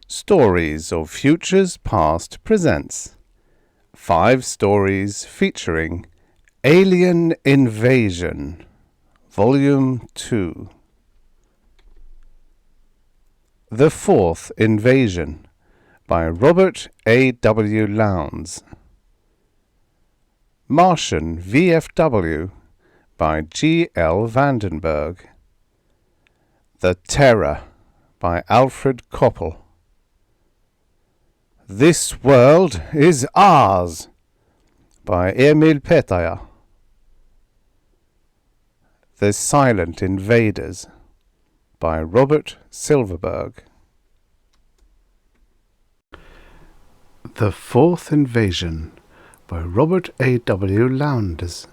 Stories of Futures Past presents 5 stories featuring Alien Invasion, Volume 2. The Fourth Invasion by Robert A.W. Lowndes. Martian, V.F.W. by G.L. Vandenburg. The Terror by Alfred Coppel. This World is Ours by Emil Petaja. The Silent Invaders by Robert Silverberg. The Fourth Invasion by Robert A.W. Lowndes,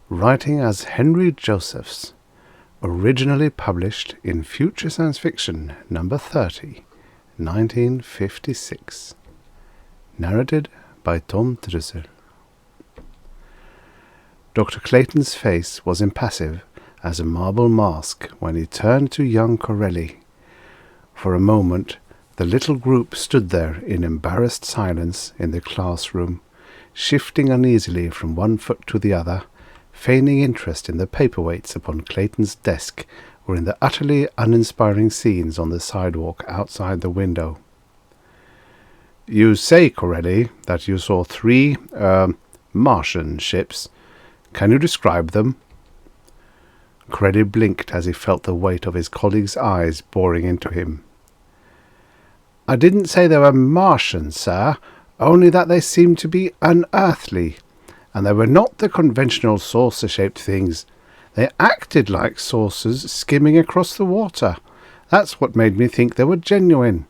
writing as Henry Josephs, originally published in Future Science Fiction No. 30, 1956. Narrated by Tom Trussel. Dr. Clayton's face was impassive as a marble mask when he turned to young Corelli. For a moment, the little group stood there in embarrassed silence in the classroom, shifting uneasily from one foot to the other, feigning interest in the paperweights upon Clayton's desk or in the utterly uninspiring scenes on the sidewalk outside the window. "You say, Corelli, that you saw 3, Martian ships. Can you describe them?" Corelli blinked as he felt the weight of his colleague's eyes boring into him. "I didn't say they were Martian, sir, only that they seemed to be unearthly, and they were not the conventional saucer-shaped things. They acted like saucers skimming across the water. That's what made me think they were genuine.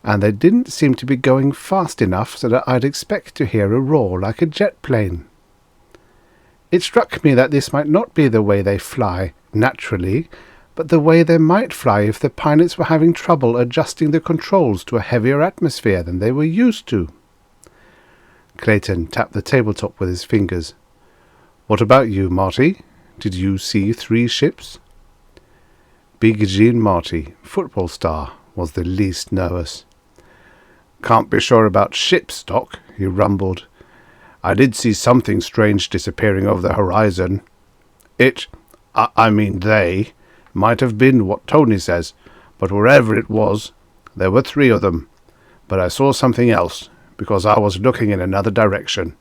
And they didn't seem to be going fast enough so that I'd expect to hear a roar like a jet plane. It struck me that this might not be the way they fly, naturally, but the way they might fly if the pilots were having trouble adjusting the controls to a heavier atmosphere than they were used to." Clayton tapped the tabletop with his fingers. "What about you, Marty? Did you see 3 ships?" Big Jean Marty, football star, was the least nervous. "Can't be sure about ships, Doc," he rumbled. "I did see something strange disappearing over the horizon. They might have been what Tony says, but wherever it was, there were 3 of them. But I saw something else, because I was looking in another direction.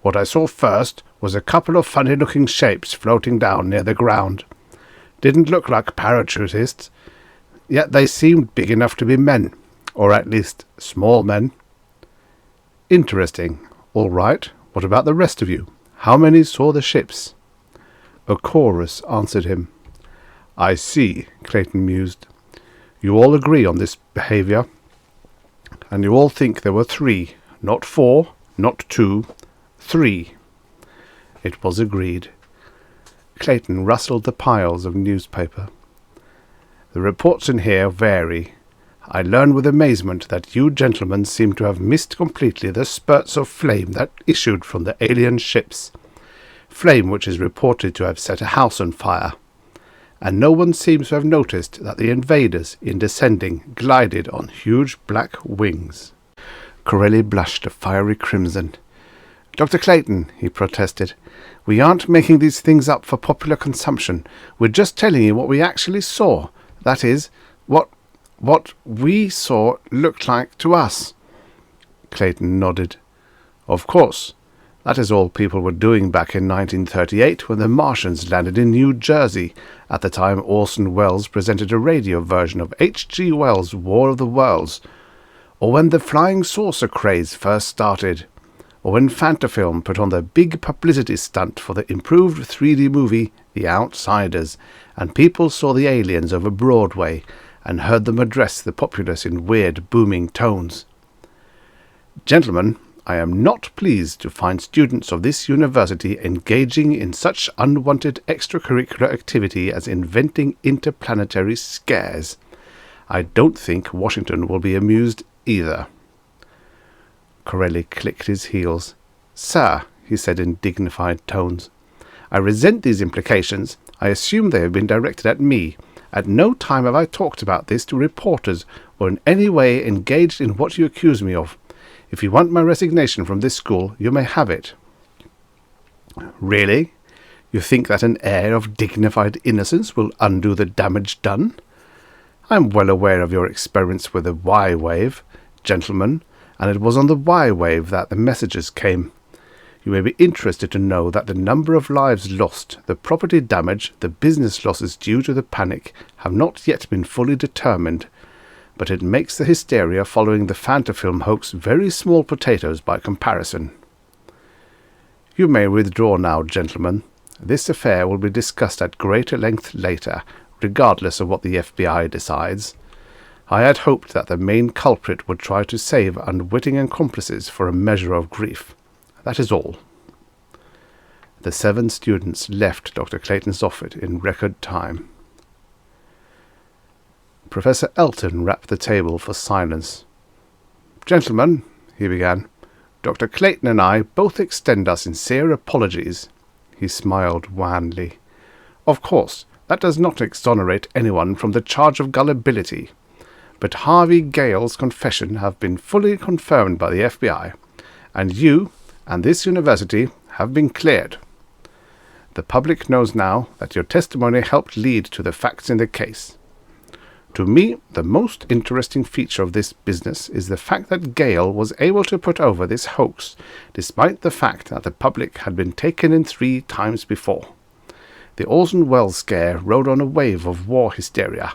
What I saw first was a couple of funny-looking shapes floating down near the ground. Didn't look like parachutists, yet they seemed big enough to be men, or at least small men." "Interesting. All right. What about the rest of you? How many saw the ships?" A chorus answered him. "I see," Clayton mused. "You all agree on this behavior, and you all think there were 3, not 4, not 2, 3. It was agreed. Clayton rustled the piles of newspaper. "The reports in here vary. I learn with amazement that you gentlemen seem to have missed completely the spurts of flame that issued from the alien ships, flame which is reported to have set a house on fire, and no one seems to have noticed that the invaders, in descending, glided on huge black wings." Corelli blushed a fiery crimson. "Dr. Clayton," he protested, "we aren't making these things up for popular consumption. We're just telling you what we actually saw. That is, what we saw looked like to us." Clayton nodded. "Of course. That is all people were doing back in 1938 when the Martians landed in New Jersey, at the time Orson Welles presented a radio version of H.G. Wells' War of the Worlds, or when the flying saucer craze first started, or when Fantafilm put on the big publicity stunt for the improved 3D movie The Outsiders, and people saw the aliens over Broadway and heard them address the populace in weird, booming tones. Gentlemen, I am not pleased to find students of this university engaging in such unwanted extracurricular activity as inventing interplanetary scares. I don't think Washington will be amused either." Corelli clicked his heels. "Sir," he said in dignified tones, "I resent these implications. I assume they have been directed at me, At no time have I talked about this to reporters or in any way engaged in what you accuse me of. If you want my resignation from this school, you may have it." "Really? You think that an air of dignified innocence will undo the damage done? I am well aware of your experiments with the Y-wave, gentlemen, and it was on the Y-wave that the messages came. You may be interested to know that the number of lives lost, the property damage, the business losses due to the panic have not yet been fully determined, but it makes the hysteria following the Fantafilm hoax very small potatoes by comparison. You may withdraw now, gentlemen. This affair will be discussed at greater length later, regardless of what the FBI decides. I had hoped that the main culprit would try to save unwitting accomplices for a measure of grief. That is all." The 7 students left Dr. Clayton's office in record time. Professor Elton rapped the table for silence. "Gentlemen," he began, "Dr. Clayton and I both extend our sincere apologies." He smiled wanly. "Of course, that does not exonerate anyone from the charge of gullibility. But Harvey Gale's confession have been fully confirmed by the FBI, and you and this university have been cleared. The public knows now that your testimony helped lead to the facts in the case. To me, the most interesting feature of this business is the fact that Gale was able to put over this hoax, despite the fact that the public had been taken in 3 times before. The Orson Welles scare rode on a wave of war hysteria.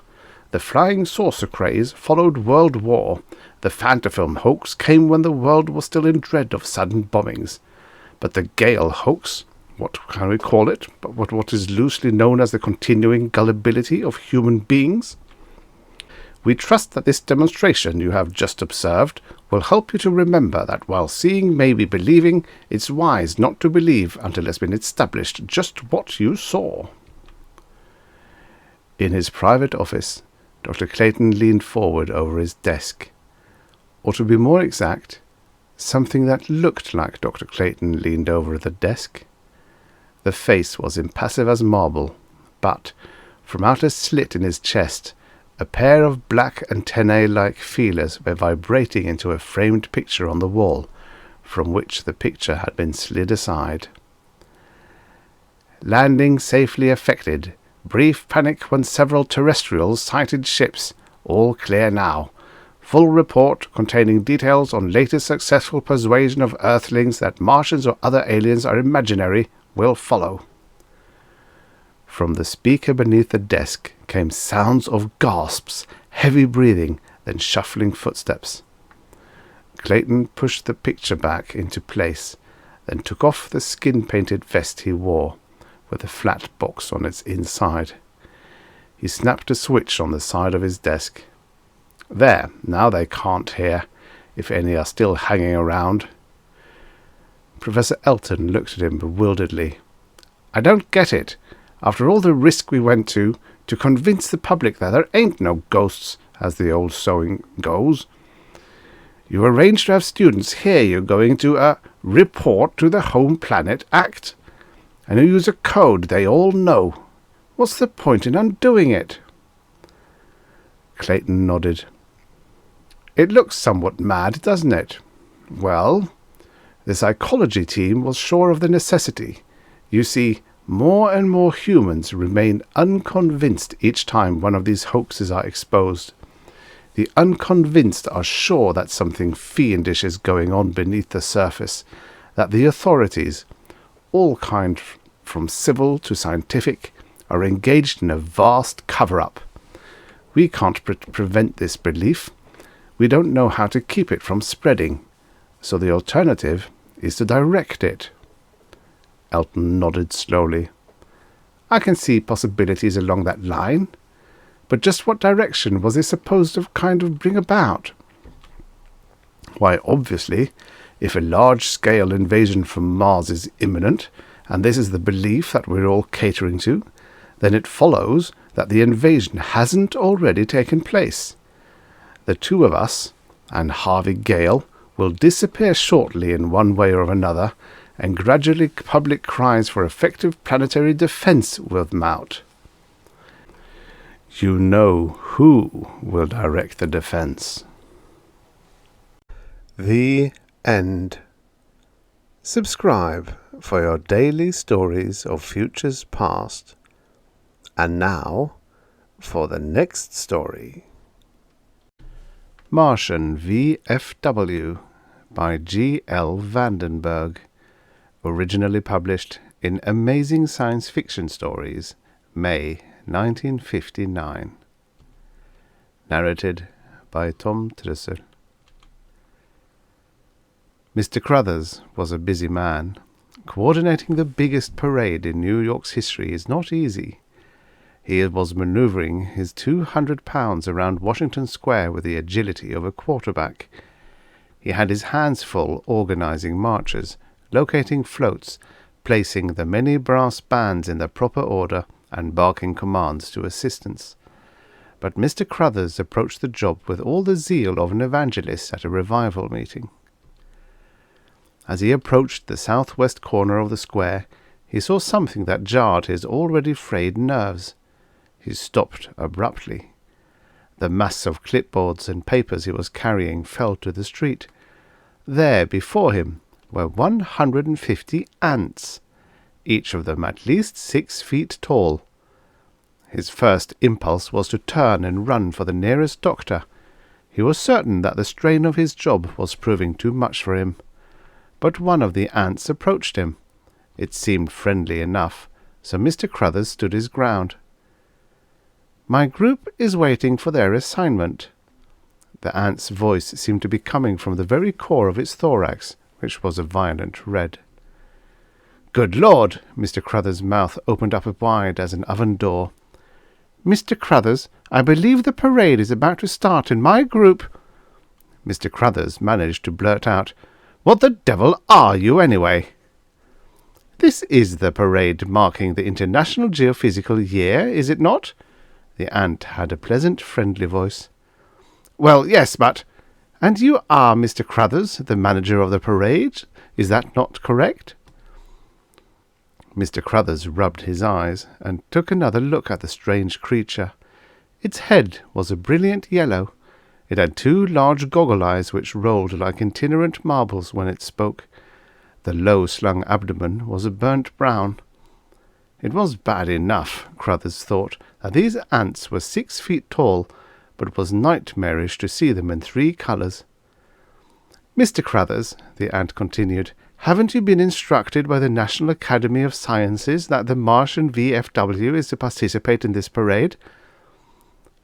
The flying saucer craze followed World War. The Fantafilm hoax came when the world was still in dread of sudden bombings. But the Gale hoax, what can we call it, but what is loosely known as the continuing gullibility of human beings? We trust that this demonstration you have just observed will help you to remember that while seeing may be believing, it's wise not to believe until it's been established just what you saw." In his private office, Dr. Clayton leaned forward over his desk. Or to be more exact, something that looked like Dr. Clayton leaned over the desk. The face was impassive as marble, but, from out a slit in his chest, a pair of black antennae-like feelers were vibrating into a framed picture on the wall, from which the picture had been slid aside. "Landing safely effected. Brief panic when several terrestrials sighted ships. All clear now. Full report containing details on latest successful persuasion of Earthlings that Martians or other aliens are imaginary will follow." From the speaker beneath the desk came sounds of gasps, heavy breathing, then shuffling footsteps. Clayton pushed the picture back into place, then took off the skin-painted vest he wore, with a flat box on its inside. He snapped a switch on the side of his desk. "There, now they can't hear, if any are still hanging around." Professor Elton looked at him bewilderedly. "I don't get it. After all the risk we went to convince the public that there ain't no ghosts, as the old saying goes. You arranged to have students hear you going to report to the home planet act, and you use a code they all know. What's the point in undoing it?" Clayton nodded. "It looks somewhat mad, doesn't it? Well, the psychology team was sure of the necessity. You see, more and more humans remain unconvinced each time one of these hoaxes are exposed. The unconvinced are sure that something fiendish is going on beneath the surface, that the authorities, all kinds from civil to scientific, are engaged in a vast cover-up. We can't prevent this belief. We don't know how to keep it from spreading, so the alternative is to direct it." Elton nodded slowly. "I can see possibilities along that line. But just what direction was this supposed to kind of bring about?" "Why, obviously, if a large-scale invasion from Mars is imminent, and this is the belief that we're all catering to, then it follows that the invasion hasn't already taken place. The 2 of us, and Harvey Gale, will disappear shortly in one way or another, and gradually public cries for effective planetary defense will mount. You know who will direct the defense. The end. Subscribe for your daily stories of futures past. And now, for the next story. Martian V.F.W. by G.L. Vandenburg. Originally published in Amazing Science Fiction Stories, May 1959. Narrated by Tom Trussel. Mr. Crothers was a busy man. Coordinating the biggest parade in New York's history is not easy. He was maneuvering his 200 pounds around Washington Square with the agility of a quarterback. He had his hands full organizing marches, locating floats, placing the many brass bands in their proper order, and barking commands to assistants. But Mr. Crothers approached the job with all the zeal of an evangelist at a revival meeting. As he approached the southwest corner of the square, he saw something that jarred his already frayed nerves. He stopped abruptly. The mass of clipboards and papers he was carrying fell to the street. There, before him, were 150 ants, each of them at least 6 feet tall. His first impulse was to turn and run for the nearest doctor. He was certain that the strain of his job was proving too much for him. But one of the ants approached him. It seemed friendly enough, so Mr. Crothers stood his ground. "My group is waiting for their assignment." The ant's voice seemed to be coming from the very core of its thorax, which was a violent red. "Good Lord!" Mr. Crothers' mouth opened up wide as an oven door. "Mr. Crothers, I believe the parade is about to start in my group." Mr. Crothers managed to blurt out, "What the devil are you, anyway?" "This is the parade marking the International Geophysical Year, is it not?" The ant had a pleasant, friendly voice. "Well, yes, but—" "And you are Mr. Crothers, the manager of the parade? Is that not correct?" Mr. Crothers rubbed his eyes and took another look at the strange creature. Its head was a brilliant yellow. It had 2 large goggle eyes which rolled like itinerant marbles when it spoke. The low-slung abdomen was a burnt brown. It was bad enough, Crothers thought, that these ants were 6 feet tall, but it was nightmarish to see them in 3 colours. "Mr. Crothers," the ant continued, "haven't you been instructed by the National Academy of Sciences that the Martian V.F.W. is to participate in this parade?"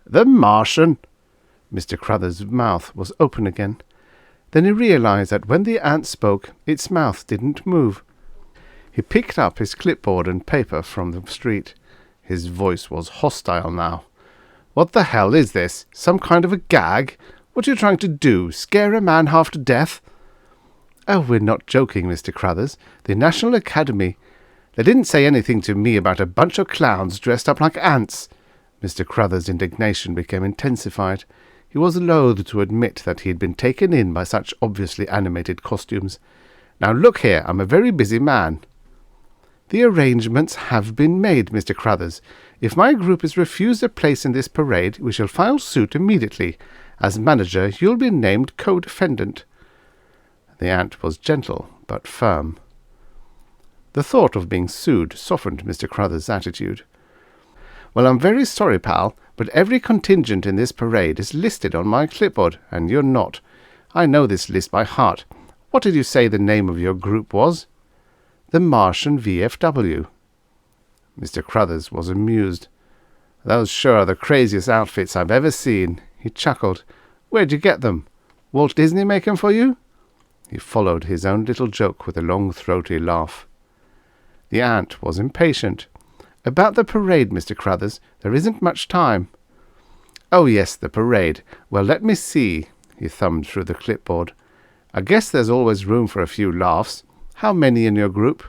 "The Martian?" Mr. Crothers' mouth was open again. Then he realized that when the ant spoke, its mouth didn't move. He picked up his clipboard and paper from the street. His voice was hostile now. "What the hell is this? Some kind of a gag? What are you trying to do? Scare a man half to death?" "Oh, we're not joking, Mr. Crothers. The National Academy—" "They didn't say anything to me about a bunch of clowns dressed up like ants." Mr. Crothers' indignation became intensified. He was loath to admit that he had been taken in by such obviously animated costumes. "Now look here, I'm a very busy man." "The arrangements have been made, Mr. Crothers. If my group is refused a place in this parade, we shall file suit immediately. As manager, you'll be named co-defendant." The ant was gentle, but firm. The thought of being sued softened Mr. Crothers' attitude. "Well, I'm very sorry, pal, but every contingent in this parade is listed on my clipboard, and you're not. I know this list by heart. What did you say the name of your group was?" "The Martian V.F.W. Mr. Crothers was amused. "Those sure are the craziest outfits I've ever seen." He chuckled. "Where'd you get them? Walt Disney make 'em for you?" He followed his own little joke with a long, throaty laugh. The ant was impatient. "About the parade, Mr. Crothers, there isn't much time." "Oh, yes, the parade. Well, let me see." He thumbed through the clipboard. "I guess there's always room for a few laughs. How many in your group?"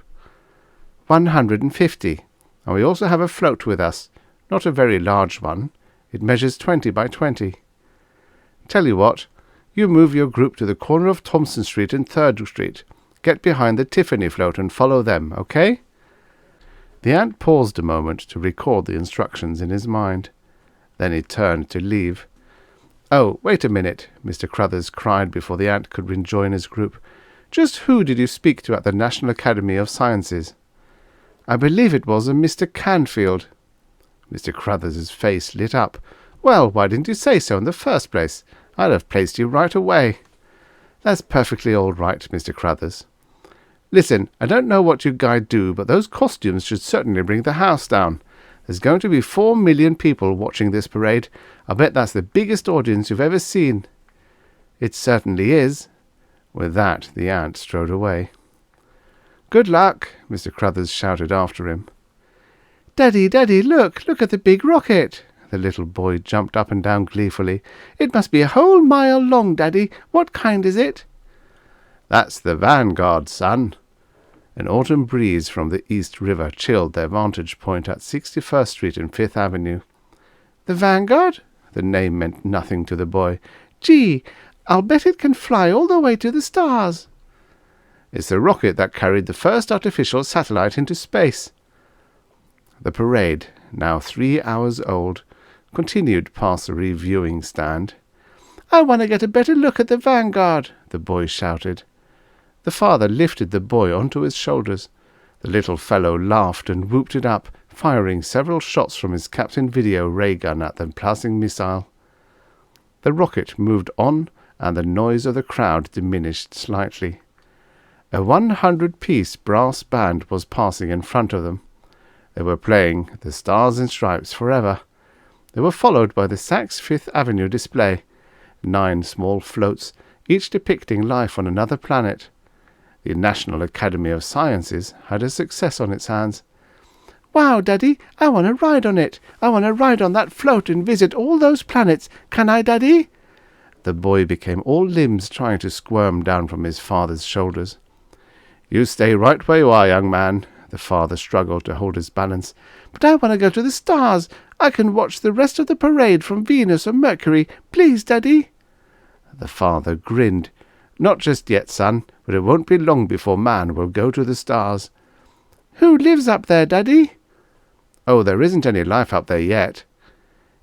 150. And we also have a float with us. Not a very large one. It measures 20 by 20. Tell you what, you move your group to the corner of Thompson Street and 3rd Street. Get behind the Tiffany float and follow them, okay? The ant paused a moment to record the instructions in his mind. Then he turned to leave. "Oh, wait a minute," Mr. Crothers cried before the ant could rejoin his group. "Just who did you speak to at the National Academy of Sciences?" "I believe it was a Mr. Canfield." Mr. Crothers's face lit up. "Well, why didn't you say so in the first place? I'd have placed you right away." "That's perfectly all right, Mr. Crothers." "Listen, I don't know what you guys do, but those costumes should certainly bring the house down. There's going to be 4 million people watching this parade. I bet that's the biggest audience you've ever seen." "It certainly is." With that, the ant strode away. "Good luck," Mr. Crothers shouted after him. "Daddy, Daddy, look at the big rocket." The little boy jumped up and down gleefully. "It must be a whole mile long, Daddy. What kind is it?" "That's the Vanguard, son." An autumn breeze from the East River chilled their vantage point at 61st Street and 5th Avenue. "The Vanguard?" The name meant nothing to the boy. "Gee, I'll bet it can fly all the way to the stars." "It's the rocket that carried the first artificial satellite into space." The parade, now 3 hours old, continued past the reviewing stand. "I want to get a better look at the Vanguard," the boy shouted. The father lifted the boy onto his shoulders. The little fellow laughed and whooped it up, firing several shots from his Captain Video ray gun at the passing missile. The rocket moved on, and the noise of the crowd diminished slightly. A 100-piece brass band was passing in front of them. They were playing The Stars and Stripes Forever. They were followed by the Saks Fifth Avenue display, 9 small floats, each depicting life on another planet. The National Academy of Sciences had a success on its hands. "Wow, Daddy, I want to ride on it. I want to ride on that float and visit all those planets. Can I, Daddy?" The boy became all limbs, trying to squirm down from his father's shoulders. "You stay right where you are, young man." The father struggled to hold his balance. "But I want to go to the stars. I can watch the rest of the parade from Venus or Mercury. Please, Daddy." The father grinned. "Not just yet, son, but it won't be long before man will go to the stars." "Who lives up there, Daddy?" "Oh, there isn't any life up there yet."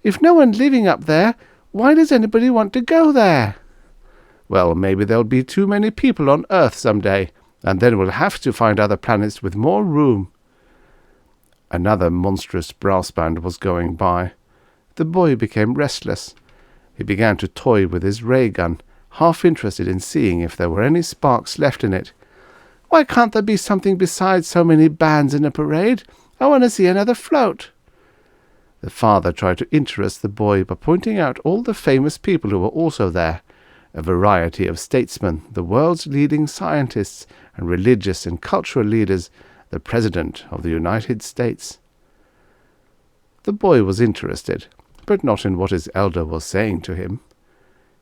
"If no one living up there, why does anybody want to go there?" "Well, maybe there'll be too many people on Earth someday, and then we'll have to find other planets with more room." Another monstrous brass band was going by. The boy became restless. He began to toy with his ray gun, half interested in seeing if there were any sparks left in it. "Why can't there be something besides so many bands in a parade? I want to see another float." The father tried to interest the boy by pointing out all the famous people who were also there, a variety of statesmen, the world's leading scientists, and religious and cultural leaders, the President of the United States. The boy was interested, but not in what his elder was saying to him.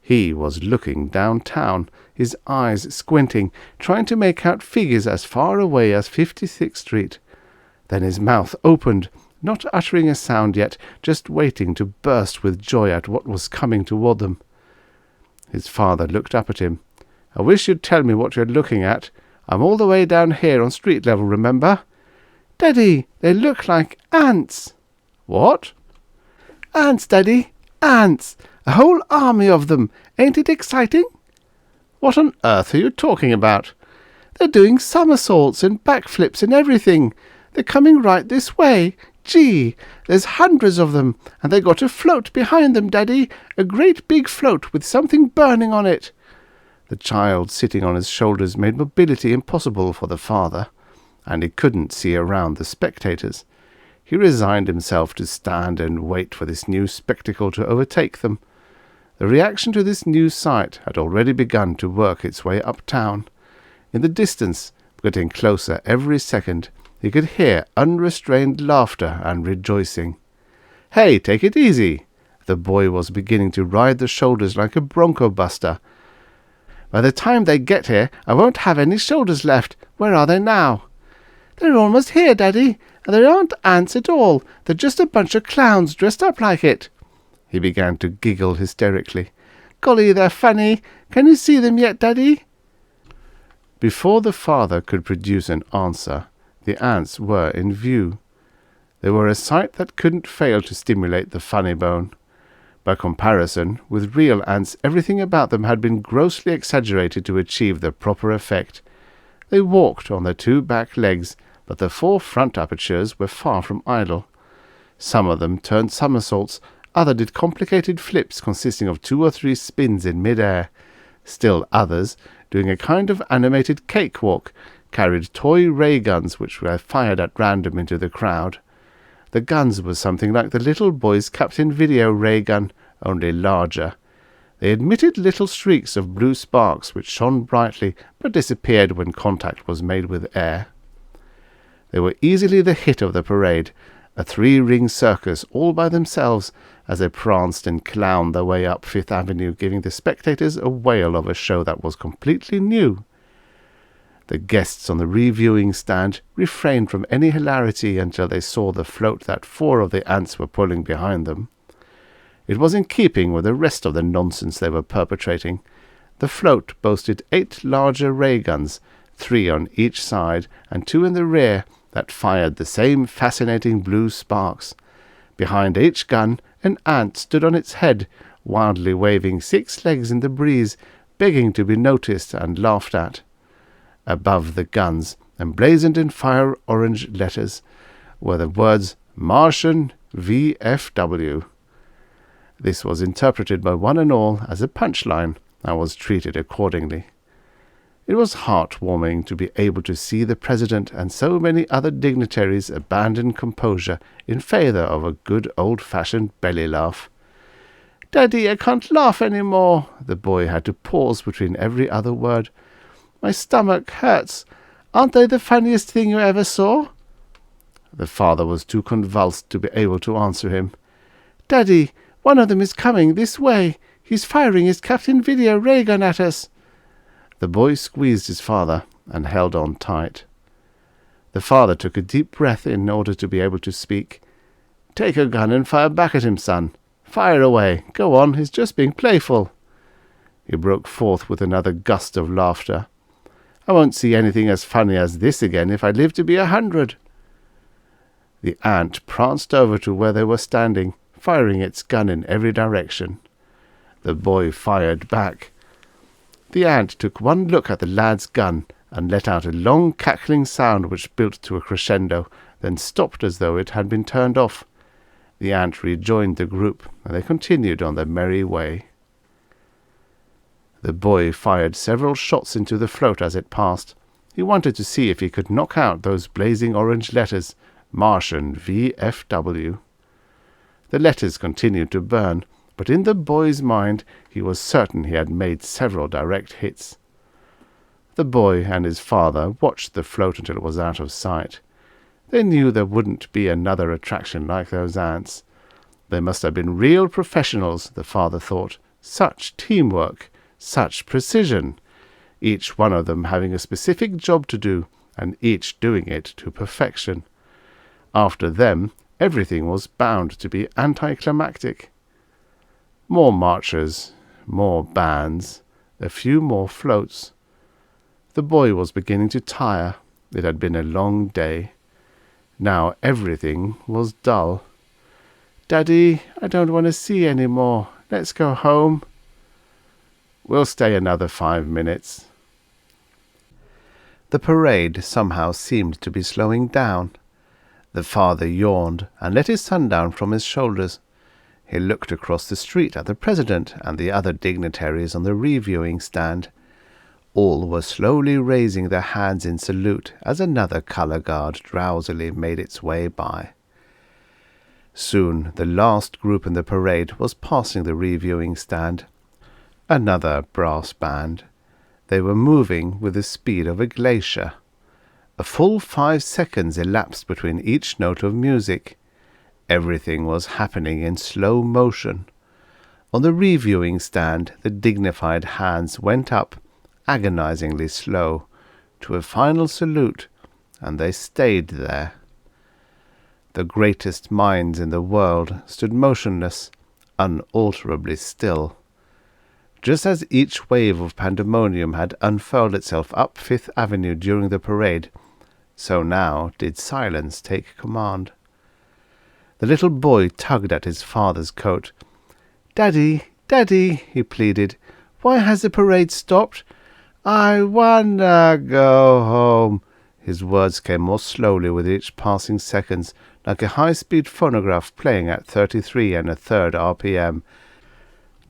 He was looking downtown, his eyes squinting, trying to make out figures as far away as 56th Street. Then his mouth opened, not uttering a sound yet, just waiting to burst with joy at what was coming toward them. His father looked up at him. "I wish you'd tell me what you're looking at. I'm all the way down here on street level, remember?" "Daddy, they look like ants." "What?" "Ants, Daddy, ants. A whole army of them. Ain't it exciting?" "What on earth are you talking about?" "They're doing somersaults and backflips and everything. They're coming right this way. Gee, there's hundreds of them, and they got a float behind them, Daddy, a great big float with something burning on it." The child sitting on his shoulders made mobility impossible for the father, and he couldn't see around the spectators. He resigned himself to stand and wait for this new spectacle to overtake them. The reaction to this new sight had already begun to work its way uptown. In the distance, getting closer every second, he could hear unrestrained laughter and rejoicing. "Hey, take it easy!" The boy was beginning to ride the shoulders like a bronco buster. "By the time they get here, I won't have any shoulders left. Where are they now?" "They're almost here, Daddy, and they aren't ants at all. They're just a bunch of clowns dressed up like it." He began to giggle hysterically. "Golly, they're funny. Can you see them yet, Daddy?" Before the father could produce an answer, the ants were in view. They were a sight that couldn't fail to stimulate the funny bone. By comparison, with real ants, everything about them had been grossly exaggerated to achieve the proper effect. They walked on their 2 back legs, but the 4 front apertures were far from idle. Some of them turned somersaults, others did complicated flips consisting of 2 or 3 spins in mid-air. Still others, doing a kind of animated cakewalk, carried toy ray guns which were fired at random into the crowd. The guns were something like the little boy's Captain Video ray gun, only larger. They emitted little streaks of blue sparks which shone brightly but disappeared when contact was made with air. They were easily the hit of the parade, a 3-ring circus all by themselves, as they pranced and clowned their way up Fifth Avenue, giving the spectators a whale of a show that was completely new. The guests on the reviewing stand refrained from any hilarity until they saw the float that 4 of the ants were pulling behind them. It was in keeping with the rest of the nonsense they were perpetrating. The float boasted 8 larger ray guns, 3 on each side and 2 in the rear, that fired the same fascinating blue sparks. Behind each gun an ant stood on its head, wildly waving 6 legs in the breeze, begging to be noticed and laughed at. Above the guns, emblazoned in fire-orange letters, were the words Martian V.F.W. This was interpreted by one and all as a punchline, and was treated accordingly. It was heartwarming to be able to see the President and so many other dignitaries abandon composure in favour of a good old-fashioned belly laugh. "Daddy, I can't laugh any more." The boy had to pause between every other word. "My stomach hurts. Aren't they the funniest thing you ever saw?" The father was too convulsed to be able to answer him. "Daddy, one of them is coming this way. He's firing his Captain Video ray gun at us." The boy squeezed his father and held on tight. The father took a deep breath in order to be able to speak. "Take a gun and fire back at him, son. Fire away. Go on, he's just being playful." He broke forth with another gust of laughter. "I won't see anything as funny as this again if I live to be 100. The ant pranced over to where they were standing, firing its gun in every direction. The boy fired back. The ant took one look at the lad's gun and let out a long cackling sound which built to a crescendo, then stopped as though it had been turned off. The ant rejoined the group, and they continued on their merry way. The boy fired several shots into the float as it passed. He wanted to see if he could knock out those blazing orange letters, Martian V.F.W. The letters continued to burn, but in the boy's mind he was certain he had made several direct hits. The boy and his father watched the float until it was out of sight. They knew there wouldn't be another attraction like those ants. They must have been real professionals, the father thought. Such teamwork, such precision, each one of them having a specific job to do, and each doing it to perfection. After them, everything was bound to be anticlimactic. More marchers, more bands, a few more floats. The boy was beginning to tire. It had been a long day. Now everything was dull. "Daddy, I don't want to see any more. Let's go home." "We'll stay another 5 minutes." The parade somehow seemed to be slowing down. The father yawned and let his son down from his shoulders. He looked across the street at the President and the other dignitaries on the reviewing stand. All were slowly raising their hands in salute as another colour guard drowsily made its way by. Soon the last group in the parade was passing the reviewing stand. Another brass band. They were moving with the speed of a glacier. A full 5 seconds elapsed between each note of music. Everything was happening in slow motion. On the reviewing stand, the dignified hands went up, agonizingly slow, to a final salute, and they stayed there. The greatest minds in the world stood motionless, unalterably still. Just as each wave of pandemonium had unfurled itself up Fifth Avenue during the parade, so now did silence take command. The little boy tugged at his father's coat. "Daddy, Daddy," he pleaded, "why has the parade stopped? I wanna go home." His words came more slowly with each passing seconds, like a high-speed phonograph playing at 33 1/3 RPM.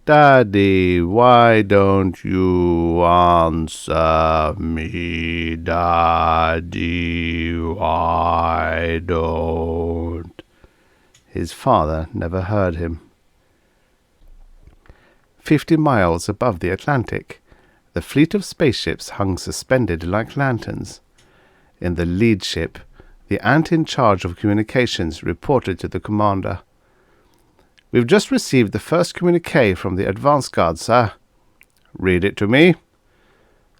"Daddy, why don't you answer me? Daddy, why don't—" His father never heard him. 50 miles above the Atlantic, the fleet of spaceships hung suspended like lanterns. In the lead ship, the ant in charge of communications reported to the commander. "We've just received the first communique from the advance guard, sir." "Read it to me."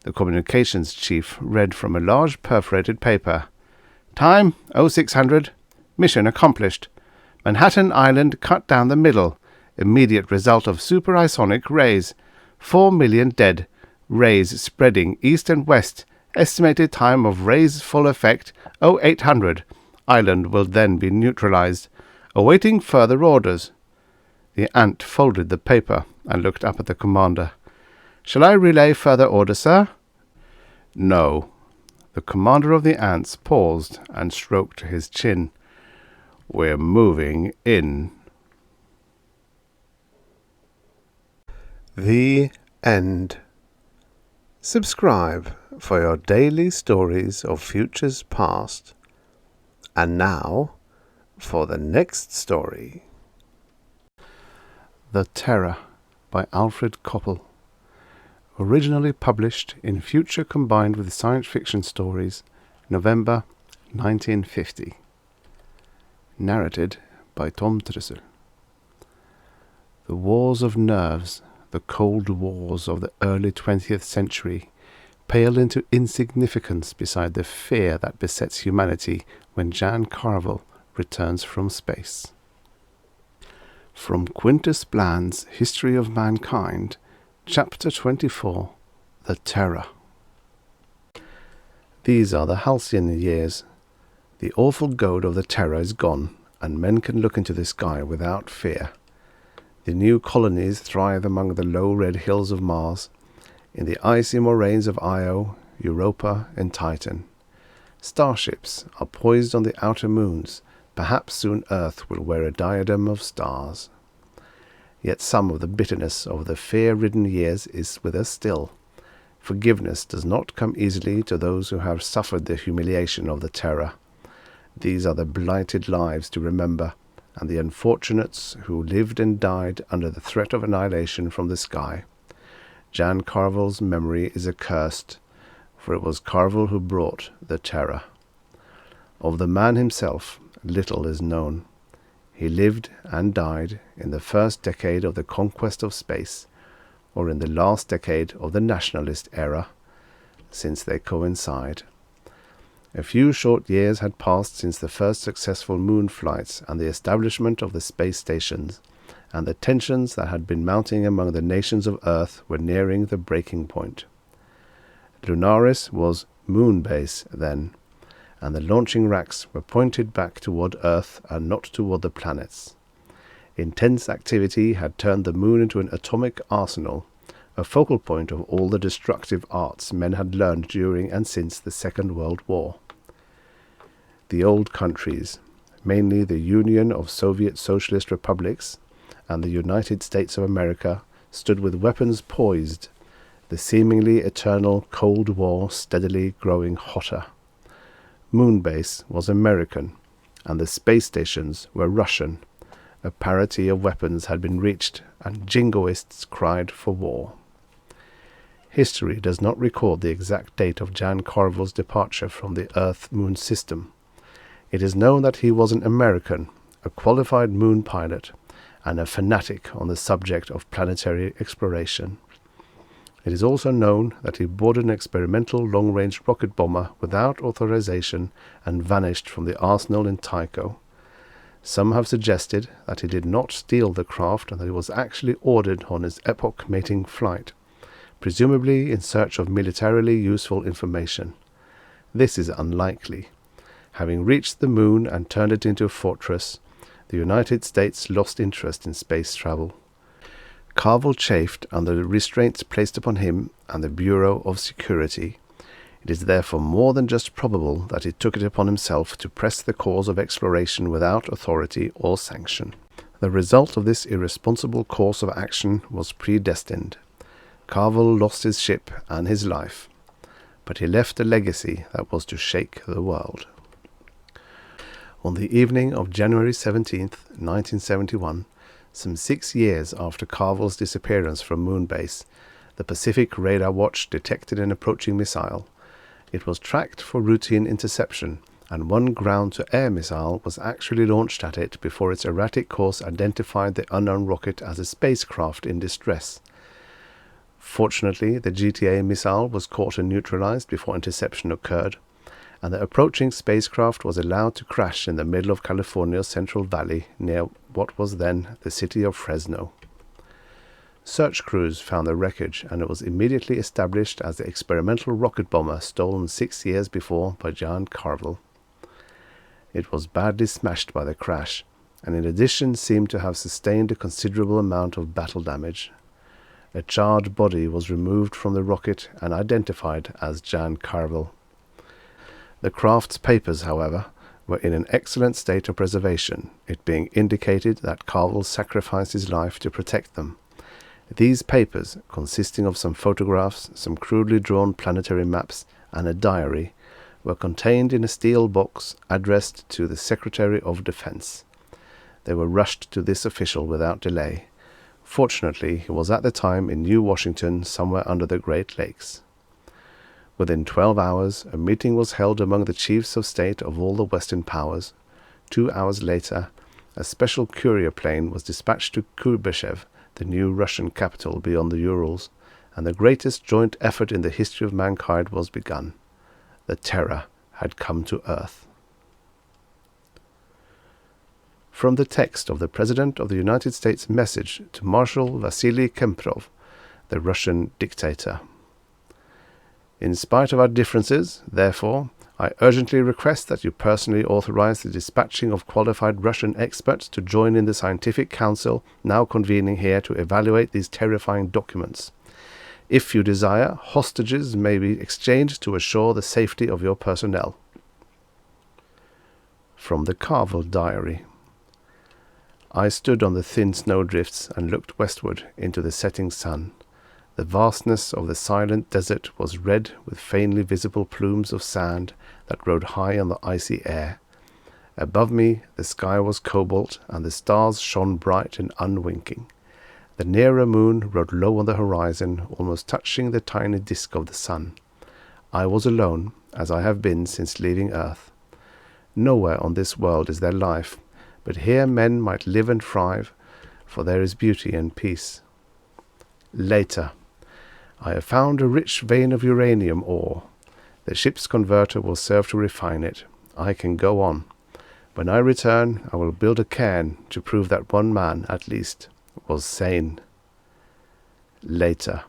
The communications chief read from a large perforated paper. "Time 0600. Mission accomplished. Manhattan Island cut down the middle. Immediate result of superisonic rays. 4 million dead. Rays spreading east and west. Estimated time of rays full effect 0800. Island will then be neutralized. Awaiting further orders." The ant folded the paper and looked up at the commander. "Shall I relay further orders, sir?" "No." The commander of the ants paused and stroked his chin. "We're moving in." The end. Subscribe for your daily stories of futures past. And now, for the next story. The Terror by Alfred Coppel. Originally published in Future Combined with Science Fiction Stories, November 1950. Narrated by Tom Trussel. The wars of nerves, the cold wars of the early 20th century, pale into insignificance beside the fear that besets humanity when Jan Carvel returns from space. From Quintus Bland's History of Mankind, Chapter 24, The Terror. These are the halcyon years. The awful goad of the Terror is gone, and men can look into the sky without fear. The new colonies thrive among the low red hills of Mars, in the icy moraines of Io, Europa, and Titan. Starships are poised on the outer moons. Perhaps soon Earth will wear a diadem of stars. Yet some of the bitterness of the fear-ridden years is with us still. Forgiveness does not come easily to those who have suffered the humiliation of the Terror. These are the blighted lives to remember, and the unfortunates who lived and died under the threat of annihilation from the sky. Jan Carvel's memory is accursed, for it was Carvel who brought the Terror. Of the man himself, little is known. He lived and died in the first decade of the conquest of space, or in the last decade of the nationalist era, since they coincide. A few short years had passed since the first successful moon flights and the establishment of the space stations, and the tensions that had been mounting among the nations of Earth were nearing the breaking point. Lunaris was moon base then, and the launching racks were pointed back toward Earth and not toward the planets. Intense activity had turned the moon into an atomic arsenal, a focal point of all the destructive arts men had learned during and since the Second World War. The old countries, mainly the Union of Soviet Socialist Republics and the United States of America, stood with weapons poised, the seemingly eternal Cold War steadily growing hotter. Moonbase was American, and the space stations were Russian. A parity of weapons had been reached, and jingoists cried for war. History does not record the exact date of Jan Carvel's departure from the Earth-Moon system. It is known that he was an American, a qualified moon pilot, and a fanatic on the subject of planetary exploration. It is also known that he boarded an experimental long-range rocket bomber without authorization and vanished from the arsenal in Tycho. Some have suggested that he did not steal the craft and that he was actually ordered on his epoch-making flight, presumably in search of militarily useful information. This is unlikely. Having reached the moon and turned it into a fortress, the United States lost interest in space travel. Carvel chafed under the restraints placed upon him and the Bureau of Security. It is therefore more than just probable that he took it upon himself to press the cause of exploration without authority or sanction. The result of this irresponsible course of action was predestined. Carvel lost his ship and his life, but he left a legacy that was to shake the world. On the evening of January 17th, 1971, some 6 years after Carvel's disappearance from Moonbase, the Pacific Radar Watch detected an approaching missile. It was tracked for routine interception, and one ground-to-air missile was actually launched at it before its erratic course identified the unknown rocket as a spacecraft in distress. Fortunately, the GTA missile was caught and neutralized before interception occurred, and the approaching spacecraft was allowed to crash in the middle of California's Central Valley near what was then the city of Fresno. Search crews found the wreckage, and it was immediately established as the experimental rocket bomber stolen 6 years before by Jan Carvel. It was badly smashed by the crash, and in addition seemed to have sustained a considerable amount of battle damage. A charred body was removed from the rocket and identified as Jan Carvel. The craft's papers, however, were in an excellent state of preservation, it being indicated that Carvel sacrificed his life to protect them. These papers, consisting of some photographs, some crudely drawn planetary maps, and a diary, were contained in a steel box addressed to the Secretary of Defense. They were rushed to this official without delay. Fortunately, he was at the time in New Washington, somewhere under the Great Lakes. Within 12 hours, a meeting was held among the chiefs of state of all the Western powers. 2 hours later, a special courier plane was dispatched to Kuybyshev, the new Russian capital beyond the Urals, and the greatest joint effort in the history of mankind was begun. The terror had come to Earth. From the text of the President of the United States message to Marshal Vasily Kemperov, the Russian dictator. In spite of our differences, therefore, I urgently request that you personally authorize the dispatching of qualified Russian experts to join in the scientific council now convening here to evaluate these terrifying documents. If you desire, hostages may be exchanged to assure the safety of your personnel. From the Carvel Diary. I stood on the thin snowdrifts and looked westward into the setting sun. The vastness of the silent desert was red with faintly visible plumes of sand that rode high on the icy air. Above me the sky was cobalt, and the stars shone bright and unwinking. The nearer moon rode low on the horizon, almost touching the tiny disk of the sun. I was alone, as I have been since leaving Earth. Nowhere on this world is there life, but here men might live and thrive, for there is beauty and peace. Later. I have found a rich vein of uranium ore. The ship's converter will serve to refine it. I can go on. When I return, I will build a cairn to prove that one man, at least, was sane. Later.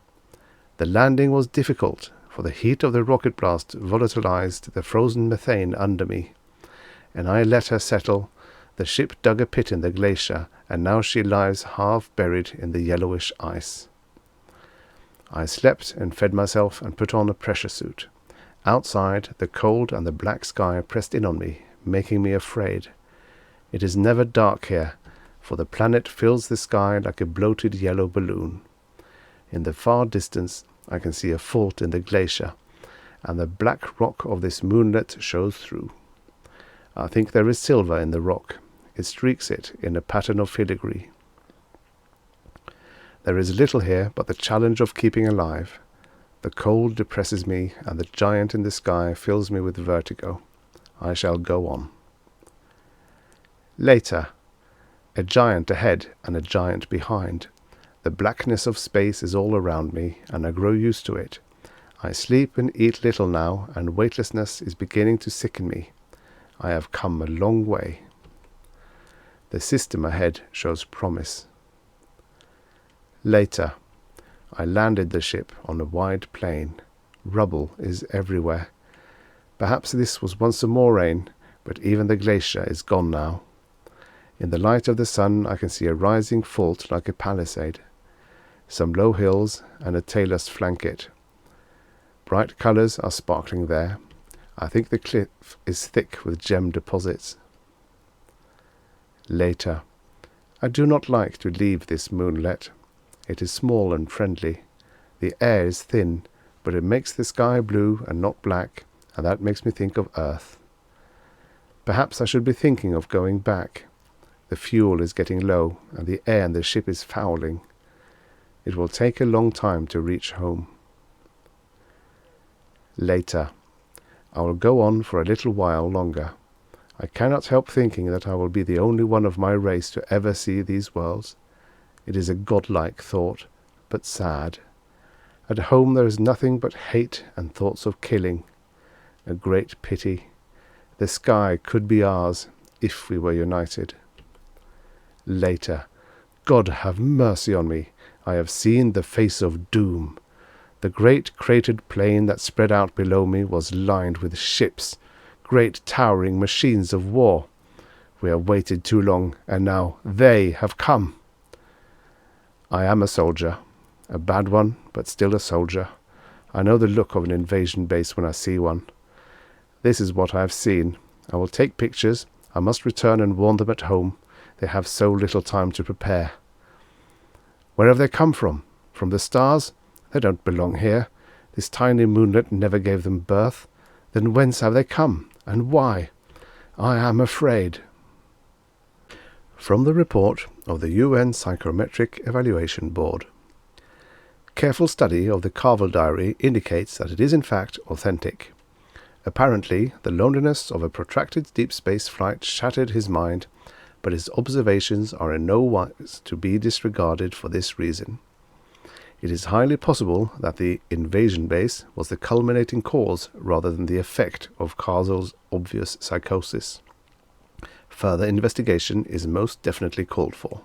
The landing was difficult, for the heat of the rocket blast volatilized the frozen methane under me. And I let her settle. The ship dug a pit in the glacier, and now she lies half buried in the yellowish ice. I slept and fed myself and put on a pressure suit. Outside, the cold and the black sky pressed in on me, making me afraid. It is never dark here, for the planet fills the sky like a bloated yellow balloon. In the far distance, I can see a fault in the glacier, and the black rock of this moonlet shows through. I think there is silver in the rock. It streaks it in a pattern of filigree. There is little here but the challenge of keeping alive. The cold depresses me, and the giant in the sky fills me with vertigo. I shall go on. Later. A giant ahead and a giant behind. The blackness of space is all around me, and I grow used to it. I sleep and eat little now, and weightlessness is beginning to sicken me. I have come a long way. The system ahead shows promise. Later. I landed the ship on a wide plain. Rubble is everywhere. Perhaps this was once a moraine, but even the glacier is gone now. In the light of the sun I can see a rising fault like a palisade. Some low hills and a talus flank it. Bright colours are sparkling there. I think the cliff is thick with gem deposits. Later. I do not like to leave this moonlet. It is small and friendly. The air is thin, but it makes the sky blue and not black, and that makes me think of Earth. Perhaps I should be thinking of going back. The fuel is getting low, and the air in the ship is fouling. It will take a long time to reach home. Later. I will go on for a little while longer. I cannot help thinking that I will be the only one of my race to ever see these worlds. It is a godlike thought, but sad. At home there is nothing but hate and thoughts of killing. A great pity. The sky could be ours, if we were united. Later. God have mercy on me. I have seen the face of doom. The great cratered plain that spread out below me was lined with ships, great towering machines of war. We have waited too long, and now they have come. I am a soldier, a bad one, but still a soldier. I know the look of an invasion base when I see one. This is what I have seen. I will take pictures. I must return and warn them at home. They have so little time to prepare. Where have they come from? From the stars? They don't belong here. This tiny moonlet never gave them birth. Then whence have they come, and why? I am afraid. From the report of the UN Psychometric Evaluation Board. Careful study of the Coppel diary indicates that it is in fact authentic. Apparently, the loneliness of a protracted deep space flight shattered his mind, but his observations are in no wise to be disregarded for this reason. It is highly possible that the invasion base was the culminating cause rather than the effect of Carzel's obvious psychosis. Further investigation is most definitely called for.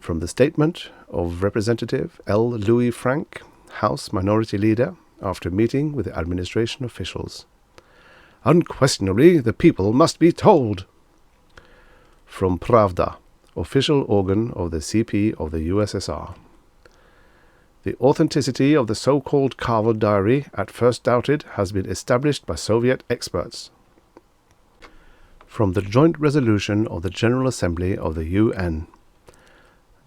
From the statement of Representative L. Louis Frank, House Minority Leader, after meeting with the administration officials. Unquestionably, the people must be told. From Pravda, official organ of the CP of the USSR. The authenticity of the so-called Coppel diary, at first doubted, has been established by Soviet experts. From the joint resolution of the General Assembly of the UN.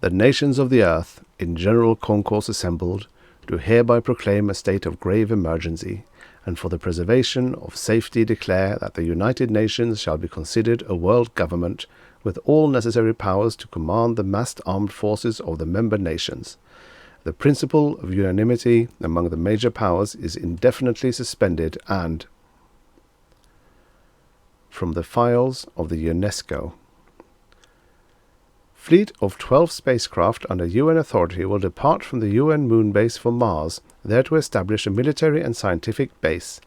The nations of the earth, in general concourse assembled, do hereby proclaim a state of grave emergency, and for the preservation of safety declare that the United Nations shall be considered a world government, with all necessary powers to command the massed armed forces of the member nations. The principle of unanimity among the major powers is indefinitely suspended and... From the files of the UNESCO. Fleet of 12 spacecraft under UN authority will depart from the UN moon base for Mars, there to establish a military and scientific base.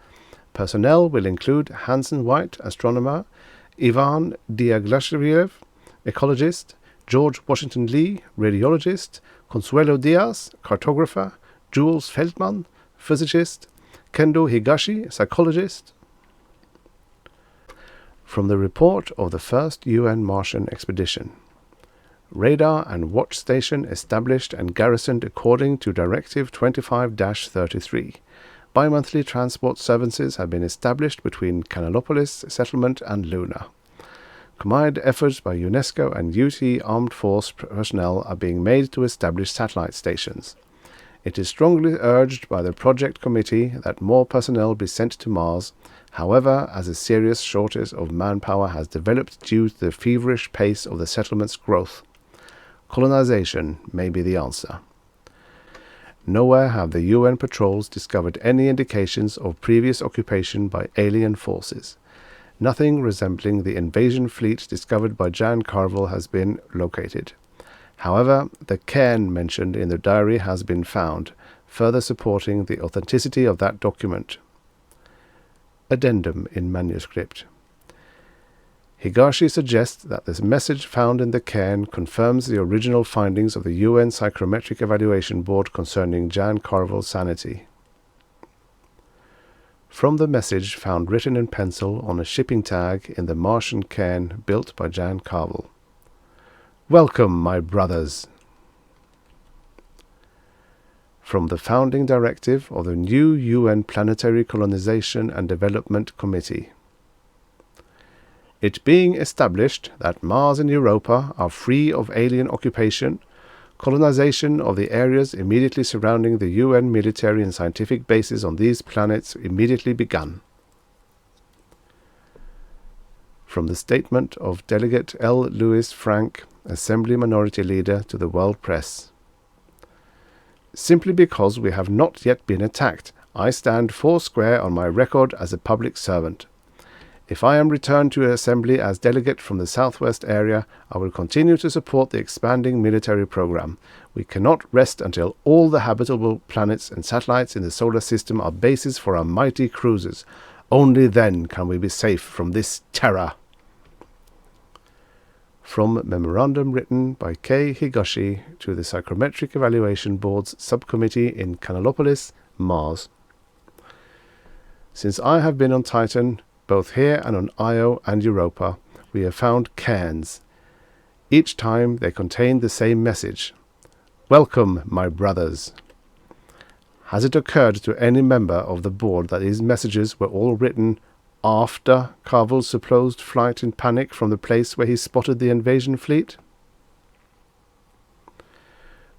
Personnel will include Hansen White, astronomer, Ivan Diaglashvili, ecologist, George Washington Lee, radiologist, Consuelo Diaz, cartographer, Jules Feldman, physicist, Kendo Higashi, psychologist. From the report of the first UN Martian expedition. Radar and watch station established and garrisoned according to Directive 25-33. Bi-monthly transport services have been established between Kanalopolis settlement and Luna. Combined efforts by UNESCO and UT Armed Force personnel are being made to establish satellite stations. It is strongly urged by the project committee that more personnel be sent to Mars. However, as a serious shortage of manpower has developed due to the feverish pace of the settlement's growth, colonization may be the answer. Nowhere have the UN patrols discovered any indications of previous occupation by alien forces. Nothing resembling the invasion fleet discovered by Jan Carvel has been located. However, the cairn mentioned in the diary has been found, further supporting the authenticity of that document. Addendum in manuscript. Higashi suggests that this message found in the cairn confirms the original findings of the UN Psychometric Evaluation Board concerning Jan Carvel's sanity. From the message found written in pencil on a shipping tag in the Martian cairn built by Jan Carvel. Welcome, my brothers. from the founding directive of the new UN Planetary Colonization and Development Committee. It being established that Mars and Europa are free of alien occupation, colonization of the areas immediately surrounding the UN military and scientific bases on these planets immediately begun. From the statement of Delegate L. Lewis Frank, Assembly Minority Leader, to the World Press. Simply because we have not yet been attacked, I stand foursquare on my record as a public servant. If I am returned to Assembly as delegate from the Southwest area, I will continue to support the expanding military program. We cannot rest until all the habitable planets and satellites in the solar system are bases for our mighty cruisers. Only then can we be safe from this terror. From memorandum written by K. Higashi to the Psychometric Evaluation Board's subcommittee in Canalopolis, Mars. Since I have been on Titan, both here and on Io and Europa, we have found cairns. Each time they contained the same message. Welcome, my brothers. Has it occurred to any member of the board that these messages were all written after Carvel's supposed flight in panic from the place where he spotted the invasion fleet?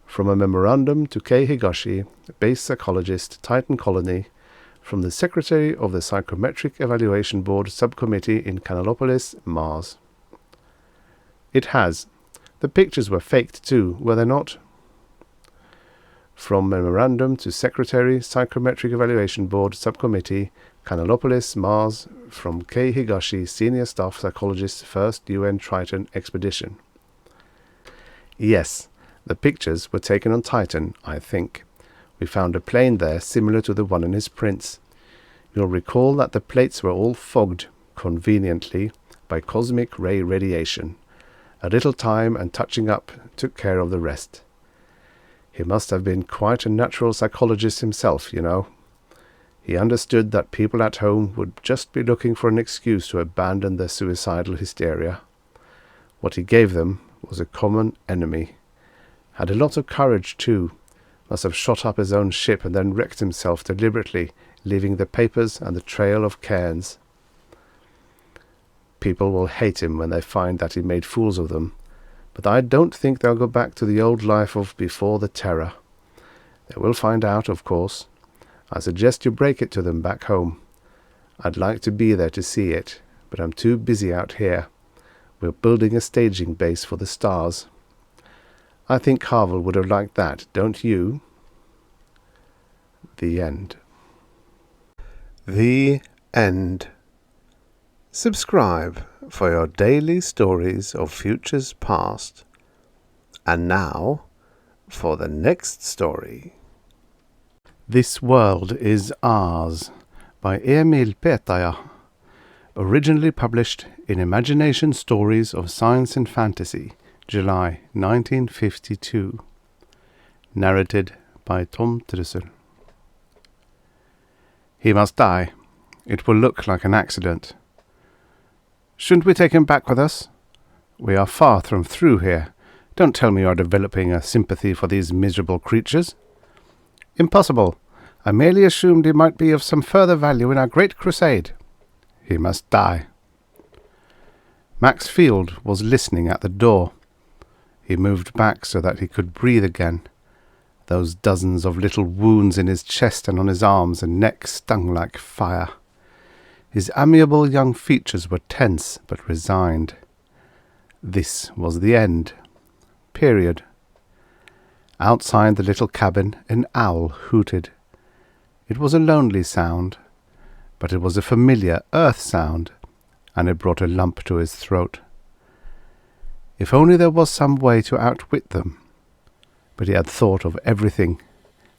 From a memorandum to K. Higashi, base psychologist, Titan Colony, from the Secretary of the Psychometric Evaluation Board Subcommittee in Canalopolis, Mars. It has. The pictures were faked too, were they not? From memorandum to Secretary, Psychometric Evaluation Board Subcommittee, Canalopolis, Mars, from K. Higashi, Senior Staff Psychologist, 1st UN Triton Expedition. Yes, the pictures were taken on Titan, I think. We found a plane there similar to the one in his prints. You'll recall that the plates were all fogged, conveniently, by cosmic ray radiation. A little time and touching up took care of the rest. He must have been quite a natural psychologist himself, you know. He understood that people at home would just be looking for an excuse to abandon their suicidal hysteria. What he gave them was a common enemy. Had a lot of courage, too. Must have shot up his own ship and then wrecked himself deliberately, leaving the papers and the trail of cairns. People will hate him when they find that he made fools of them, but I don't think they'll go back to the old life of before the terror. They will find out, of course. I suggest you break it to them back home. I'd like to be there to see it, but I'm too busy out here. We're building a staging base for the stars. I think Carvel would have liked that, don't you? The end. The end. Subscribe for your daily stories of futures past. And now, for the next story. This World is Ours, by Emil Petaja. Originally published in Imagination Stories of Science and Fantasy, July 1952. Narrated by Tom Trussel. He must die. It will look like an accident. Shouldn't we take him back with us? We are far from through here. Don't tell me you are developing a sympathy for these miserable creatures. Impossible. I merely assumed he might be of some further value in our great crusade. He must die. Max Field was listening at the door. He moved back so that he could breathe again. Those dozens of little wounds in his chest and on his arms and neck stung like fire. His amiable young features were tense but resigned. This was the end. Period. Outside the little cabin, an owl hooted. It was a lonely sound, but it was a familiar earth sound, and it brought a lump to his throat. If only there was some way to outwit them. But he had thought of everything.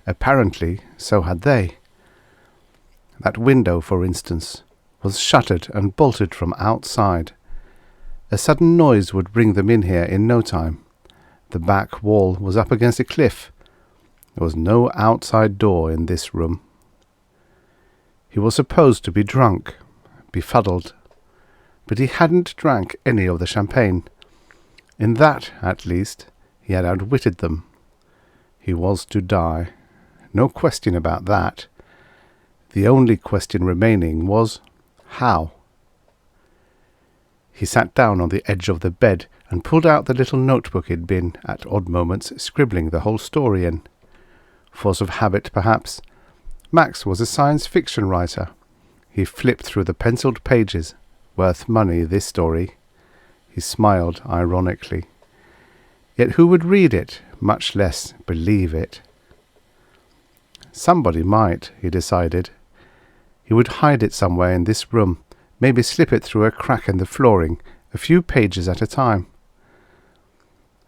Apparently, so had they. That window, for instance, was shuttered and bolted from outside. A sudden noise would bring them in here in no time. The back wall was up against a cliff. There was no outside door in this room. He was supposed to be drunk, befuddled, but he hadn't drank any of the champagne. In that, at least, he had outwitted them. He was to die. no question about that. The only question remaining was, how? He sat down on the edge of the bed and pulled out the little notebook he'd been, at odd moments, scribbling the whole story in. Force of habit, perhaps. Max was a science fiction writer. He flipped through the penciled pages. Worth money, this story. He smiled ironically. Yet who would read it, much less believe it? Somebody might, he decided. He would hide it somewhere in this room, maybe slip it through a crack in the flooring, a few pages at a time.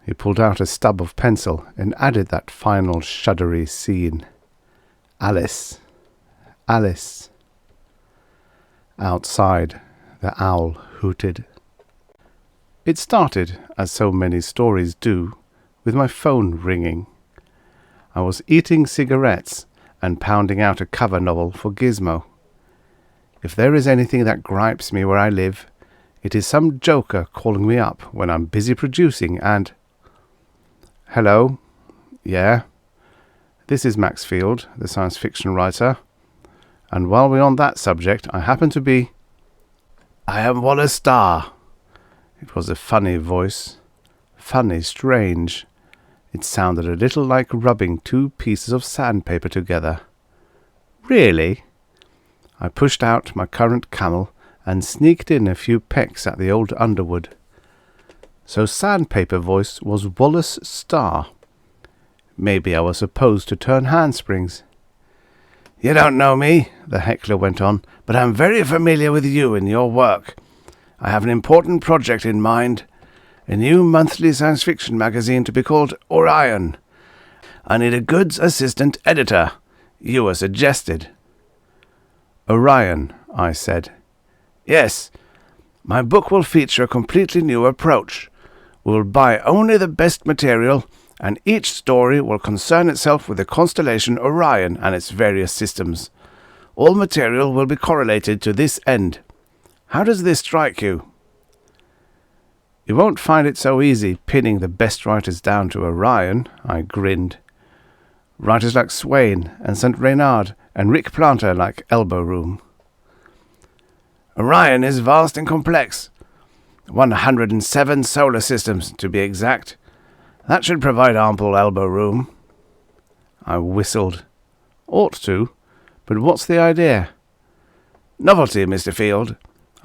He pulled out a stub of pencil and added that final shuddery scene. Alice. Alice. Outside, the owl hooted. It started, as so many stories do, with my phone ringing. I was eating cigarettes and pounding out a cover novel for Gizmo. If there is anything that gripes me where I live, it is some joker calling me up when I'm busy producing and... Hello? Yeah? This is Max Field, the science fiction writer. And while we're on that subject, I happen to be... I am Wallace Starr. It was a funny voice. Funny, strange. It sounded a little like rubbing two pieces of sandpaper together. Really? I pushed out my currant camel and sneaked in a few pecks at the old underwood. So sandpaper voice was Wallace Starr. Maybe I was supposed to turn handsprings. You don't know me, the heckler went on, but I'm very familiar with you and your work. I have an important project in mind. A new monthly science fiction magazine to be called Orion. I need a goods assistant editor. You were suggested. Orion, I said. Yes. My book will feature a completely new approach. We will buy only the best material, and each story will concern itself with the constellation Orion and its various systems. All material will be correlated to this end. How does this strike you? You won't find it so easy pinning the best writers down to Orion, I grinned. Writers like Swain and St. Reynard and Rick Planter like Elbow Room. Orion is vast and complex. 107 solar systems, to be exact. That should provide ample elbow room. I whistled. Ought to, but what's the idea? Novelty, Mr. Field.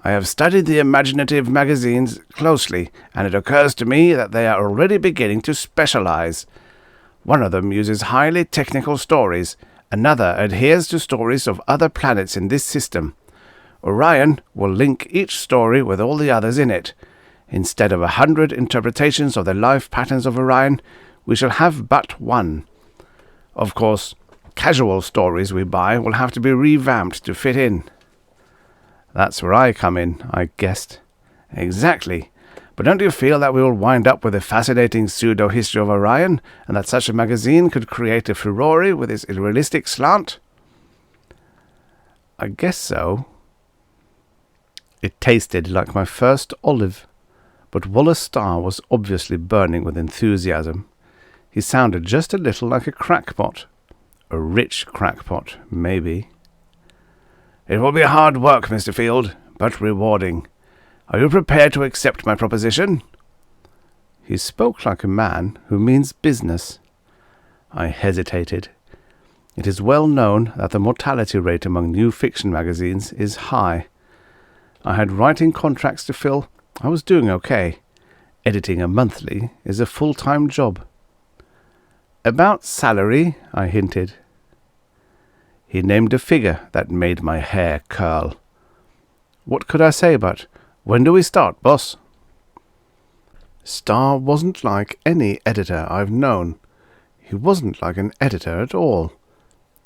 I have studied the imaginative magazines closely, and it occurs to me that they are already beginning to specialize. One of them uses highly technical stories. Another adheres to stories of other planets in this system. Orion will link each story with all the others in it. Instead of 100 interpretations of the life patterns of Orion, we shall have but one. Of course, casual stories we buy will have to be revamped to fit in. That's where I come in, I guessed. Exactly. But don't you feel that we will wind up with a fascinating pseudo-history of Orion, and that such a magazine could create a furore with its realistic slant? I guess so. It tasted like my first olive, but Wallace Starr was obviously burning with enthusiasm. He sounded just a little like a crackpot. A rich crackpot, maybe. It will be hard work, Mr. Field, but rewarding. Are you prepared to accept my proposition? He spoke like a man who means business. I hesitated. It is well known that the mortality rate among new fiction magazines is high. I had writing contracts to fill. I was doing okay. Editing a monthly is a full-time job. About salary, I hinted. He named a figure that made my hair curl. What could I say but, when do we start, boss? Starr wasn't like any editor I've known. He wasn't like an editor at all.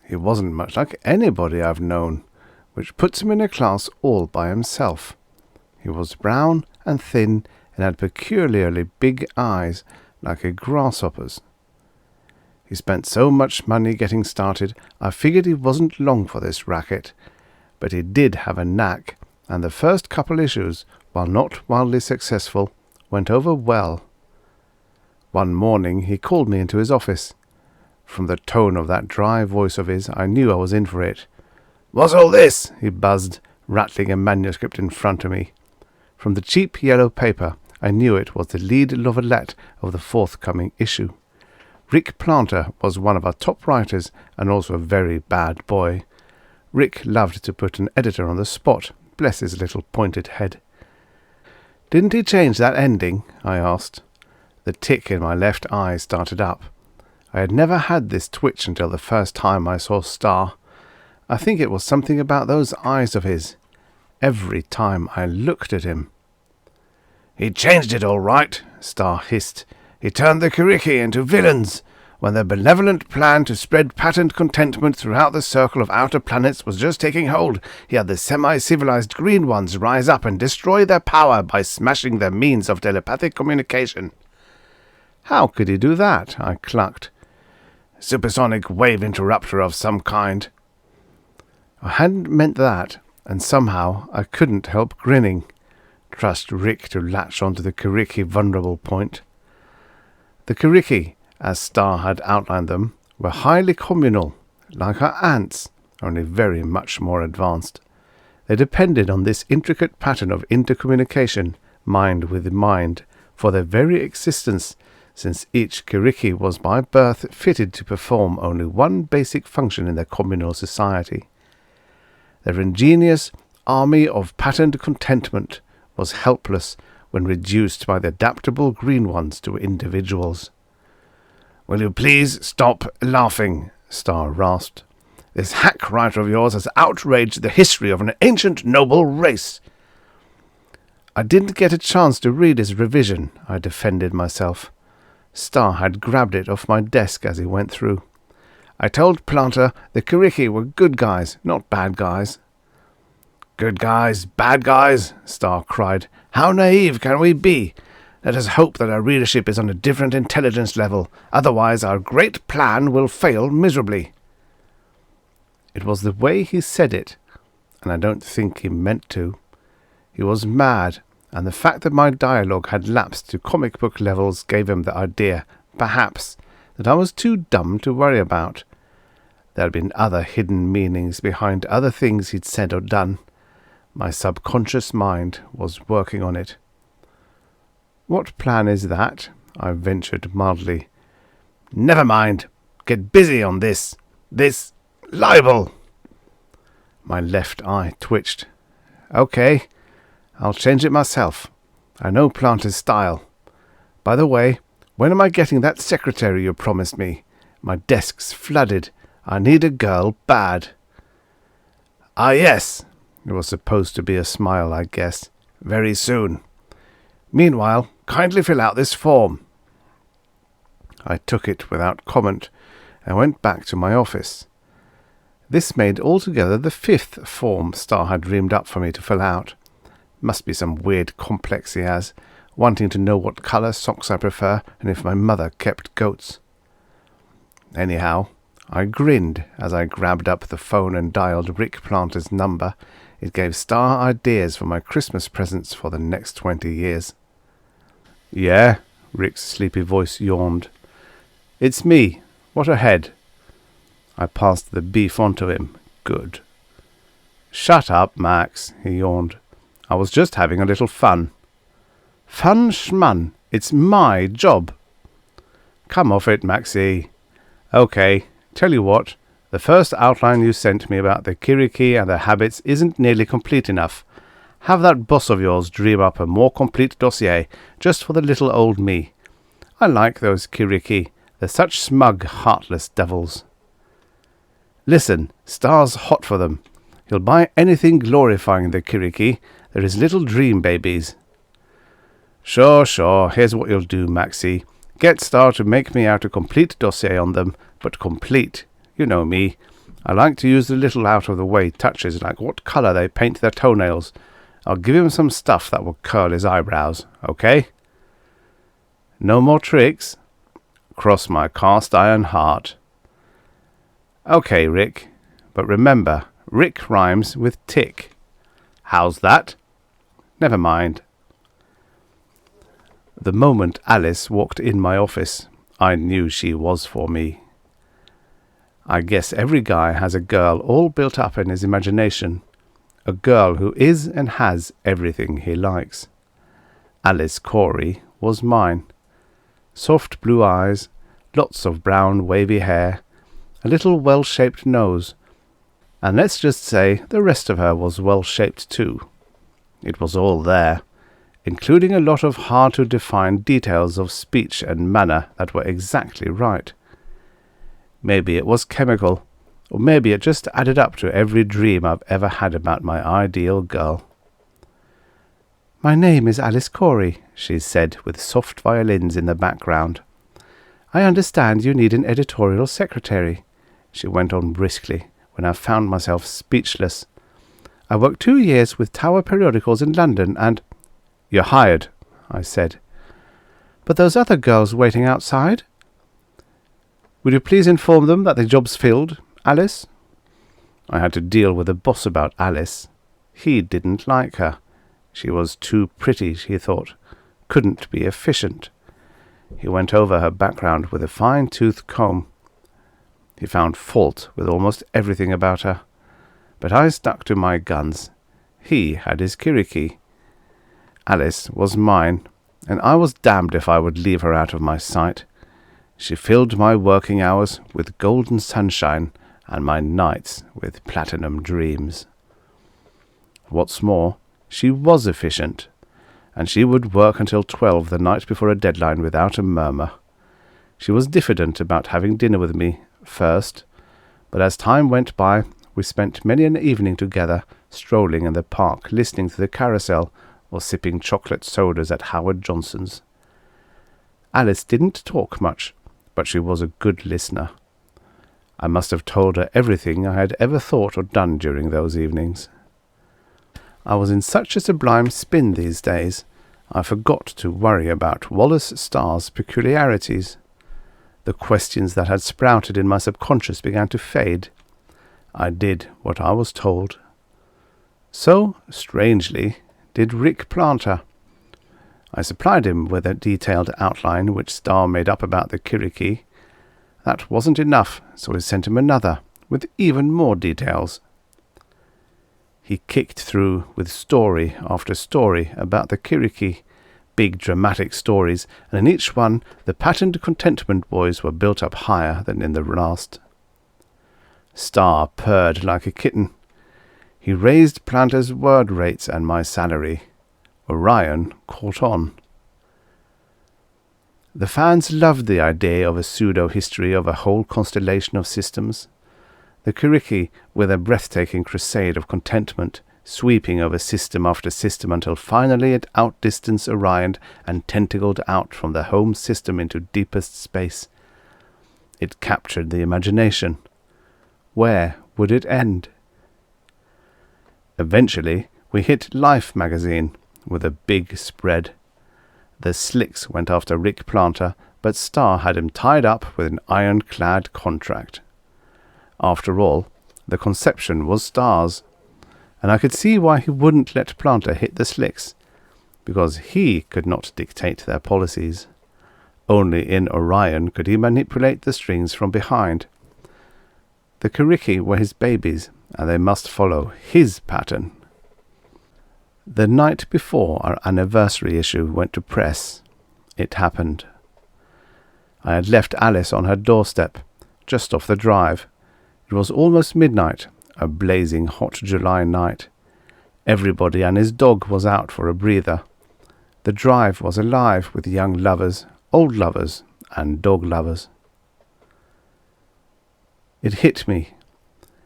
He wasn't much like anybody I've known, which puts him in a class all by himself. He was brown and thin and had peculiarly big eyes, like a grasshopper's. He spent so much money getting started, I figured he wasn't long for this racket. But he did have a knack, and the first couple issues, while not wildly successful, went over well. One morning he called me into his office. From the tone of that dry voice of his, I knew I was in for it. "What's all this?" he buzzed, rattling a manuscript in front of me. From the cheap yellow paper, I knew it was the lead novelette of the forthcoming issue. Rick Planter was one of our top writers and also a very bad boy. Rick loved to put an editor on the spot, bless his little pointed head. "Didn't he change that ending?" I asked. The tick in my left eye started up. I had never had this twitch until the first time I saw Star. I think it was something about those eyes of his. Every time I looked at him. "He changed it all right," Star hissed. "He turned the Kiriki into villains. When their benevolent plan to spread patent contentment throughout the circle of outer planets was just taking hold, he had the semi-civilized green ones rise up and destroy their power by smashing their means of telepathic communication." "How could he do that?" I clucked. "Supersonic wave interrupter of some kind." I hadn't meant that, and somehow I couldn't help grinning. Trust Rick to latch onto the Kiriki vulnerable point. The Kiriki, as Star had outlined them, were highly communal, like our ants, only very much more advanced. They depended on this intricate pattern of intercommunication, mind with mind, for their very existence, since each Kiriki was by birth fitted to perform only one basic function in their communal society. Their ingenious army of patterned contentment was helpless when reduced by the adaptable green ones to individuals. "Will you please stop laughing?" Star rasped. "This hack writer of yours has outraged the history of an ancient noble race." "I didn't get a chance to read his revision," I defended myself. Star had grabbed it off my desk as he went through. "I told Planter the Kiriki were good guys, not bad guys." "Good guys, bad guys," Star cried. "How naive can we be? Let us hope that our readership is on a different intelligence level. Otherwise our great plan will fail miserably." It was the way he said it, and I don't think he meant to. He was mad, and the fact that my dialogue had lapsed to comic book levels gave him the idea, perhaps, that I was too dumb to worry about. There had been other hidden meanings behind other things he'd said or done. My subconscious mind was working on it. "What plan is that?" I ventured mildly. "Never mind. Get busy on this libel." My left eye twitched. "Okay, I'll change it myself. I know Planter's style. By the way, when am I getting that secretary you promised me? My desk's flooded. I need a girl bad." "Ah, yes." It was supposed to be a smile, I guess. "Very soon. Meanwhile, kindly fill out this form." I took it without comment and went back to my office. This made altogether the 5th form Star had dreamed up for me to fill out. Must be some weird complex he has, wanting to know what colour socks I prefer and if my mother kept goats. Anyhow, I grinned as I grabbed up the phone and dialed Rick Planter's number. It gave Star ideas for my Christmas presents for the next 20 years. "Yeah," Rick's sleepy voice yawned. "It's me. What ahead?" I passed the beef on to him. Good. "Shut up, Max," he yawned. "I was just having a little fun." "Fun schmun. It's my job." "Come off it, Maxie." "Okay, tell you what. The first outline you sent me about the Kiriki and their habits isn't nearly complete enough. Have that boss of yours dream up a more complete dossier, just for the little old me. I like those Kiriki. They're such smug, heartless devils." "Listen, Star's hot for them. He'll buy anything glorifying the Kiriki. They're his little dream babies." Sure. Here's what you'll do, Maxie. Get Star to make me out a complete dossier on them, but complete. You know me. I like to use the little out-of-the-way touches, like what colour they paint their toenails. I'll give him some stuff that will curl his eyebrows, okay? No more tricks? Cross my cast-iron heart. Okay, Rick. But remember, Rick rhymes with tick. How's that? Never mind. The moment Alice walked in my office, I knew she was for me. I guess every guy has a girl all built up in his imagination, a girl who is and has everything he likes. Alice Corey was mine. Soft blue eyes, lots of brown wavy hair, a little well-shaped nose, and let's just say the rest of her was well-shaped too. It was all there, including a lot of hard-to-define details of speech and manner that were exactly right. Maybe it was chemical, or maybe it just added up to every dream I've ever had about my ideal girl. "My name is Alice Corey," she said, with soft violins in the background. "I understand you need an editorial secretary," she went on briskly, when I found myself speechless. "I worked 2 years with Tower periodicals in London, and—" "You're hired," I said. "But those other girls waiting outside?" "Would you please inform them that the job's filled, Alice?" I had to deal with the boss about Alice. He didn't like her. She was too pretty, he thought. Couldn't be efficient. He went over her background with a fine-tooth comb. He found fault with almost everything about her. But I stuck to my guns. He had his Kiriki. Alice was mine, and I was damned if I would leave her out of my sight. She filled my working hours with golden sunshine and my nights with platinum dreams. What's more, she was efficient, and she would work until 12 the night before a deadline without a murmur. She was diffident about having dinner with me first, but as time went by, we spent many an evening together, strolling in the park, listening to the carousel, or sipping chocolate sodas at Howard Johnson's. Alice didn't talk much, but she was a good listener. I must have told her everything I had ever thought or done during those evenings. I was in such a sublime spin these days, I forgot to worry about Wallace Starr's peculiarities. The questions that had sprouted in my subconscious began to fade. I did what I was told. So, strangely, did Rick Planter. I supplied him with a detailed outline which Starr made up about the Kiriki. That wasn't enough, so he sent him another, with even more details. He kicked through with story after story about the Kiriki, big dramatic stories, and in each one the patterned contentment boys were built up higher than in the last. Starr purred like a kitten. He raised Planter's word rates and my salary. Orion caught on. The fans loved the idea of a pseudo-history of a whole constellation of systems. The Kiriki, with a breathtaking crusade of contentment, sweeping over system after system until finally it outdistanced Orion and tentacled out from the home system into deepest space. It captured the imagination. Where would it end? Eventually, we hit Life magazine with a big spread. The slicks went after Rick Planter, but Starr had him tied up with an ironclad contract. After all, the conception was Starr's, and I could see why he wouldn't let Planter hit the slicks, because he could not dictate their policies. Only in Orion could he manipulate the strings from behind. The Kiriki were his babies, and they must follow his pattern. The night before our anniversary issue went to press, it happened. I had left Alice on her doorstep, just off the drive. It was almost midnight, a blazing hot July night. Everybody and his dog was out for a breather. The drive was alive with young lovers, old lovers, and dog lovers. It hit me.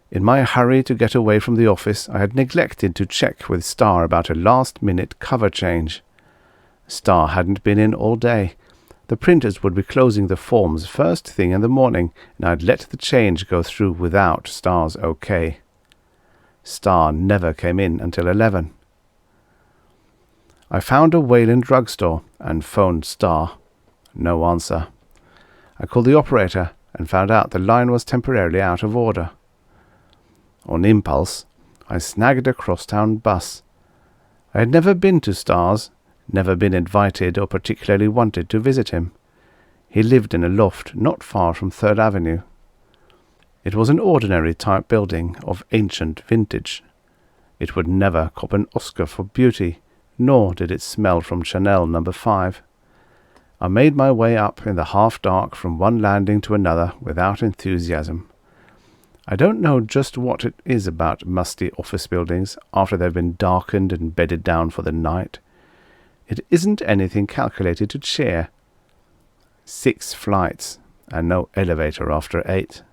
In my hurry to get away from the office, I had neglected to check with Starr about a last-minute cover change. Starr hadn't been in all day. The printers would be closing the forms first thing in the morning, and I'd let the change go through without Starr's okay. Starr never came in until 11. I found a Wayland drugstore and phoned Starr. No answer. I called the operator and found out the line was temporarily out of order. On impulse, I snagged a crosstown bus. I had never been to Starr's, never been invited or particularly wanted to visit him. He lived in a loft not far from 3rd Avenue. It was an ordinary type building of ancient vintage. It would never cop an Oscar for beauty, nor did it smell from Chanel No. 5. I made my way up in the half-dark from one landing to another without enthusiasm. I don't know just what it is about musty office buildings after they've been darkened and bedded down for the night. It isn't anything calculated to cheer. 6 flights, and no elevator after 8.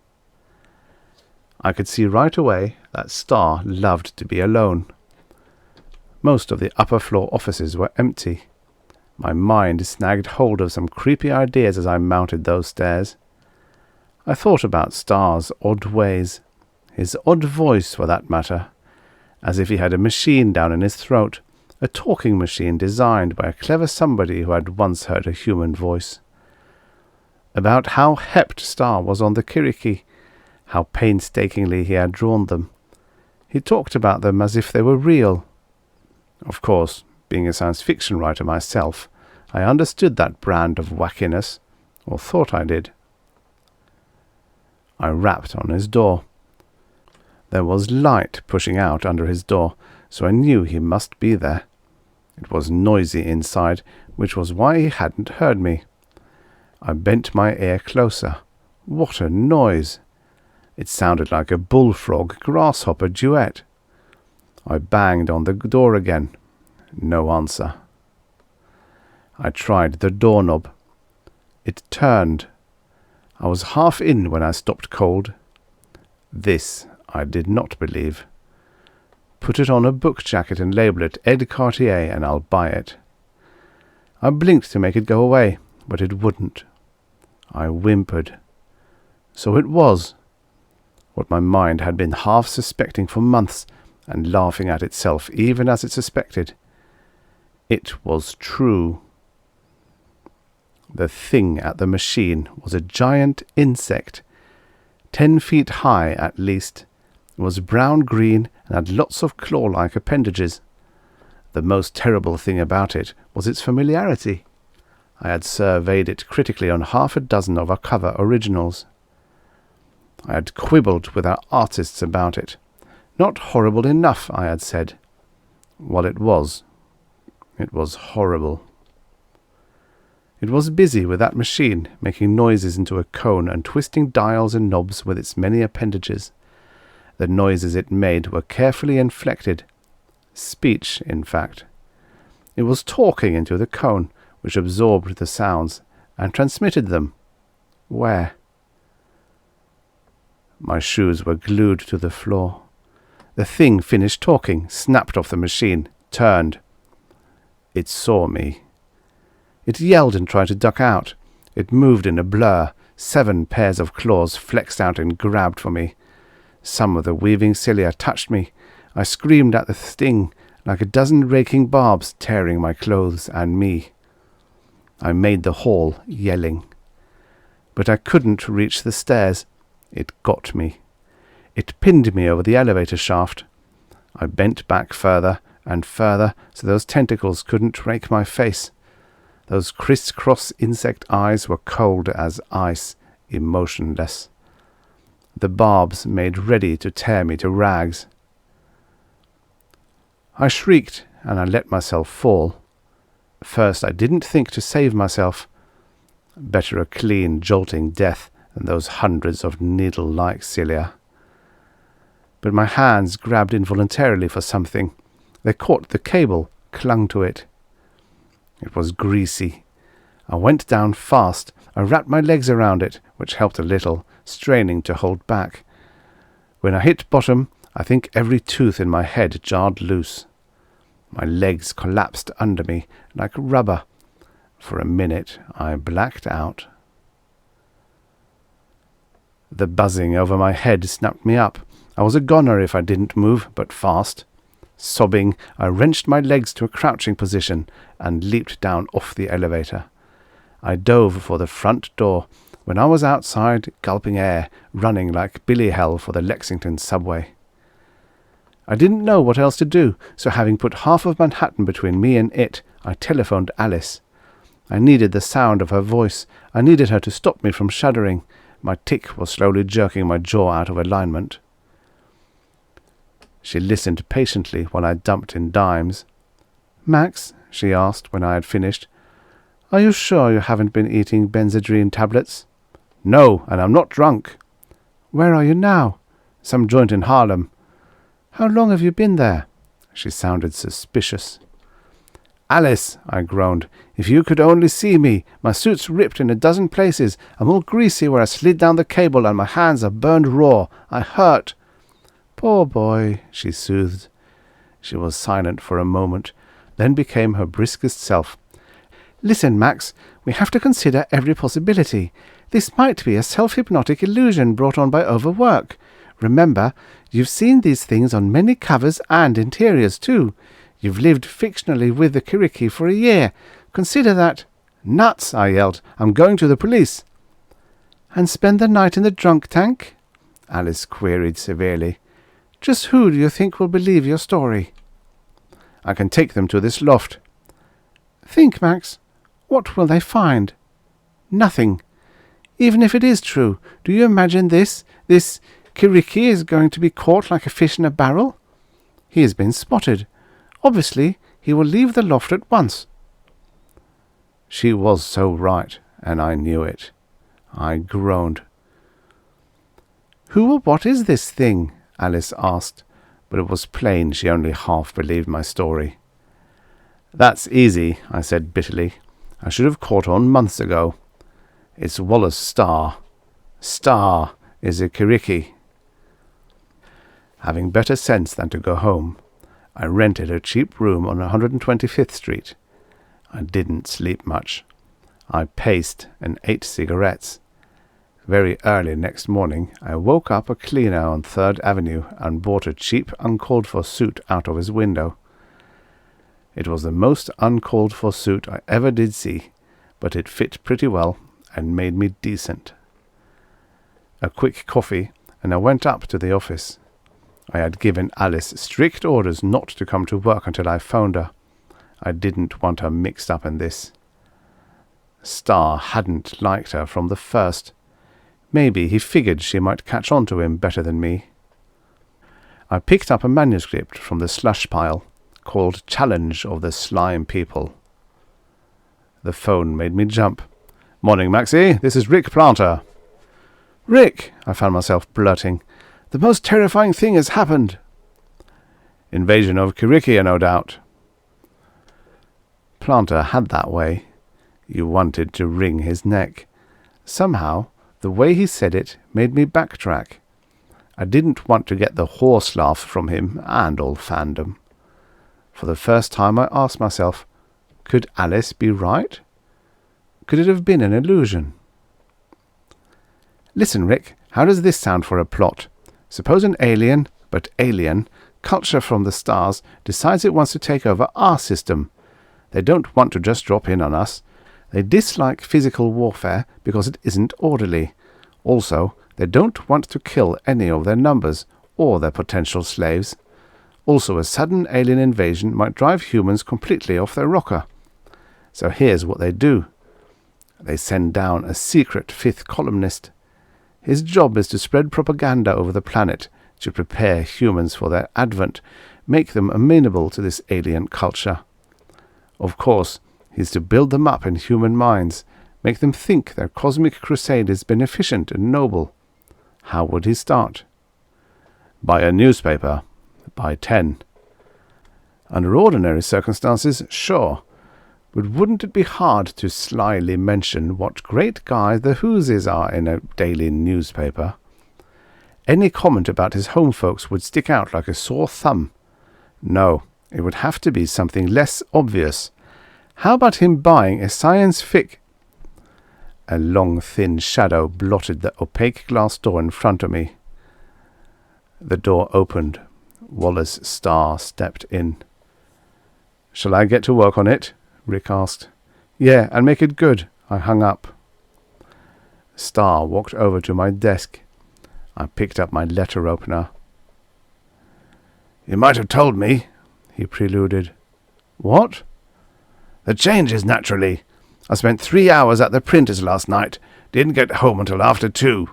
I could see right away that Star loved to be alone. Most of the upper floor offices were empty. My mind snagged hold of some creepy ideas as I mounted those stairs. I thought about Star's odd ways, his odd voice for that matter, as if he had a machine down in his throat, a talking machine designed by a clever somebody who had once heard a human voice. About how hept Star was on the Kiriki, how painstakingly he had drawn them. He talked about them as if they were real. Of course, being a science fiction writer myself, I understood that brand of wackiness, or thought I did. I rapped on his door. There was light pushing out under his door, so I knew he must be there. It was noisy inside, which was why he hadn't heard me. I bent my ear closer. What a noise! It sounded like a bullfrog-grasshopper duet. I banged on the door again. No answer. I tried the doorknob. It turned. I was half in when I stopped cold. This I did not believe. Put it on a book jacket and label it Ed Cartier and I'll buy it. I blinked to make it go away, but it wouldn't. I whimpered. So it was. What my mind had been half suspecting for months and laughing at itself even as it suspected. It was true. The thing at the machine was a giant insect, 10 feet high at least. It was brown-green and had lots of claw-like appendages. The most terrible thing about it was its familiarity. I had surveyed it critically on 6 of our cover originals. I had quibbled with our artists about it. Not horrible enough, I had said. Well, it was. It was horrible. It was busy with that machine, making noises into a cone and twisting dials and knobs with its many appendages. The noises it made were carefully inflected. Speech, in fact. It was talking into the cone, which absorbed the sounds and transmitted them. Where? My shoes were glued to the floor. The thing finished talking, snapped off the machine, turned. It saw me. It yelled and tried to duck out. It moved in a blur. 7 pairs of claws flexed out and grabbed for me. Some of the weaving cilia touched me. I screamed at the sting, like a dozen raking barbs tearing my clothes and me. I made the hall, yelling. But I couldn't reach the stairs. It got me. It pinned me over the elevator shaft. I bent back further and further so those tentacles couldn't rake my face. Those criss-cross insect eyes were cold as ice, emotionless. The barbs made ready to tear me to rags. I shrieked and I let myself fall. First I didn't think to save myself. Better a clean, jolting death than those hundreds of needle-like cilia. But my hands grabbed involuntarily for something. They caught the cable, clung to it. It was greasy. I went down fast. I wrapped my legs around it, which helped a little, straining to hold back. When I hit bottom, I think every tooth in my head jarred loose. My legs collapsed under me like rubber. For a minute, I blacked out. The buzzing over my head snapped me up. I was a goner if I didn't move, but fast. Sobbing, I wrenched my legs to a crouching position and leaped down off the elevator. I dove for the front door. When I was outside, gulping air, running like Billy Hell for the Lexington subway. I didn't know what else to do, so having put half of Manhattan between me and it, I telephoned Alice. I needed the sound of her voice. I needed her to stop me from shuddering, My tic was slowly jerking my jaw out of alignment. She listened patiently while I dumped in dimes. "Max," she asked when I had finished, "are you sure you haven't been eating Benzedrine tablets?" "No, and I'm not drunk." "Where are you now?" "Some joint in Harlem." "How long have you been there?" She sounded suspicious. "Alice," I groaned, "if you could only see me. My suit's ripped in a dozen places. I'm all greasy where I slid down the cable, and my hands are burned raw. I hurt." "Poor boy," she soothed. She was silent for a moment, then became her briskest self. "Listen, Max, we have to consider every possibility. This might be a self-hypnotic illusion brought on by overwork. Remember, you've seen these things on many covers and interiors too. You've lived fictionally with the Kiriki for a year. Consider that—" "Nuts!" I yelled. "I'm going to the police." "And spend the night in the drunk tank?" Alice queried severely. "Just who do you think will believe your story?" "I can take them to this loft." "Think, Max. What will they find?" "Nothing. Even if it is true, do you imagine this Kiriki is going to be caught like a fish in a barrel? He has been spotted. Obviously, he will leave the loft at once." She was so right, and I knew it. I groaned. "Who or what is this thing?" Alice asked, but it was plain she only half believed my story. "That's easy," I said bitterly. "I should have caught on months ago. It's Wallace Starr. Starr is a Kiriki." Having better sense than to go home, I rented a cheap room on 125th Street. I didn't sleep much. I paced and ate cigarettes. Very early next morning, I woke up a cleaner on 3rd Avenue and bought a cheap, uncalled-for suit out of his window. It was the most uncalled-for suit I ever did see, but it fit pretty well and made me decent. A quick coffee, and I went up to the office. I had given Alice strict orders not to come to work until I phoned her. I didn't want her mixed up in this. Starr hadn't liked her from the first. Maybe he figured she might catch on to him better than me. I picked up a manuscript from the slush pile, called Challenge of the Slime People. The phone made me jump. "Morning, Maxie. This is Rick Planter." "Rick," I found myself blurting, "the most terrifying thing has happened." "Invasion of Kiriki, no doubt." Planter had that way. You wanted to wring his neck. Somehow, the way he said it made me backtrack. I didn't want to get the horse laugh from him and all fandom. For the first time I asked myself, could Alice be right? Could it have been an illusion? "Listen, Rick, how does this sound for a plot? Suppose an alien, but alien, culture from the stars decides it wants to take over our system. They don't want to just drop in on us. They dislike physical warfare because it isn't orderly. Also, they don't want to kill any of their numbers or their potential slaves. Also, a sudden alien invasion might drive humans completely off their rocker. So here's what they do. They send down a secret fifth columnist. His job is to spread propaganda over the planet to prepare humans for their advent, make them amenable to this alien culture. Of course, he's to build them up in human minds, make them think their cosmic crusade is beneficent and noble. How would he start? Buy a newspaper. Buy 10. Under ordinary circumstances, sure. But wouldn't it be hard to slyly mention what great guys the Whosies are in a daily newspaper? Any comment about his home folks would stick out like a sore thumb. No, it would have to be something less obvious. How about him buying a science fic? A long, thin shadow blotted the opaque glass door in front of me. The door opened. Wallace Starr stepped in. "Shall I get to work on it?" Rick asked. "Yeah, and make it good." I hung up. Starr walked over to my desk. I picked up my letter opener. "You might have told me," he preluded. "What?" "The changes, naturally. I spent 3 hours at the printers last night. Didn't get home until after 2.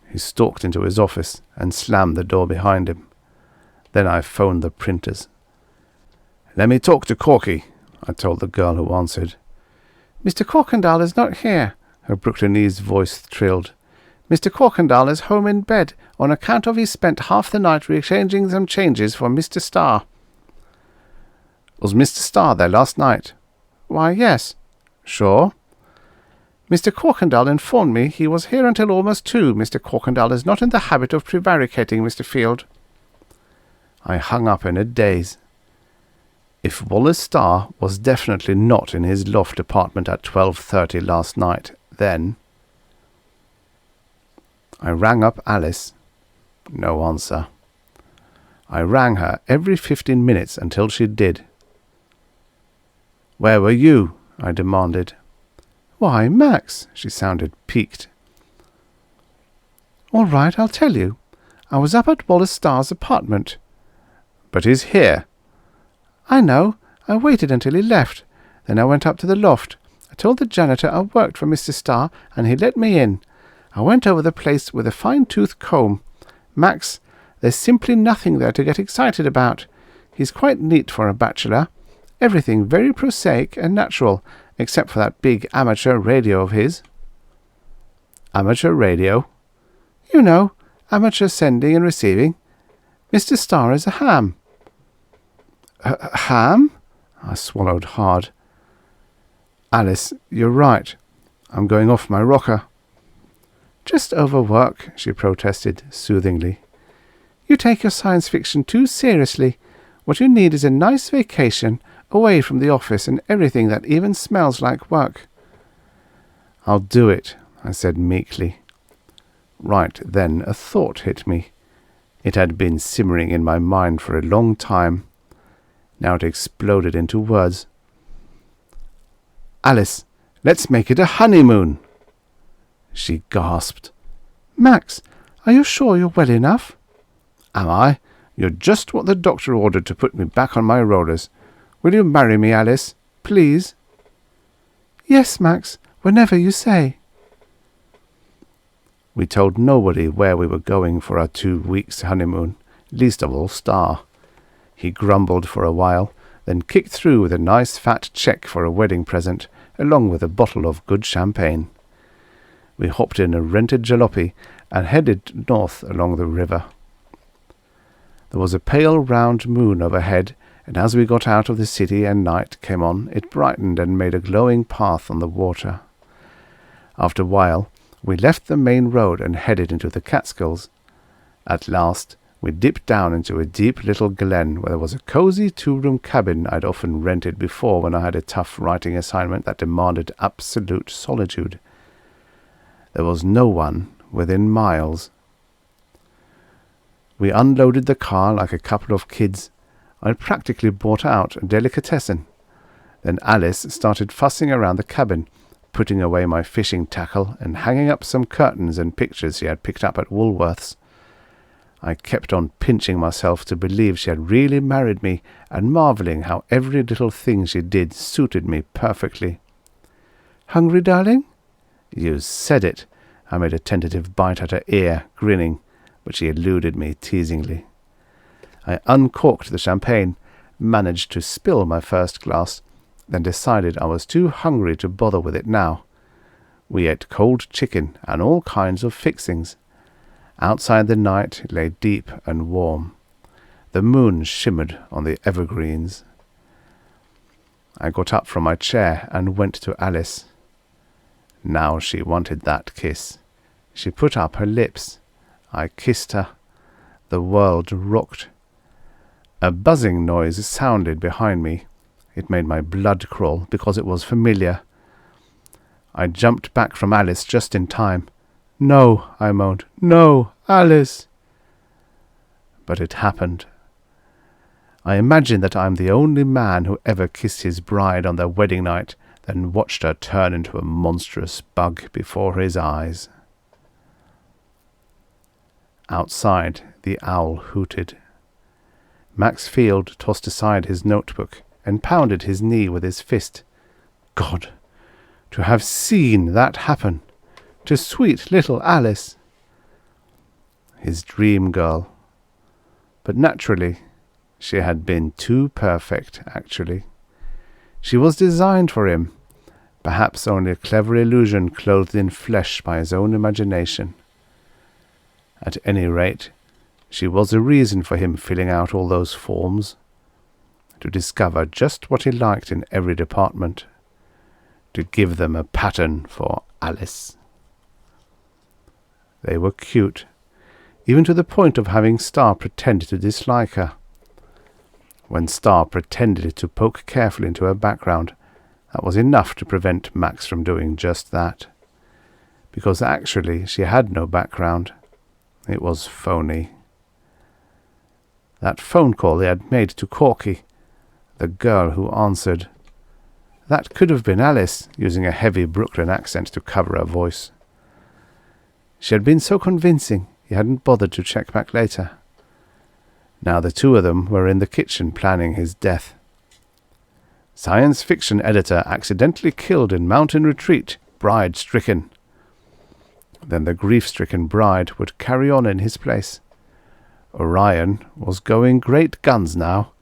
He stalked into his office and slammed the door behind him. Then I phoned the printers. "Let me talk to Corky," I told the girl who answered. "Mr. Corkendall is not here," her Brooklynese voice trilled. "Mr. Corkendall is home in bed on account of he spent half the night re-exchanging some changes for Mr. Starr." "Was Mr. Starr there last night?" "Why, yes." "Sure?" "Mr. Corkendall informed me he was here until almost 2. Mr. Corkendall is not in the habit of prevaricating, Mr. Field." I hung up in a daze. If Wallace Starr was definitely not in his loft apartment at 12:30 last night, then... I rang up Alice. No answer. I rang her every 15 minutes until she did. "Where were you?" I demanded. "Why, Max," she sounded piqued. "All right, I'll tell you. I was up at Wallace Starr's apartment." "But he's here." "I know. I waited until he left. Then I went up to the loft. I told the janitor I worked for Mr. Starr, and he let me in. I went over the place with a fine-tooth comb. Max, there's simply nothing there to get excited about. He's quite neat for a bachelor. Everything very prosaic and natural, except for that big amateur radio of his." "Amateur radio?" "You know, amateur sending and receiving. Mr. Starr is a ham." "Ham?" I swallowed hard. "Alice, you're right. I'm going off my rocker." "Just overwork," she protested soothingly. "You take your science fiction too seriously. What you need is a nice vacation, away from the office and everything that even smells like work." "I'll do it," I said meekly. Right then a thought hit me. It had been simmering in my mind for a long time. Now it exploded into words. "Alice, let's make it a honeymoon." She gasped. "Max, are you sure you're well enough?" "Am I? You're just what the doctor ordered to put me back on my rollers. Will you marry me, Alice? Please?" "Yes, Max, whenever you say." We told nobody where we were going for our 2 weeks' honeymoon, least of all Starr. He grumbled for a while, then kicked through with a nice fat cheque for a wedding present, along with a bottle of good champagne. We hopped in a rented jalopy and headed north along the river. There was a pale round moon overhead, and as we got out of the city and night came on, it brightened and made a glowing path on the water. After a while, we left the main road and headed into the Catskills. At last, we dipped down into a deep little glen where there was a cosy 2-room cabin I'd often rented before when I had a tough writing assignment that demanded absolute solitude. There was no one within miles. We unloaded the car like a couple of kids. I'd practically bought out a delicatessen. Then Alice started fussing around the cabin, putting away my fishing tackle and hanging up some curtains and pictures she had picked up at Woolworth's. I kept on pinching myself to believe she had really married me and marvelling how every little thing she did suited me perfectly. "Hungry, darling?" "You said it." I made a tentative bite at her ear, grinning, but she eluded me teasingly. I uncorked the champagne, managed to spill my first glass, then decided I was too hungry to bother with it now. We ate cold chicken and all kinds of fixings. Outside the night lay deep and warm. The moon shimmered on the evergreens. I got up from my chair and went to Alice. Now she wanted that kiss. She put up her lips. I kissed her. The world rocked. A buzzing noise sounded behind me. It made my blood crawl because it was familiar. I jumped back from Alice just in time. "No," I moaned. "No, Alice." But it happened. I imagine that I am the only man who ever kissed his bride on their wedding night, then watched her turn into a monstrous bug before his eyes. Outside, the owl hooted. Max Field tossed aside his notebook and pounded his knee with his fist. God, to have seen that happen! to sweet little Alice. His dream girl. But naturally, she had been too perfect, actually. She was designed for him, perhaps only a clever illusion clothed in flesh by his own imagination. At any rate, she was a reason for him filling out all those forms, to discover just what he liked in every department, to give them a pattern for Alice. They were cute, even to the point of having Star pretend to dislike her. When Star pretended to poke carefully into her background, that was enough to prevent Max from doing just that. Because actually she had no background. It was phony. That phone call he had made to Corky, the girl who answered, that could have been Alice, using a heavy Brooklyn accent to cover her voice. She had been so convincing he hadn't bothered to check back later. Now the two of them were in the kitchen planning his death. Science fiction editor accidentally killed in mountain retreat, bride stricken. Then the grief-stricken bride would carry on in his place. Orion was going great guns now.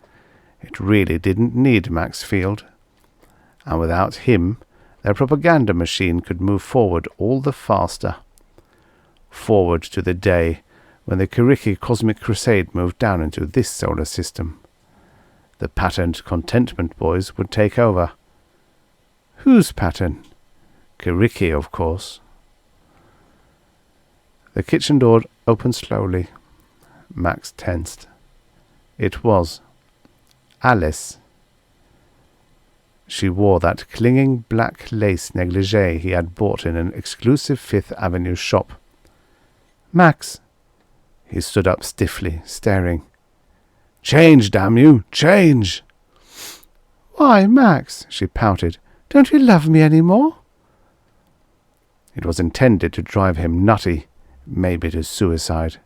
It really didn't need Max Field. And without him, their propaganda machine could move forward all the faster. Forward to the day when the Kiriki Cosmic Crusade moved down into this solar system. The patterned Contentment Boys would take over. Whose pattern? Kiriki, of course. The kitchen door opened slowly. Max tensed. It was Alice. She wore that clinging black lace negligee he had bought in an exclusive Fifth Avenue shop. Max. He stood up stiffly, staring. Change, damn you! Change! Why, Max, she pouted. Don't you love me any more? It was intended to drive him nutty, maybe to suicide.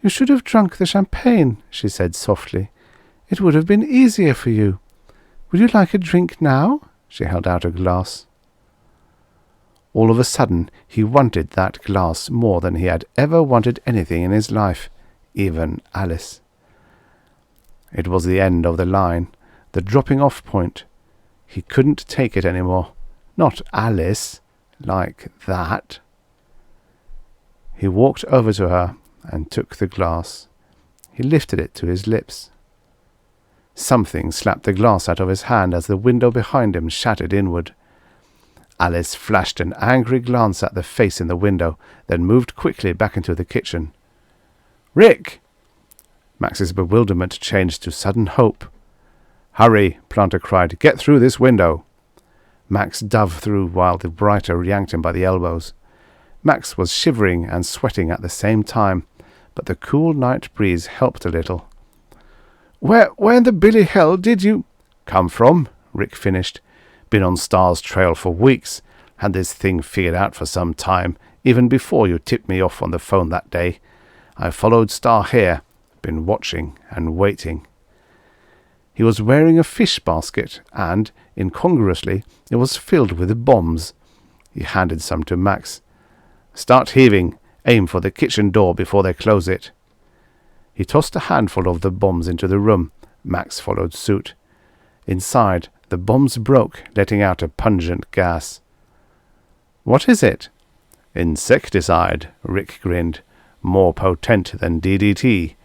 You should have drunk the champagne, she said softly. It would have been easier for you. Would you like a drink now? She held out a glass. All of a sudden, he wanted that glass more than he had ever wanted anything in his life, even Alice. It was the end of the line, the dropping-off point. He couldn't take it any more. Not Alice, like that. He walked over to her and took the glass. He lifted it to his lips. Something slapped the glass out of his hand as the window behind him shattered inward. Alice flashed an angry glance at the face in the window, then moved quickly back into the kitchen. Rick! Max's bewilderment changed to sudden hope. Hurry, Planter cried. Get through this window. Max dove through while the writer yanked him by the elbows. Max was shivering and sweating at the same time, but the cool night breeze helped a little. Where in the Billy hell did you come from? Rick finished. Been on Star's trail for weeks. Had this thing figured out for some time, even before you tipped me off on the phone that day. I followed Star here, been watching and waiting. He was wearing a fish basket, and, incongruously, it was filled with bombs. He handed some to Max. Start heaving. Aim for the kitchen door before they close it. He tossed a handful of the bombs into the room. Max followed suit. Inside, the bombs broke, letting out a pungent gas. What is it? Insecticide, Rick grinned. More potent than DDT.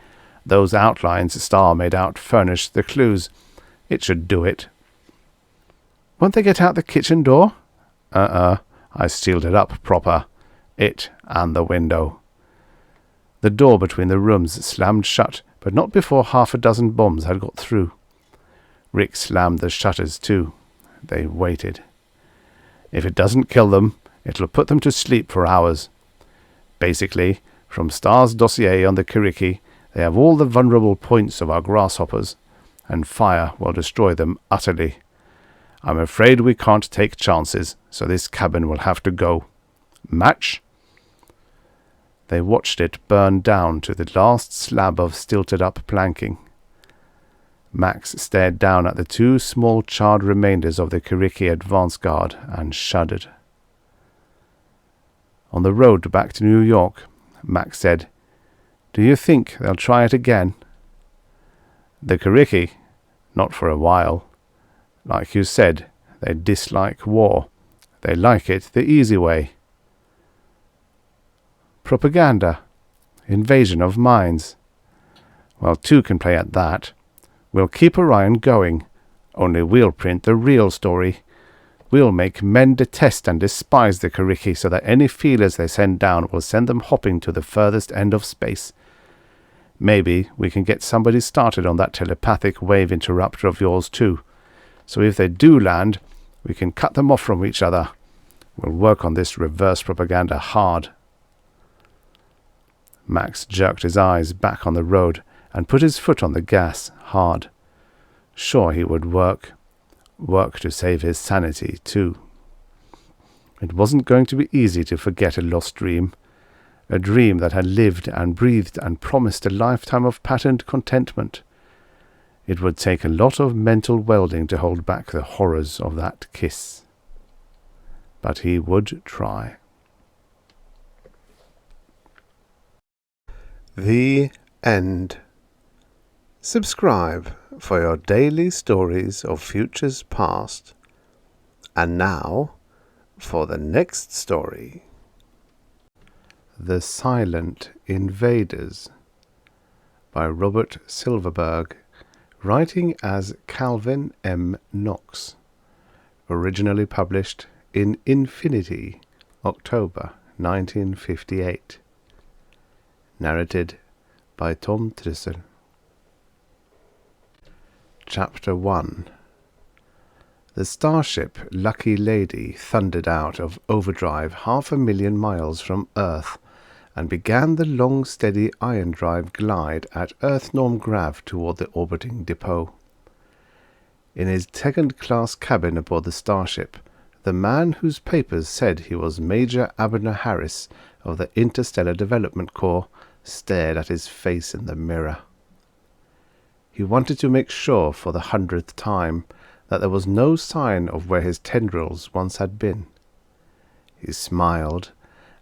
Those outlines Star made out furnished the clues. It should do it. Won't they get out the kitchen door? I sealed it up proper. It and the window. The door between the rooms slammed shut, but not before 6 bombs had got through. Rick slammed the shutters too. They waited. If it doesn't kill them, it'll put them to sleep for hours. Basically, from Star's dossier on the Kiriki, they have all the vulnerable points of our grasshoppers, and fire will destroy them utterly. I'm afraid we can't take chances, so this cabin will have to go. Match? They watched it burn down to the last slab of stilted-up planking. Max stared down at the 2 small charred remainders of the Kiriki advance guard and shuddered. On the road back to New York, Max said, "Do you think they'll try it again?" "The Kiriki? Not for a while. Like you said, they dislike war. They like it the easy way." "Propaganda. Invasion of minds. Well, two can play at that. We'll keep Orion going, only we'll print the real story. We'll make men detest and despise the Kiriki so that any feelers they send down will send them hopping to the furthest end of space. Maybe we can get somebody started on that telepathic wave interrupter of yours too. So if they do land, we can cut them off from each other. We'll work on this reverse propaganda hard." Max jerked his eyes back on the road and put his foot on the gas hard. Sure he would work to save his sanity too. It wasn't going to be easy to forget a lost dream, a dream that had lived and breathed and promised a lifetime of patterned contentment. It would take a lot of mental welding to hold back the horrors of that kiss. But he would try. The End. Subscribe for your daily stories of futures past. And now, for the next story. The Silent Invaders by Robert Silverberg, writing as Calvin M. Knox. Originally published in Infinity, October 1958. Narrated by Tom Trussel. Chapter 1. The starship Lucky Lady thundered out of overdrive 500,000 miles from Earth and began the long, steady iron drive glide at Earth norm grav toward the orbiting depot. In his second-class cabin aboard the starship, the man whose papers said he was Major Abner Harris of the Interstellar Development Corps stared at his face in the mirror. He wanted to make sure for the 100th time that there was no sign of where his tendrils once had been. He smiled,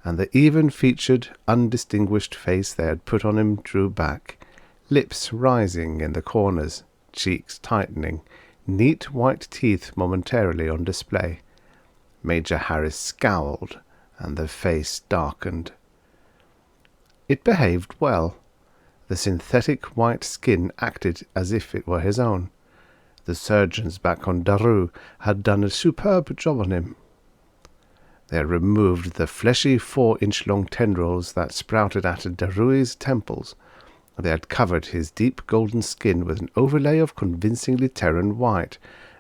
and the even-featured, undistinguished face they had put on him drew back, lips rising in the corners, cheeks tightening, neat white teeth momentarily on display. Major Harris scowled, and the face darkened. It behaved well. The synthetic white skin acted as if it were his own. The surgeons back on Daru had done a superb job on him. They had removed the fleshy 4-inch-long tendrils that sprouted at Darui's temples. They had covered his deep golden skin with an overlay of convincingly Terran white,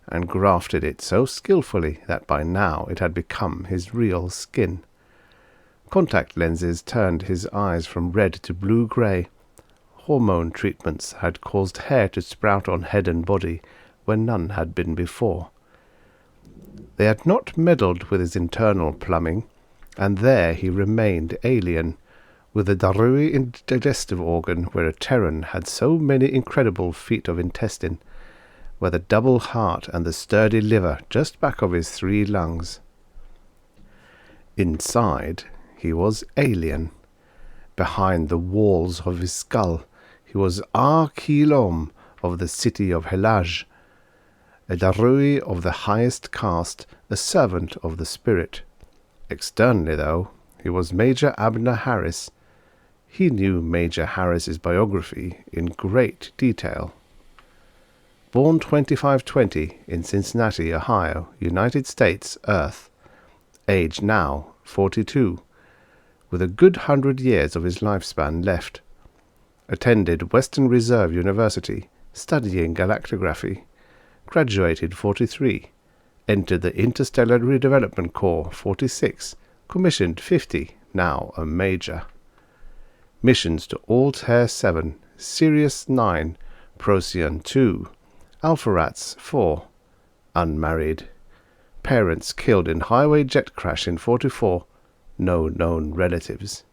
and grafted it so skillfully that by now it had become his real skin. Contact lenses turned his eyes from red to blue-grey. Hormone treatments had caused hair to sprout on head and body where none had been before. They had not meddled with his internal plumbing, and there he remained alien, with the Darui digestive organ where a Terran had so many incredible feet of intestine, where the double heart and the sturdy liver just back of his 3 lungs. Inside, he was alien. Behind the walls of his skull, he was Ar-Kilom of the city of Helaj, a Darui of the highest caste, a servant of the spirit. Externally, though, he was Major Abner Harris. He knew Major Harris's biography in great detail. Born 2520 in Cincinnati, Ohio, United States, Earth. Age now 42, with a good 100 years of his lifespan left. Attended Western Reserve University, studying galactography. Graduated 43. Entered the Interstellar Redevelopment Corps 46. Commissioned 50, now a major. Missions to Altair 7, Sirius 9, Procyon 2, Alpharats 4. Unmarried. Parents killed in highway jet crash in 44. No known relatives.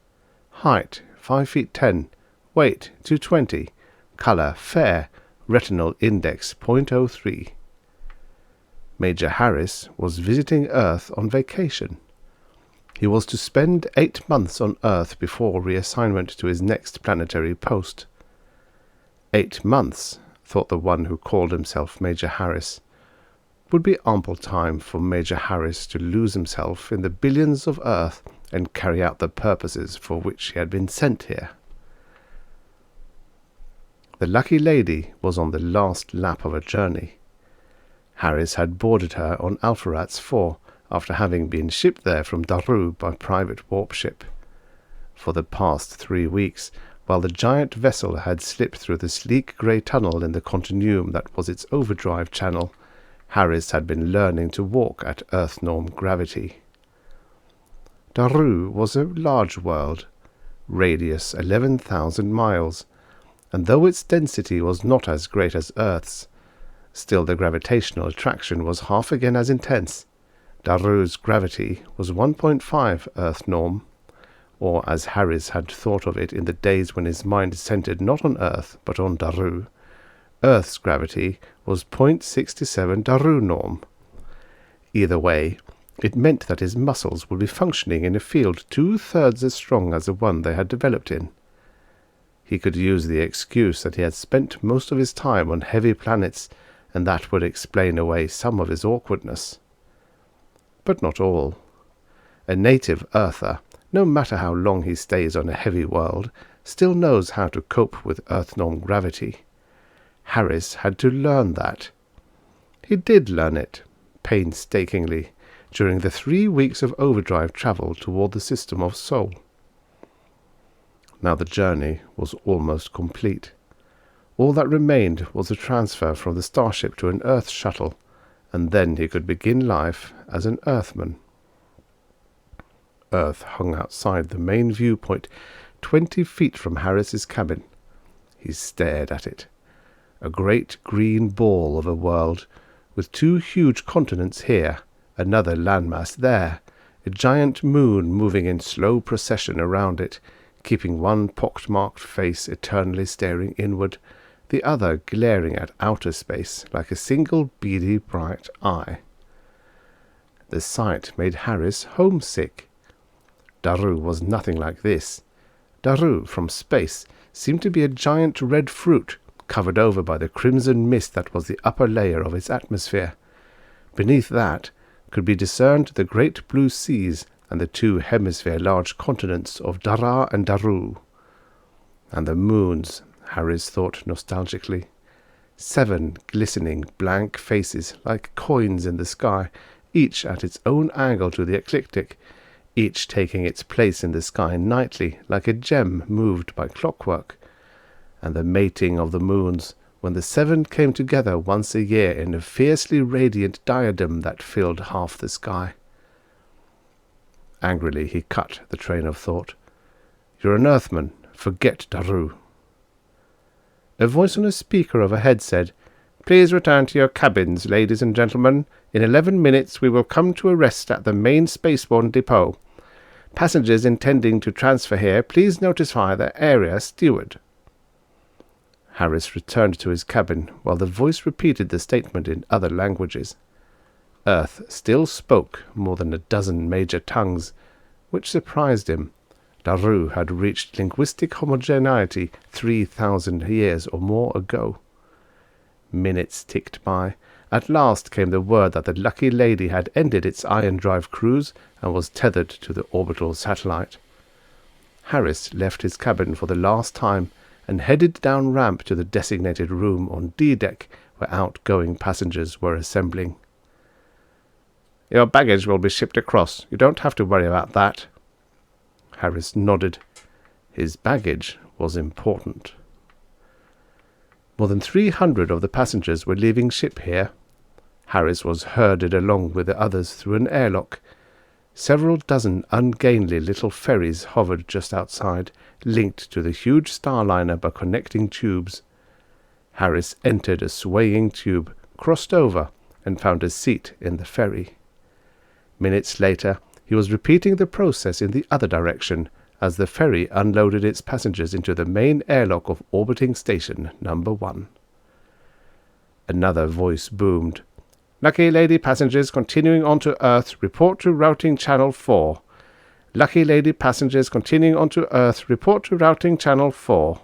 Height 5 feet 10. Weight 220. Color fair. Retinal index 0.03. Major Harris was visiting Earth on vacation. He was to spend 8 months on Earth before reassignment to his next planetary post. 8 months, thought the one who called himself Major Harris, would be ample time for Major Harris to lose himself in the billions of Earth and carry out the purposes for which he had been sent here. The lucky lady was on the last lap of her journey. Harris had boarded her on Alpheratz 4 after having been shipped there from Daru by private warp ship. For the past 3 weeks, while the giant vessel had slipped through the sleek grey tunnel in the continuum that was its overdrive channel, Harris had been learning to walk at Earth norm gravity. Daru was a large world, radius 11,000 miles, and though its density was not as great as Earth's, still the gravitational attraction was half again as intense. Daru's gravity was 1.5 Earth norm, or as Harris had thought of it in the days when his mind centered not on Earth but on Daru, Earth's gravity was 0.67 Daru norm. Either way, it meant that his muscles would be functioning in a field 2/3 as strong as the one they had developed in. He could use the excuse that he had spent most of his time on heavy planets, and that would explain away some of his awkwardness. But not all. A native Earther, no matter how long he stays on a heavy world, still knows how to cope with Earth norm gravity. Harris had to learn that. He did learn it, painstakingly, during the 3 weeks of overdrive travel toward the system of Sol. Now the journey was almost complete. All that remained was a transfer from the starship to an Earth shuttle, and then he could begin life as an Earthman. Earth hung outside the main viewpoint, 20 feet from Harris's cabin. He stared at it. A great green ball of a world, with 2 huge continents here, another landmass there, a giant moon moving in slow procession around it, keeping one pockmarked face eternally staring inward, the other glaring at outer space like a single beady bright eye. The sight made Harris homesick. Daru was nothing like this. Daru, from space, seemed to be a giant red fruit, covered over by the crimson mist that was the upper layer of its atmosphere. Beneath that could be discerned the great blue seas and the 2 hemisphere-large continents of Dara and Daru. And the moons, Harris thought nostalgically. 7 glistening, blank faces like coins in the sky, each at its own angle to the ecliptic, each taking its place in the sky nightly like a gem moved by clockwork. And the mating of the moons, when the 7 came together once a year in a fiercely radiant diadem that filled half the sky. Angrily he cut the train of thought. "You're an Earthman. Forget Daru." A voice on a speaker overhead said, "Please return to your cabins, ladies and gentlemen. In 11 minutes we will come to a rest at the main spaceborne depot. Passengers intending to transfer here, please notify the area steward." Harris returned to his cabin while the voice repeated the statement in other languages. Earth still spoke more than a dozen major tongues, which surprised him. Daru had reached linguistic homogeneity 3,000 years or more ago. Minutes ticked by. At last came the word that the lucky lady had ended its ion drive cruise and was tethered to the orbital satellite. Harris left his cabin for the last time and headed down ramp to the designated room on D-deck where outgoing passengers were assembling. "Your baggage will be shipped across. You don't have to worry about that." Harris nodded. His baggage was important. More than 300 of the passengers were leaving ship here. Harris was herded along with the others through an airlock. Several dozen ungainly little ferries hovered just outside, linked to the huge starliner by connecting tubes. Harris entered a swaying tube, crossed over, and found a seat in the ferry. Minutes later, he was repeating the process in the other direction as the ferry unloaded its passengers into the main airlock of orbiting station number 1. Another voice boomed. "Lucky lady passengers continuing on to Earth, report to routing channel 4. Lucky Lady passengers continuing onto Earth report to routing channel 4.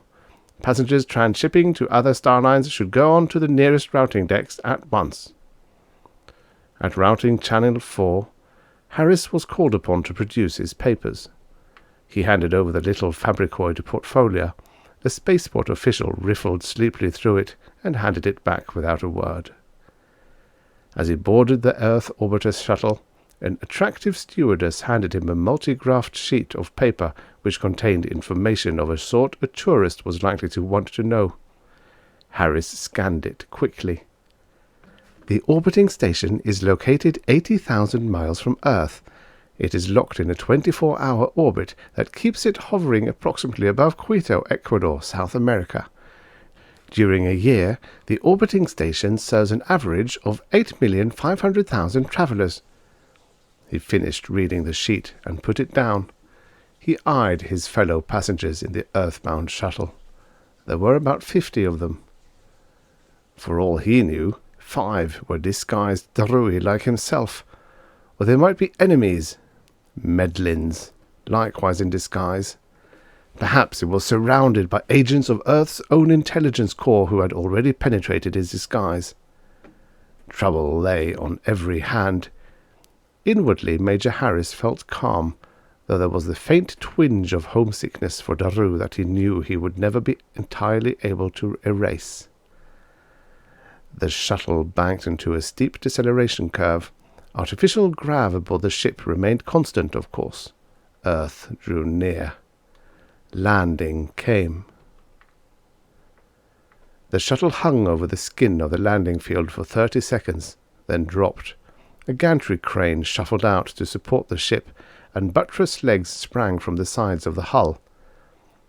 Passengers transshipping to other star lines should go on to the nearest routing decks at once. At routing channel 4, Harris was called upon to produce his papers. He handed over the little fabricoid portfolio. A spaceport official riffled sleepily through it and handed it back without a word. As he boarded the Earth Orbiter shuttle, an attractive stewardess handed him a multigraphed sheet of paper which contained information of a sort a tourist was likely to want to know. Harris scanned it quickly. The orbiting station is located 80,000 miles from Earth. It is locked in a 24-hour orbit that keeps it hovering approximately above Quito, Ecuador, South America. During a year, the orbiting station serves an average of 8,500,000 travelers. He finished reading the sheet and put it down. He eyed his fellow passengers in the earthbound shuttle. There were about 50 of them. For all he knew, 5 were disguised Darui like himself, or they might be enemies, Medlins, likewise in disguise. Perhaps he was surrounded by agents of Earth's own intelligence corps who had already penetrated his disguise. Trouble lay on every hand. Inwardly, Major Harris felt calm, though there was the faint twinge of homesickness for Daru that he knew he would never be entirely able to erase. The shuttle banked into a steep deceleration curve. Artificial grav aboard the ship remained constant, of course. Earth drew near. Landing came. The shuttle hung over the skin of the landing field for 30 seconds, then dropped. A gantry crane shuffled out to support the ship, and buttressed legs sprang from the sides of the hull.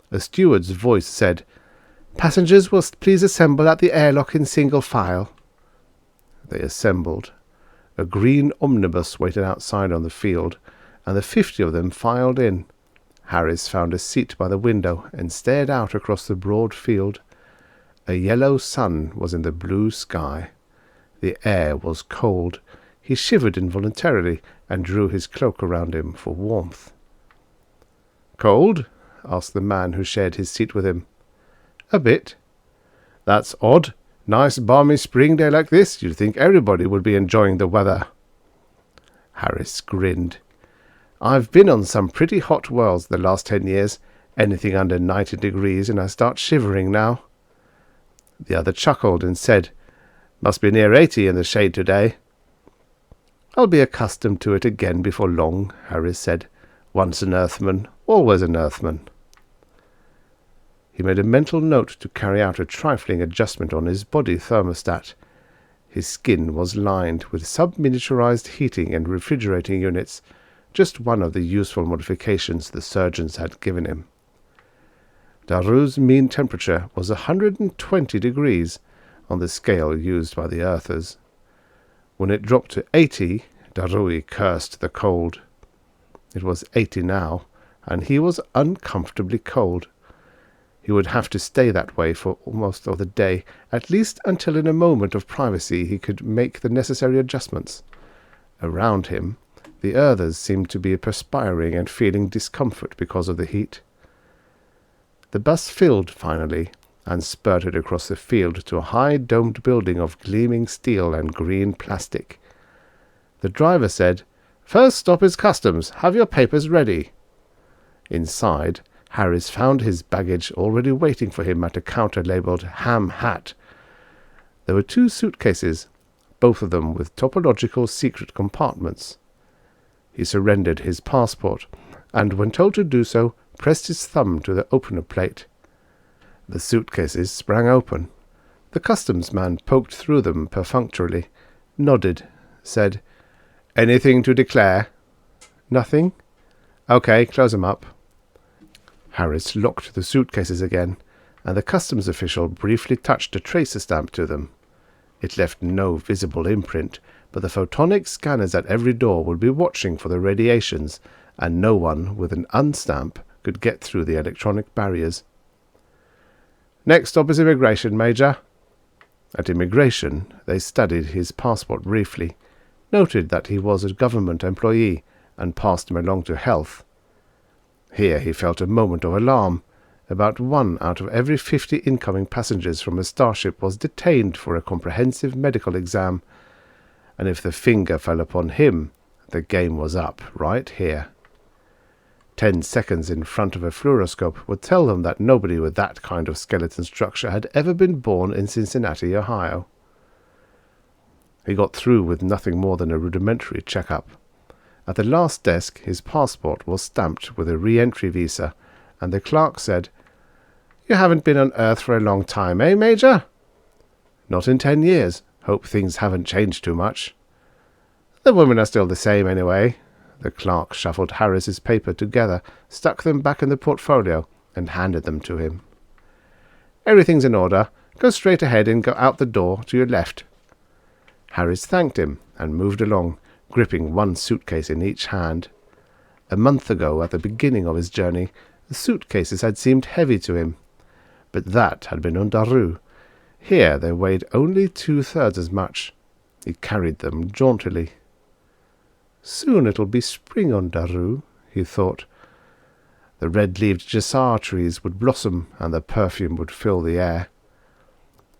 A steward's voice said, "Passengers will please assemble at the airlock in single file." They assembled. A green omnibus waited outside on the field, and the 50 of them filed in. Harris found a seat by the window and stared out across the broad field. A yellow sun was in the blue sky. The air was cold. He shivered involuntarily and drew his cloak around him for warmth. "Cold?" asked the man who shared his seat with him. "A bit." "That's odd. Nice balmy spring day like this, you'd think everybody would be enjoying the weather." Harris grinned. "I've been on some pretty hot worlds the last 10 years, anything under 90 degrees, and I start shivering now." The other chuckled and said, "Must be near 80 in the shade today." "I'll be accustomed to it again before long," Harris said. "Once an Earthman, always an Earthman." He made a mental note to carry out a trifling adjustment on his body thermostat. His skin was lined with sub-miniaturized heating and refrigerating units, just one of the useful modifications the surgeons had given him. Daru's mean temperature was 120 degrees on the scale used by the Earthers. When it dropped to 80, Darui cursed the cold. It was 80 now, and he was uncomfortably cold. He would have to stay that way for most of the day, at least until in a moment of privacy he could make the necessary adjustments. Around him, the others seemed to be perspiring and feeling discomfort because of the heat. The bus filled finally, and spurted across the field to a high domed building of gleaming steel and green plastic. The driver said, "First stop is customs. Have your papers ready." Inside, Harris found his baggage already waiting for him at a counter labelled Ham Hat. There were 2 suitcases, both of them with topological secret compartments. He surrendered his passport, and when told to do so, pressed his thumb to the opener plate. The suitcases sprang open. The customs man poked through them perfunctorily, nodded, said, "Anything to declare?" "Nothing." "Okay, close them up." Harris locked the suitcases again, and the customs official briefly touched a tracer stamp to them. It left no visible imprint, but the photonic scanners at every door would be watching for the radiations, and no one with an unstamp could get through the electronic barriers. "Next stop is immigration, Major." At immigration, they studied his passport briefly, noted that he was a government employee, and passed him along to health. Here he felt a moment of alarm. About 1 out of every 50 incoming passengers from a starship was detained for a comprehensive medical exam, and if the finger fell upon him, the game was up right here. 10 seconds in front of a fluoroscope would tell them that nobody with that kind of skeleton structure had ever been born in Cincinnati, Ohio. He got through with nothing more than a rudimentary check-up. At the last desk, his passport was stamped with a re-entry visa, and the clerk said, "You haven't been on Earth for a long time, eh, Major?" "Not in 10 years. Hope things haven't changed too much." "The women are still the same, anyway." The clerk shuffled Harris's paper together, stuck them back in the portfolio, and handed them to him. "Everything's in order. Go straight ahead and go out the door to your left." Harris thanked him and moved along, gripping one suitcase in each hand. A month ago, at the beginning of his journey, the suitcases had seemed heavy to him, but that had been on Daru. Here they weighed only 2/3 as much. He carried them jauntily. "Soon it'll be spring on Daru," he thought. The red-leaved jasar trees would blossom, and the perfume would fill the air.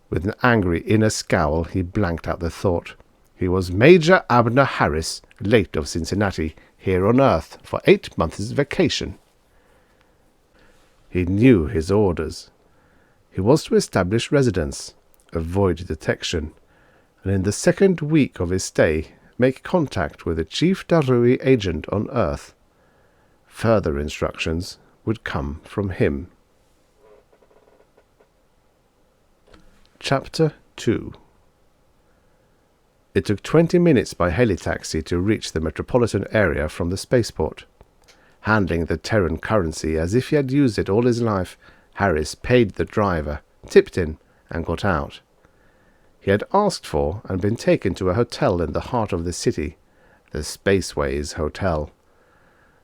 With an angry inner scowl, he blanked out the thought. He was Major Abner Harris, late of Cincinnati, here on Earth for 8 months' vacation. He knew his orders. He was to establish residence, avoid detection, and in the second week of his stay, make contact with the chief Darui agent on Earth. Further instructions would come from him. Chapter 2. It took 20 minutes by helitaxi to reach the metropolitan area from the spaceport. Handling the Terran currency as if he had used it all his life, Harris paid the driver, tipped in, and got out. He had asked for and been taken to a hotel in the heart of the city, the Spaceways Hotel.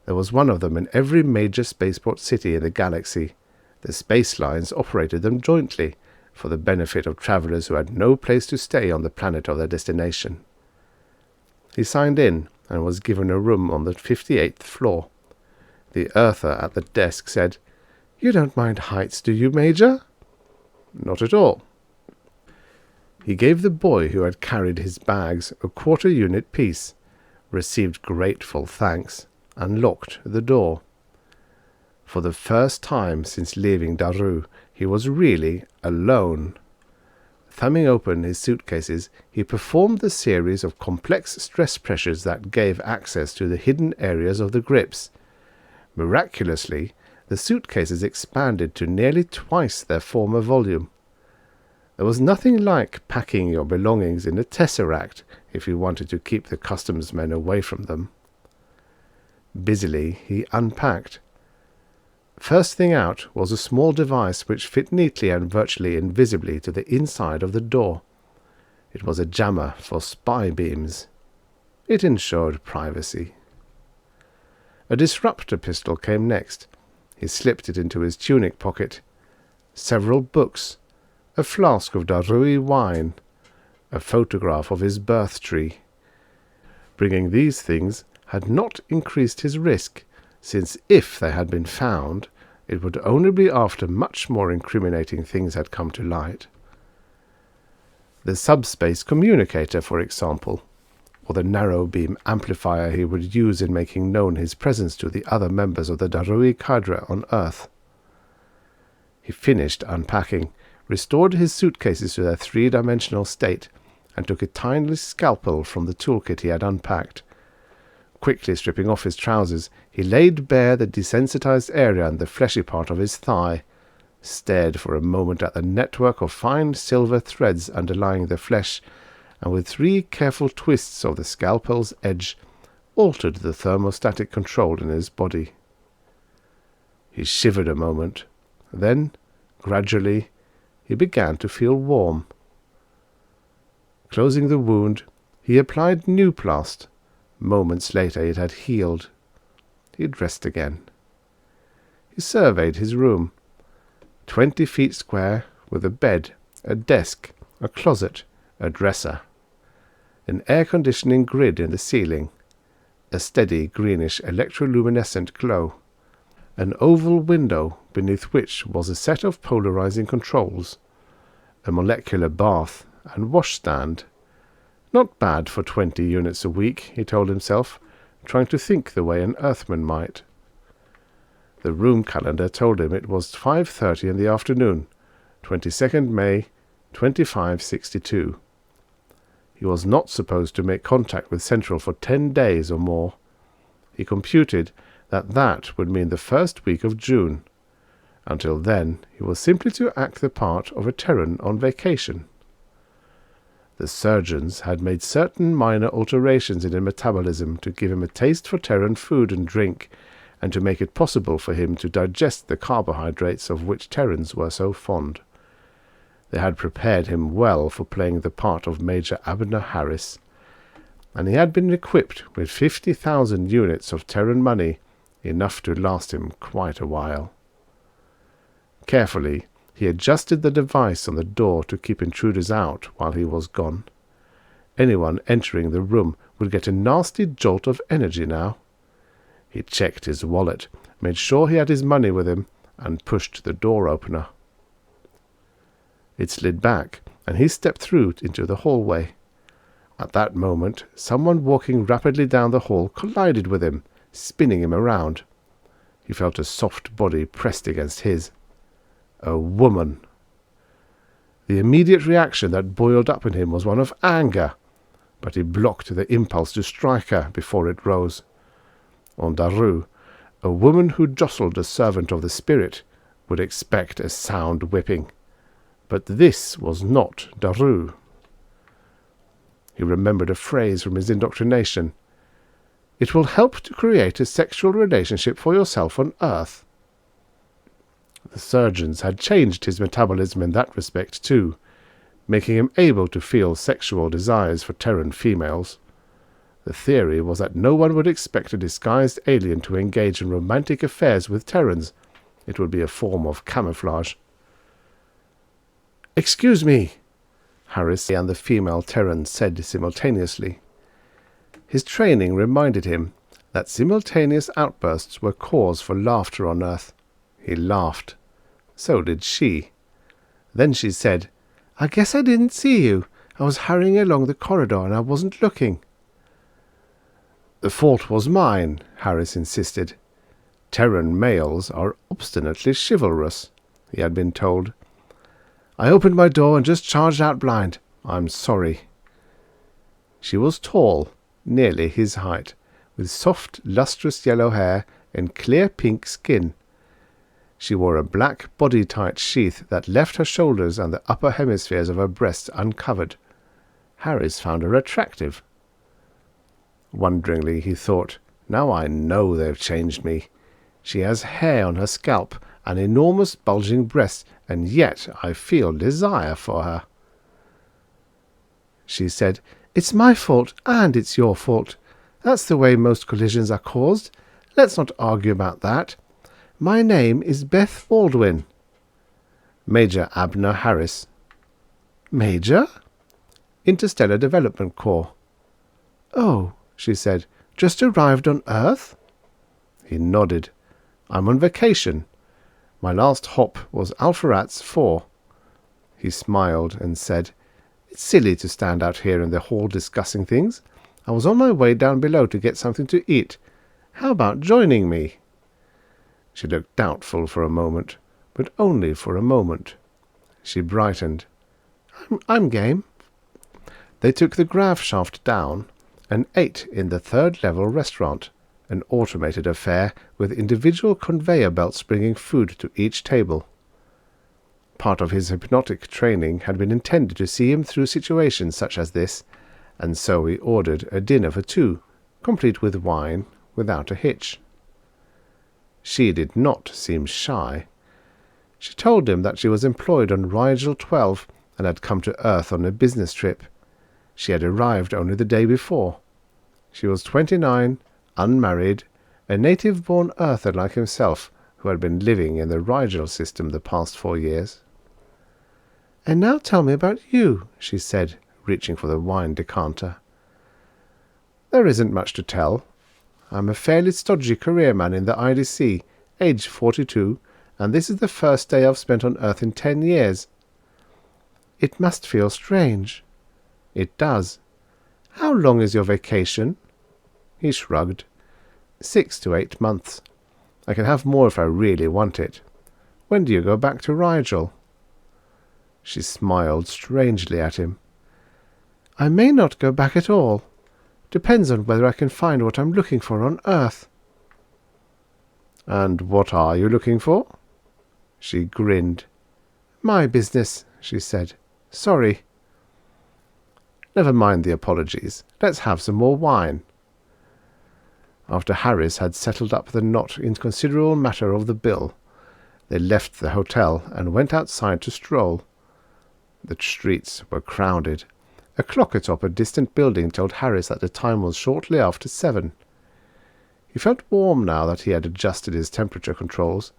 There was one of them in every major spaceport city in the galaxy. The space lines operated them jointly, for the benefit of travelers who had no place to stay on the planet of their destination. He signed in and was given a room on the 58th floor. The Earther at the desk said, "You don't mind heights, do you, Major?" "Not at all." He gave the boy who had carried his bags a quarter-unit piece, received grateful thanks, and locked the door. For the first time since leaving Daru, he was really alone. Thumbing open his suitcases, he performed the series of complex stress pressures that gave access to the hidden areas of the grips. Miraculously, the suitcases expanded to nearly twice their former volume. There was nothing like packing your belongings in a tesseract if you wanted to keep the customs men away from them. Busily he unpacked. First thing out was a small device which fit neatly and virtually invisibly to the inside of the door. It was a jammer for spy beams. It ensured privacy. A disruptor pistol came next. He slipped it into his tunic pocket. Several books, a flask of Darui wine, a photograph of his birth tree. Bringing these things had not increased his risk, since if they had been found, it would only be after much more incriminating things had come to light. The subspace communicator, for example, or the narrow-beam amplifier he would use in making known his presence to the other members of the Darui cadre on Earth. He finished unpacking, restored his suitcases to their three-dimensional state, and took a tiny scalpel from the toolkit he had unpacked. Quickly stripping off his trousers, he laid bare the desensitized area and the fleshy part of his thigh, stared for a moment at the network of fine silver threads underlying the flesh, and with 3 careful twists of the scalpel's edge, altered the thermostatic control in his body. He shivered a moment. Then, gradually, he began to feel warm. Closing the wound, he applied new plast. Moments later it had healed. He dressed again. He surveyed his room. 20 feet square, with a bed, a desk, a closet, a dresser. An air-conditioning grid in the ceiling. A steady greenish electroluminescent glow. an oval window beneath which was a set of polarizing controls, a molecular bath and washstand. Not bad for 20 units a week, he told himself, trying to think the way an Earthman might. The room calendar told him it was 5:30 in the afternoon, 22nd May, 2562. He was not supposed to make contact with Central for 10 days or more. He computed that would mean the first week of June. Until then, he was simply to act the part of a Terran on vacation. The surgeons had made certain minor alterations in his metabolism to give him a taste for Terran food and drink, and to make it possible for him to digest the carbohydrates of which Terrans were so fond. They had prepared him well for playing the part of Major Abner Harris, and he had been equipped with 50,000 units of Terran money, enough to last him quite a while. Carefully, he adjusted the device on the door to keep intruders out while he was gone. Anyone entering the room would get a nasty jolt of energy now. He checked his wallet, made sure he had his money with him, and pushed the door opener. It slid back, and he stepped through into the hallway. At that moment, someone walking rapidly down the hall collided with him, spinning him around. He felt a soft body pressed against his. A woman. The immediate reaction that boiled up in him was one of anger, but he blocked the impulse to strike her before it rose. On Daru, a woman who jostled a servant of the spirit would expect a sound whipping. But this was not Daru. He remembered a phrase from his indoctrination. It will help to create a sexual relationship for yourself on Earth. The surgeons had changed his metabolism in that respect too, making him able to feel sexual desires for Terran females. The theory was that no one would expect a disguised alien to engage in romantic affairs with Terrans. It would be a form of camouflage. "Excuse me," Harris and the female Terran said simultaneously. His training reminded him that simultaneous outbursts were cause for laughter on Earth. He laughed. So did she. Then she said, "I guess I didn't see you. I was hurrying along the corridor and I wasn't looking." "The fault was mine," Harris insisted. "Terran males are obstinately chivalrous," he had been told. "I opened my door and just charged out blind. I'm sorry." She was tall, nearly his height, with soft, lustrous yellow hair and clear pink skin. She wore a black body-tight sheath that left her shoulders and the upper hemispheres of her breasts uncovered. Harris found her attractive. Wonderingly, he thought, "Now I know they've changed me. She has hair on her scalp and enormous bulging breasts, and yet I feel desire for her." She said, "It's my fault, and it's your fault. That's the way most collisions are caused. Let's not argue about that. My name is Beth Baldwin." "Major Abner Harris." "Major?" "Interstellar Development Corps." "Oh," she said, "just arrived on Earth?" He nodded. "I'm on vacation. My last hop was Alpheratz 4. He smiled and said, "It's silly to stand out here in the hall discussing things. I was on my way down below to get something to eat. How about joining me?" She looked doubtful for a moment, but only for a moment. She brightened. I'm game." They took the grav shaft down and ate in the third-level restaurant, an automated affair with individual conveyor belts bringing food to each table. Part of his hypnotic training had been intended to see him through situations such as this, and so he ordered a dinner for two, complete with wine, without a hitch. She did not seem shy. She told him that she was employed on Rigel 12 and had come to Earth on a business trip. She had arrived only the day before. She was 29, unmarried, a native-born Earther like himself, who had been living in the Rigel system the past 4 years. "And now tell me about you," she said, reaching for the wine decanter. "There isn't much to tell. I'm a fairly stodgy career man in the IDC, age 42, and this is the first day I've spent on Earth in 10 years. It must feel strange. It does. How long is your vacation? He shrugged. 6 to 8 months. I can have more if I really want it. When do you go back to Rigel? She smiled strangely at him. I may not go back at all. Depends on whether I can find what I'm looking for on Earth. And what are you looking for? She grinned. My business, she said. Sorry. Never mind the apologies. Let's have some more wine. After Harris had settled up the not inconsiderable matter of the bill, they left the hotel and went outside to stroll. The streets were crowded. A clock atop a distant building told Harris that the time was shortly after 7. He felt warm now that he had adjusted his temperature controls,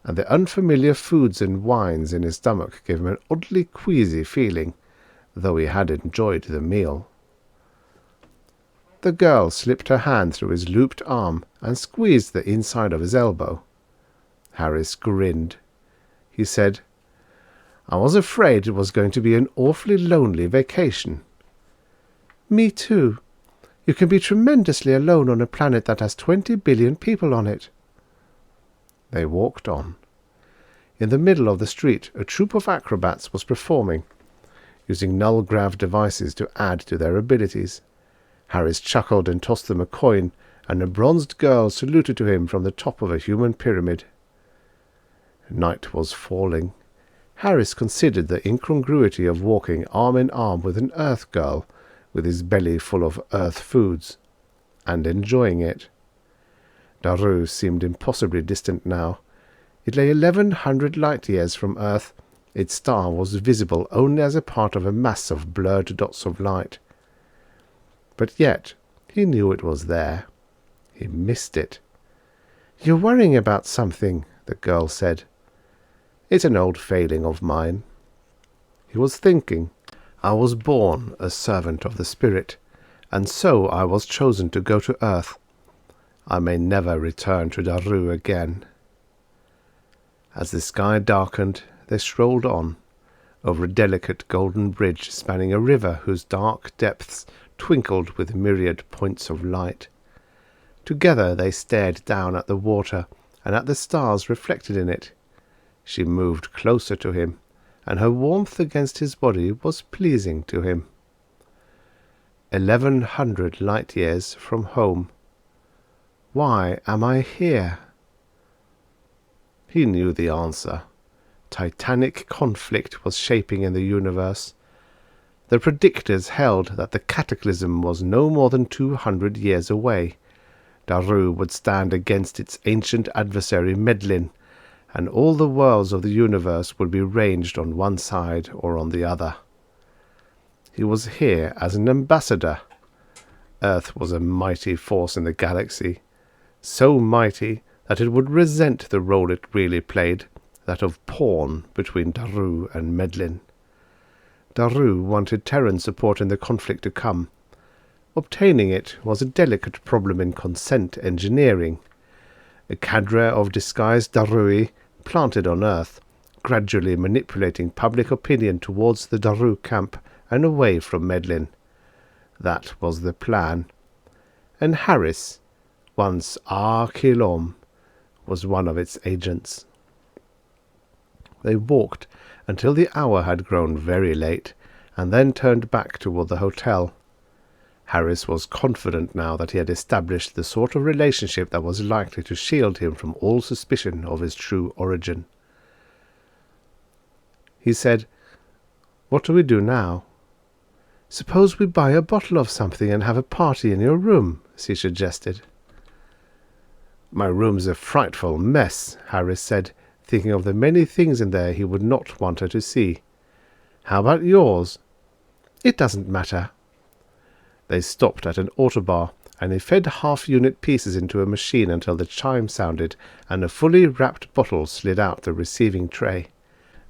and the unfamiliar foods and wines in his stomach gave him an oddly queasy feeling, though he had enjoyed the meal. The girl slipped her hand through his looped arm and squeezed the inside of his elbow. Harris grinned. He said, I was afraid it was going to be an awfully lonely vacation. Me too. You can be tremendously alone on a planet that has 20 billion people on it. They walked on. In the middle of the street, a troupe of acrobats was performing, using null-grav devices to add to their abilities. Harris chuckled and tossed them a coin, and a bronzed girl saluted to him from the top of a human pyramid. Night was falling. Harris considered the incongruity of walking arm in arm with an Earth girl, with his belly full of Earth foods, and enjoying it. Daru seemed impossibly distant now. It lay 1,100 light-years from Earth. Its star was visible only as a part of a mass of blurred dots of light. But yet he knew it was there. He missed it. You're worrying about something, the girl said. It's an old failing of mine. He was thinking. I was born a servant of the spirit, and so I was chosen to go to Earth. I may never return to Daru again. As the sky darkened, they strolled on, over a delicate golden bridge spanning a river whose dark depths twinkled with myriad points of light. Together they stared down at the water and at the stars reflected in it. She moved closer to him, and her warmth against his body was pleasing to him. 1,100 light-years from home. Why am I here? He knew the answer. Titanic conflict was shaping in the universe. The predictors held that the cataclysm was no more than 200 years away. Daru would stand against its ancient adversary Medlin, and all the worlds of the universe would be ranged on one side or on the other. He was here as an ambassador. Earth was a mighty force in the galaxy, so mighty that it would resent the role it really played, that of pawn between Daru and Medlin. Daru wanted Terran support in the conflict to come. Obtaining it was a delicate problem in consent engineering. A cadre of disguised Darui planted on Earth, gradually manipulating public opinion towards the Daru camp and away from Medlin. That was the plan. And Harris, once Kilom, was one of its agents. They walked until the hour had grown very late, and then turned back toward the hotel. Harris was confident now that he had established the sort of relationship that was likely to shield him from all suspicion of his true origin. He said, "What do we do now?" "Suppose we buy a bottle of something and have a party in your room," she suggested. "My room's a frightful mess," Harris said, thinking of the many things in there he would not want her to see. "How about yours?" "It doesn't matter." They stopped at an autobar, and he fed half-unit pieces into a machine until the chime sounded, and a fully wrapped bottle slid out the receiving tray.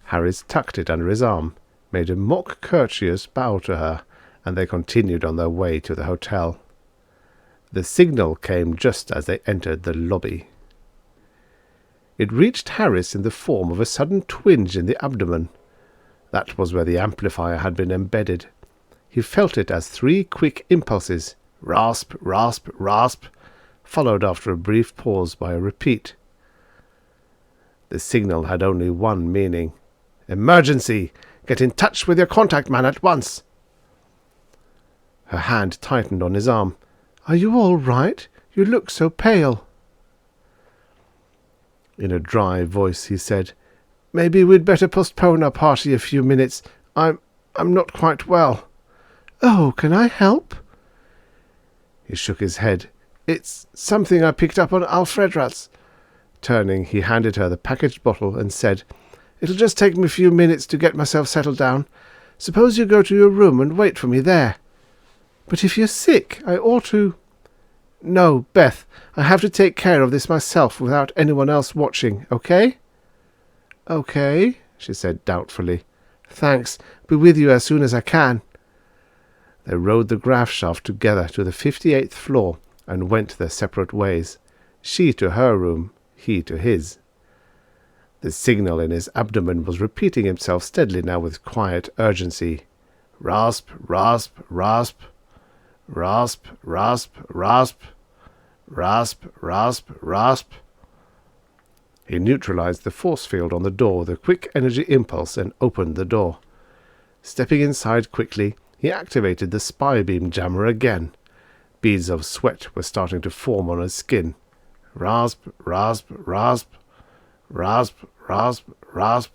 Harris tucked it under his arm, made a mock-courteous bow to her, and they continued on their way to the hotel. The signal came just as they entered the lobby. It reached Harris in the form of a sudden twinge in the abdomen. That was where the amplifier had been embedded. He felt it as 3 quick impulses, rasp, rasp, rasp, followed after a brief pause by a repeat. The signal had only one meaning. "Emergency! Get in touch with your contact man at once!" Her hand tightened on his arm. "Are you all right? You look so pale." In a dry voice he said, "Maybe we'd better postpone our party a few minutes. I'm not quite well." "Oh, can I help?" He shook his head. "It's something I picked up on Alfred's." Turning, he handed her the packaged bottle and said, "It'll just take me a few minutes to get myself settled down. Suppose you go to your room and wait for me there." "But if you're sick, I ought to—" "No, Beth, I have to take care of this myself without anyone else watching, okay?" "Okay," she said doubtfully. "Thanks. Be with you as soon as I can." They rode the graph shaft together to the 58th floor and went their separate ways, she to her room, he to his. The signal in his abdomen was repeating itself steadily now with quiet urgency. Rasp, rasp, rasp, rasp, rasp, rasp, rasp, rasp, rasp. He neutralized the force field on the door with a quick energy impulse and opened the door. Stepping inside quickly, he activated the spy beam jammer again. Beads of sweat were starting to form on his skin. Rasp, rasp, rasp, rasp, rasp, rasp.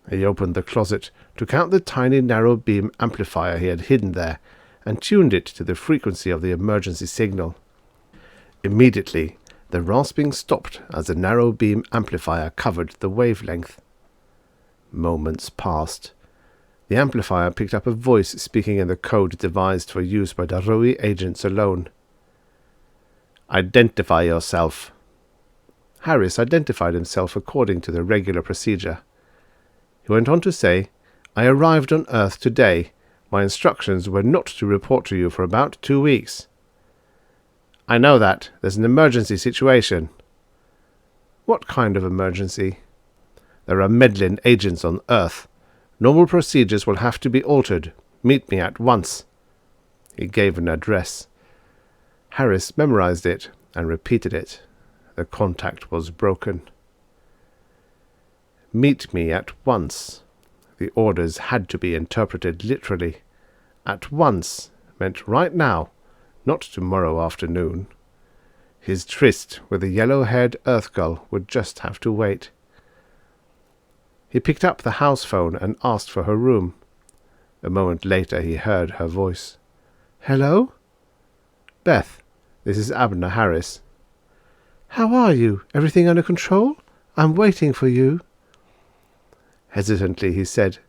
He opened the closet, took out the tiny narrow beam amplifier he had hidden there, and tuned it to the frequency of the emergency signal. Immediately, the rasping stopped as the narrow beam amplifier covered the wavelength. Moments passed. The amplifier picked up a voice speaking in the code devised for use by Darui agents alone. "Identify yourself." Harris identified himself according to the regular procedure. He went on to say, "I arrived on Earth today. My instructions were not to report to you for about 2 weeks." "I know that. There's an emergency situation." "What kind of emergency?" "There are meddling agents on Earth. Normal procedures will have to be altered. Meet me at once." He gave an address. Harris memorized it and repeated it. The contact was broken. "Meet me at once." The orders had to be interpreted literally. At once meant right now, not tomorrow afternoon. His tryst with the yellow-haired Earth Gull would just have to wait. He picked up the house phone and asked for her room. A moment later he heard her voice. "Hello?" "Beth, this is Abner Harris." "How are you? Everything under control? I'm waiting for you." Hesitantly he said,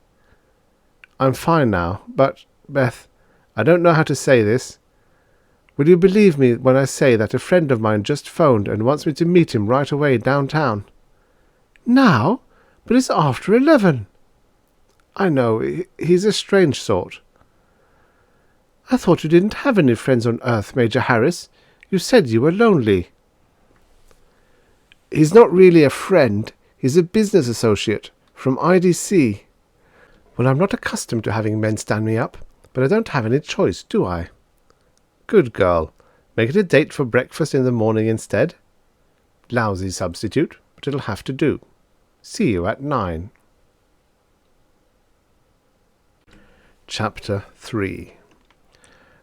"I'm fine now, but, Beth, I don't know how to say this. Will you believe me when I say that a friend of mine just phoned and wants me to meet him right away downtown?" "Now? But it's after 11. "I know. He's a strange sort." "I thought you didn't have any friends on Earth, Major Harris. You said you were lonely." "He's not really a friend. He's a business associate from IDC. Well, I'm not accustomed to having men stand me up, but I don't have any choice, do I?" "Good girl. Make it a date for breakfast in the morning instead." "Lousy substitute, but it'll have to do. See you at 9. Chapter 3.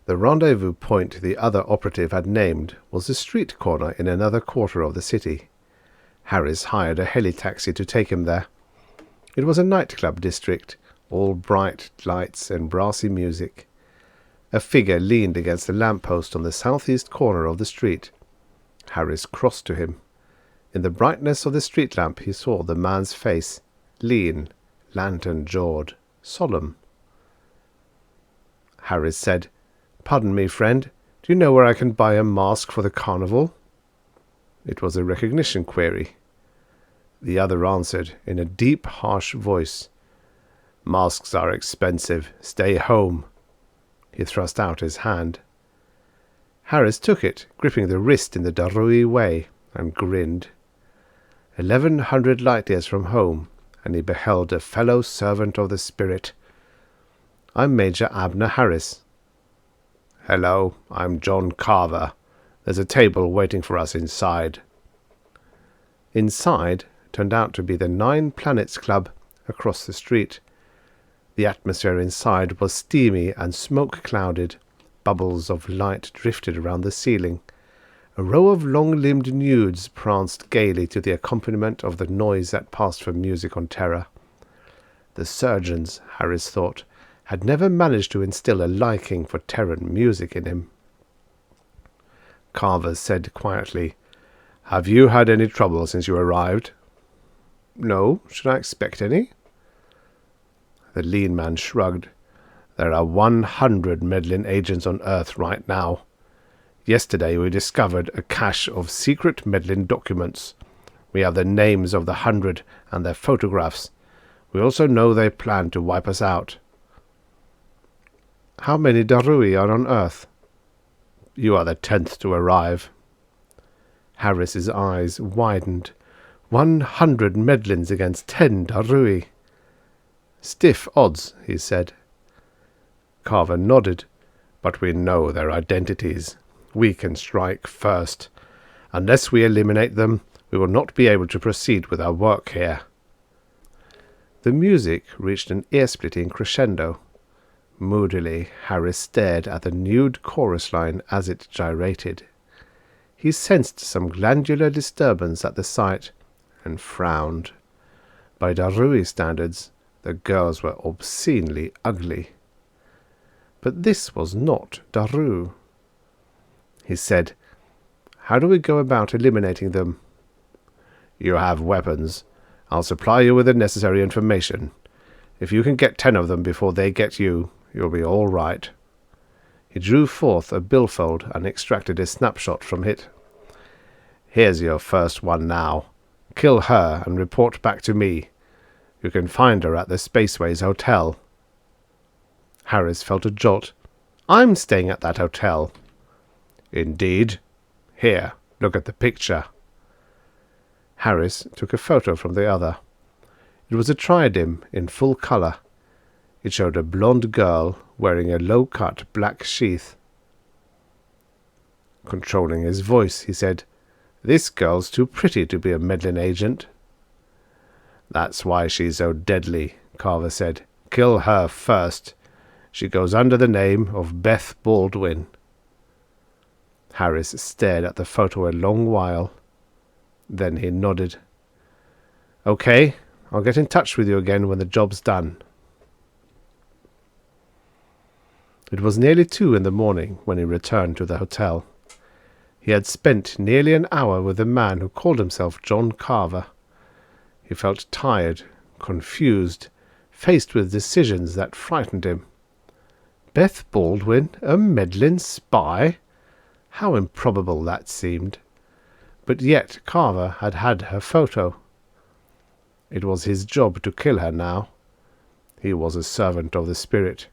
The rendezvous point the other operative had named was a street corner in another quarter of the city. Harris hired a heli-taxi to take him there. It was a nightclub district, all bright lights and brassy music. A figure leaned against the lamp-post on the southeast corner of the street. Harris crossed to him. In the brightness of the street lamp he saw the man's face, lean, lantern-jawed, solemn. Harris said, "Pardon me, friend, do you know where I can buy a mask for the carnival?" It was a recognition query. The other answered in a deep, harsh voice, "Masks are expensive. Stay home." He thrust out his hand. Harris took it, gripping the wrist in the Darui way, and grinned. 1,100 light years from home, and he beheld a fellow servant of the spirit. "I'm Major Abner Harris." "Hello, I'm John Carver. There's a table waiting for us inside." Inside turned out to be the 9 Planets Club across the street. The atmosphere inside was steamy and smoke-clouded. Bubbles of light drifted around the ceiling. A row of long-limbed nudes pranced gaily to the accompaniment of the noise that passed for music on Terra. The surgeons, Harris thought, had never managed to instill a liking for Terran music in him. Carver said quietly, "Have you had any trouble since you arrived?" "No. Should I expect any?" The lean man shrugged. "There are 100 meddling agents on Earth right now. Yesterday we discovered a cache of secret meddling documents. We have the names of the 100 and their photographs. We also know they plan to wipe us out." "How many Darui are on Earth?" "You are the 10th to arrive." Harris's eyes widened. 100 Medlins against 10 Darui. "Stiff odds," he said. Carver nodded. "But we know their identities. We can strike first. Unless we eliminate them, we will not be able to proceed with our work here." The music reached an ear-splitting crescendo. Moodily, Harris stared at the nude chorus line as it gyrated. He sensed some glandular disturbance at the sight, and frowned. By Darui standards, the girls were obscenely ugly. But this was not Daru. He said, "How do we go about eliminating them?" "You have weapons. I'll supply you with the necessary information. If you can get 10 of them before they get you, you'll be all right." He drew forth a billfold and extracted a snapshot from it. "Here's your first one now. Kill her and report back to me. You can find her at the Spaceways Hotel." Harris felt a jolt. "I'm staying at that hotel." "Indeed? Here, look at the picture." Harris took a photo from the other. It was a tridim in full colour. It showed a blonde girl wearing a low-cut black sheath. Controlling his voice, he said, "This girl's too pretty to be a meddling agent." "That's why she's so deadly," Carver said. "Kill her first. She goes under the name of Beth Baldwin." Harris stared at the photo a long while. Then he nodded. "Okay, I'll get in touch with you again when the job's done." It was nearly 2 in the morning when he returned to the hotel. He had spent nearly an hour with the man who called himself John Carver. He felt tired, confused, faced with decisions that frightened him. Beth Baldwin, a meddling spy? How improbable that seemed. But yet Carver had had her photo. It was his job to kill her now. He was a servant of the spirit.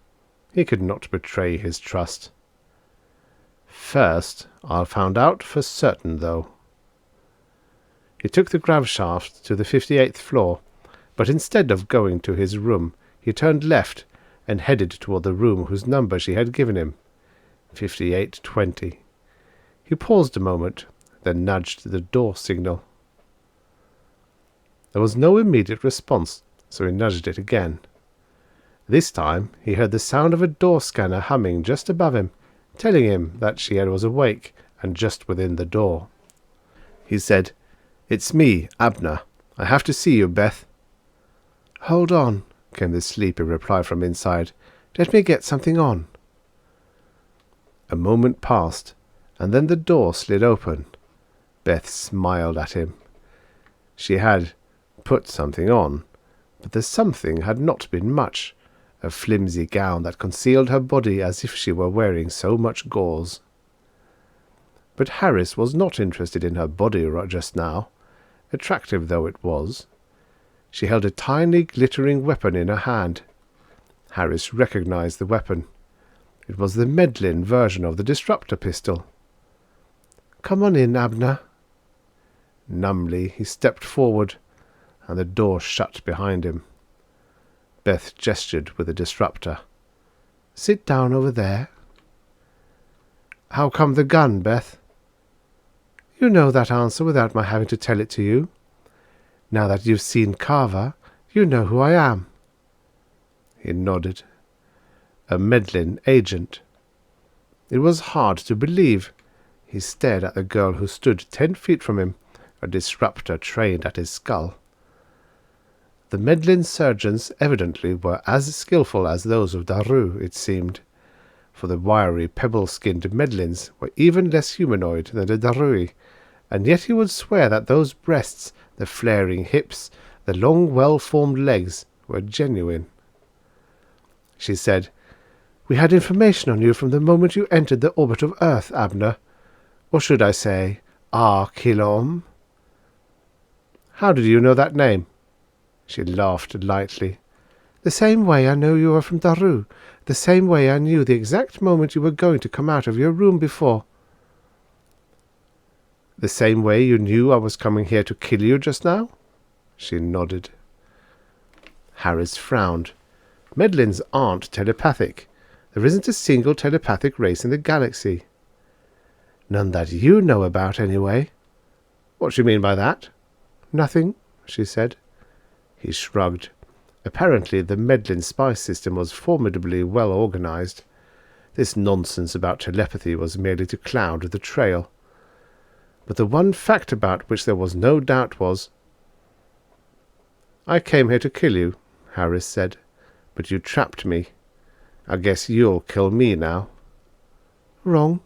He could not betray his trust. "First, I'll find out for certain, though." He took the graveshaft to the 58th floor, but instead of going to his room, he turned left and headed toward the room whose number she had given him, 5820. He paused a moment, then nudged the door signal. There was no immediate response, so he nudged it again. This time he heard the sound of a door scanner humming just above him, telling him that she was awake and just within the door. He said, "It's me, Abner. I have to see you, Beth." "Hold on," came the sleepy reply from inside. "Let me get something on." A moment passed, and then the door slid open. Beth smiled at him. She had put something on, but the something had not been much. A flimsy gown that concealed her body as if she were wearing so much gauze. But Harris was not interested in her body just now, attractive though it was. She held a tiny glittering weapon in her hand. Harris recognized the weapon. It was the Medlin version of the disruptor pistol. "Come on in, Abner." Numbly he stepped forward, and the door shut behind him. Beth gestured with the disruptor. "Sit down over there." "How come the gun, Beth?" "You know that answer without my having to tell it to you. Now that you've seen Carver, you know who I am." He nodded. A Medlin agent. It was hard to believe. He stared at the girl who stood 10 feet from him, a disruptor trained at his skull. The Medlin surgeons evidently were as skillful as those of Daru, it seemed, for the wiry, pebble-skinned Medlins were even less humanoid than the Darui, and yet he would swear that those breasts, the flaring hips, the long, well-formed legs, were genuine. She said, "We had information on you from the moment you entered the orbit of Earth, Abner. Or should I say, Kilom?" "How did you know that name?" She laughed lightly. "The same way I know you are from Daru, the same way I knew the exact moment you were going to come out of your room before." "The same way you knew I was coming here to kill you just now?" She nodded. Harris frowned. Medlins aren't telepathic. There isn't a single telepathic race in the galaxy. "None that you know about, anyway." "What do you mean by that?" "Nothing," she said. He shrugged. Apparently the Medlin spy system was formidably well organized. This nonsense about telepathy was merely to cloud the trail. But the one fact about which there was no doubt was, "I came here to kill you," Harris said, "but you trapped me. I guess you'll kill me now." "Wrong.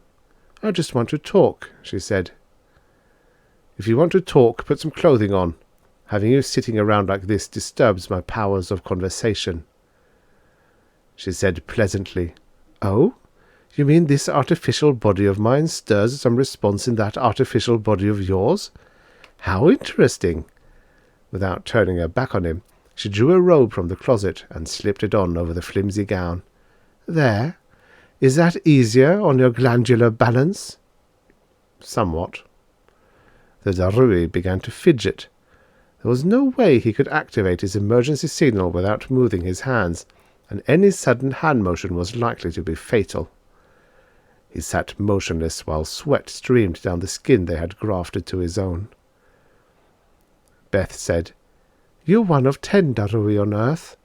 I just want to talk," she said. "If you want to talk, put some clothing on. Having you sitting around like this disturbs my powers of conversation." She said pleasantly, "Oh? You mean this artificial body of mine stirs some response in that artificial body of yours? How interesting!" Without turning her back on him, she drew a robe from the closet and slipped it on over the flimsy gown. "There. Is that easier on your glandular balance?" "Somewhat." The Darui began to fidget. There was no way he could activate his emergency signal without moving his hands, and any sudden hand motion was likely to be fatal. He sat motionless while sweat streamed down the skin they had grafted to his own. Beth said, "You're one of 10 Darui on Earth.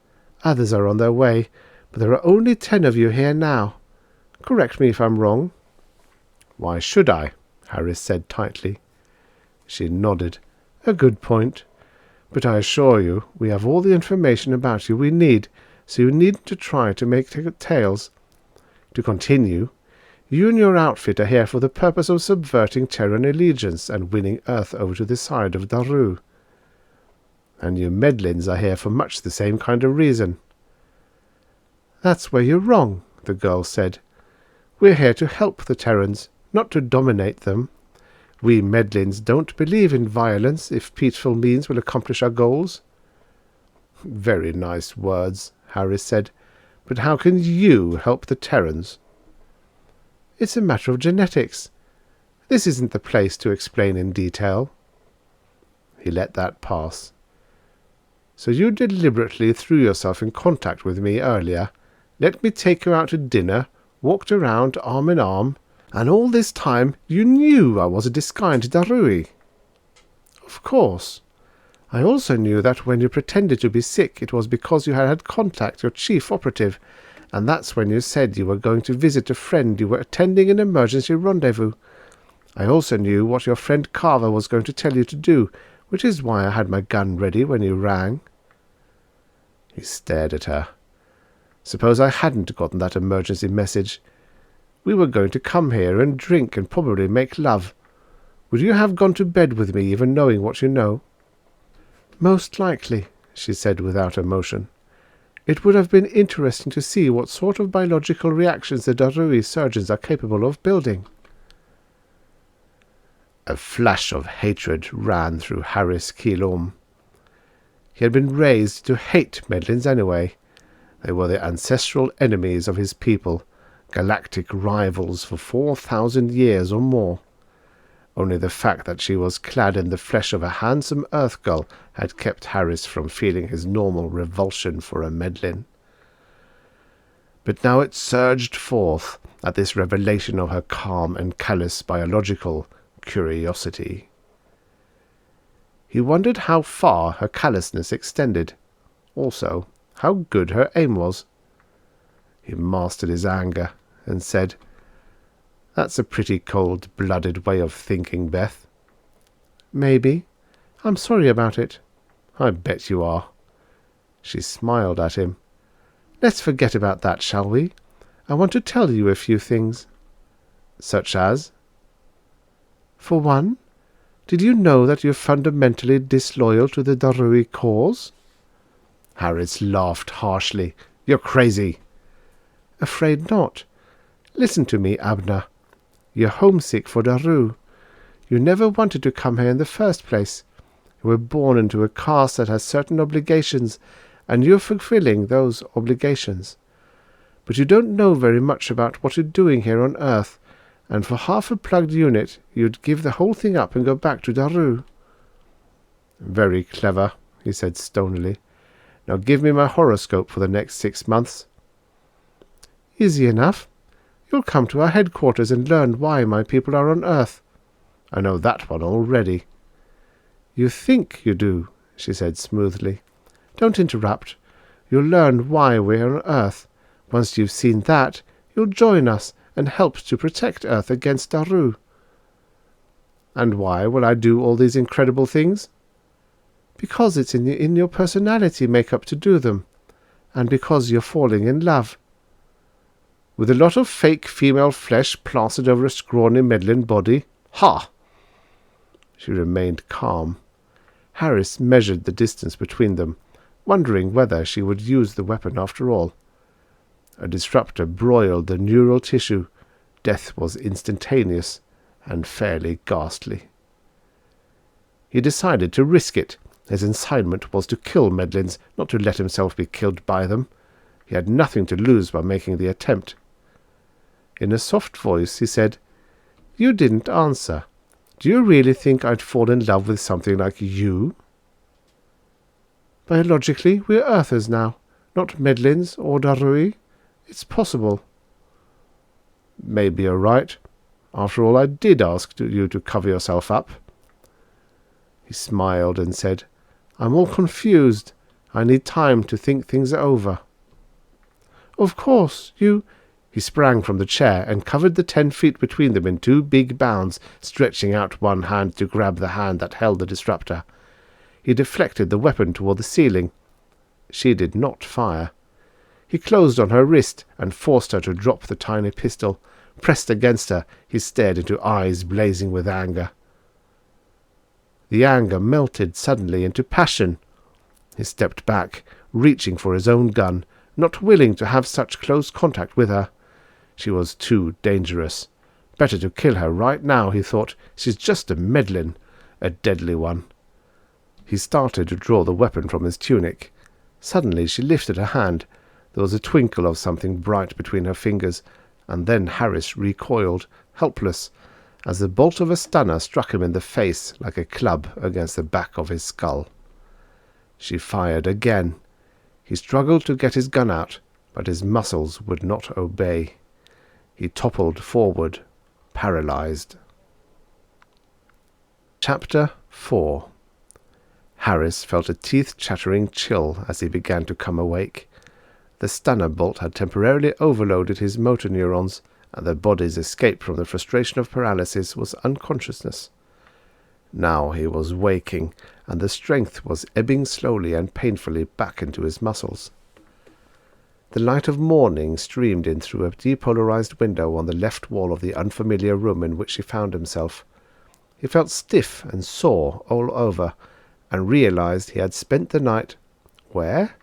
Others are on their way, but there are only 10 of you here now. Correct me if I'm wrong." "Why should I?" Harris said tightly. She nodded. "A good point. But I assure you, we have all the information about you we need, so you needn't to try to make tales. To continue, you and your outfit are here for the purpose of subverting Terran allegiance and winning Earth over to the side of Daru. And you Medlins are here for much the same kind of reason." "That's where you're wrong," the girl said. "We're here to help the Terrans, not to dominate them. We Medlins don't believe in violence if peaceful means will accomplish our goals." "Very nice words," Harris said. "But how can you help the Terrans?" "It's a matter of genetics. This isn't the place to explain in detail." He let that pass. "So you deliberately threw yourself in contact with me earlier, let me take you out to dinner, walked around arm in arm, and all this time you knew I was a disguised Darui?" "Of course. I also knew that when you pretended to be sick it was because you had had contact your chief operative, and that's when you said you were going to visit a friend you were attending an emergency rendezvous. I also knew what your friend Carver was going to tell you to do, which is why I had my gun ready when you rang." He stared at her. "Suppose I hadn't gotten that emergency message. We were going to come here and drink and probably make love. Would you have gone to bed with me even knowing what you know?" "Most likely," she said without emotion. "It would have been interesting to see what sort of biological reactions the Darui surgeons are capable of building." A flash of hatred ran through Harris Kilom. He had been raised to hate Medlins anyway. They were the ancestral enemies of his people, galactic rivals for 4,000 years or more. Only the fact that she was clad in the flesh of a handsome earth gull had kept Harris from feeling his normal revulsion for a Medlin. But now it surged forth at this revelation of her calm and callous biological curiosity. He wondered how far her callousness extended, also how good her aim was. He mastered his anger and said, "That's a pretty cold-blooded way of thinking, Beth." "Maybe. I'm sorry about it." "I bet you are." She smiled at him. "Let's forget about that, shall we? I want to tell you a few things." "Such as?" "For one, did you know that you're fundamentally disloyal to the Darui cause?" Harris laughed harshly. "You're crazy." "Afraid not. Listen to me, Abner. You're homesick for Daru. You never wanted to come here in the first place. You were born into a caste that has certain obligations, and you're fulfilling those obligations. But you don't know very much about what you're doing here on Earth, and for half a plugged unit you'd give the whole thing up and go back to Daru." "Very clever," he said stonily. "Now give me my horoscope for the next 6 months." "Easy enough. You'll come to our headquarters and learn why my people are on Earth." "I know that one already." "You think you do," she said smoothly. "Don't interrupt. You'll learn why we're on Earth. Once you've seen that, you'll join us and help to protect Earth against Daru." "And why will I do all these incredible things?" "Because it's in your personality makeup to do them, and because you're falling in love." "With a lot of fake female flesh plastered over a scrawny Medlin body? Ha!" She remained calm. Harris measured the distance between them, wondering whether she would use the weapon after all. A disruptor broiled the neural tissue. Death was instantaneous and fairly ghastly. He decided to risk it. His assignment was to kill Medlins, not to let himself be killed by them. He had nothing to lose by making the attempt. In a soft voice he said, "You didn't answer. Do you really think I'd fall in love with something like you?" "Biologically, we're Earthers now, not Medlins or Darui. It's possible." "Maybe you're right. After all, I did ask you to cover yourself up." He smiled and said, "I'm all confused. I need time to think things over." "Of course, you—" He sprang from the chair and covered the 10 feet between them in 2 big bounds, stretching out one hand to grab the hand that held the disruptor. He deflected the weapon toward the ceiling. She did not fire. He closed on her wrist and forced her to drop the tiny pistol. Pressed against her, he stared into eyes blazing with anger. The anger melted suddenly into passion. He stepped back, reaching for his own gun, not willing to have such close contact with her. She was too dangerous. Better to kill her right now, he thought. She's just a Medlin, a deadly one. He started to draw the weapon from his tunic. Suddenly she lifted her hand. There was a twinkle of something bright between her fingers, and then Harris recoiled, helpless, as the bolt of a stunner struck him in the face like a club against the back of his skull. She fired again. He struggled to get his gun out, but his muscles would not obey. He toppled forward, paralyzed. Chapter 4. Harris felt a teeth-chattering chill as he began to come awake. The stunner bolt had temporarily overloaded his motor neurons, and the body's escape from the frustration of paralysis was unconsciousness. Now he was waking, and the strength was ebbing slowly and painfully back into his muscles. The light of morning streamed in through a depolarized window on the left wall of the unfamiliar room in which he found himself. He felt stiff and sore all over, and realized he had spent the night— where?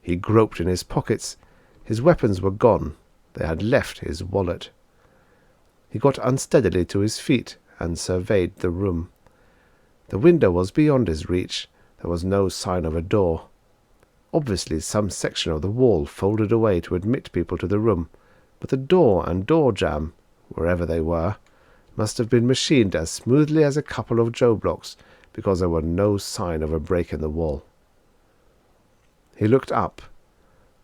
He groped in his pockets. His weapons were gone. They had left his wallet. He got unsteadily to his feet and surveyed the room. The window was beyond his reach. There was no sign of a door. Obviously some section of the wall folded away to admit people to the room, but the door and door jamb, wherever they were, must have been machined as smoothly as a couple of Joe blocks, because there were no sign of a break in the wall. He looked up.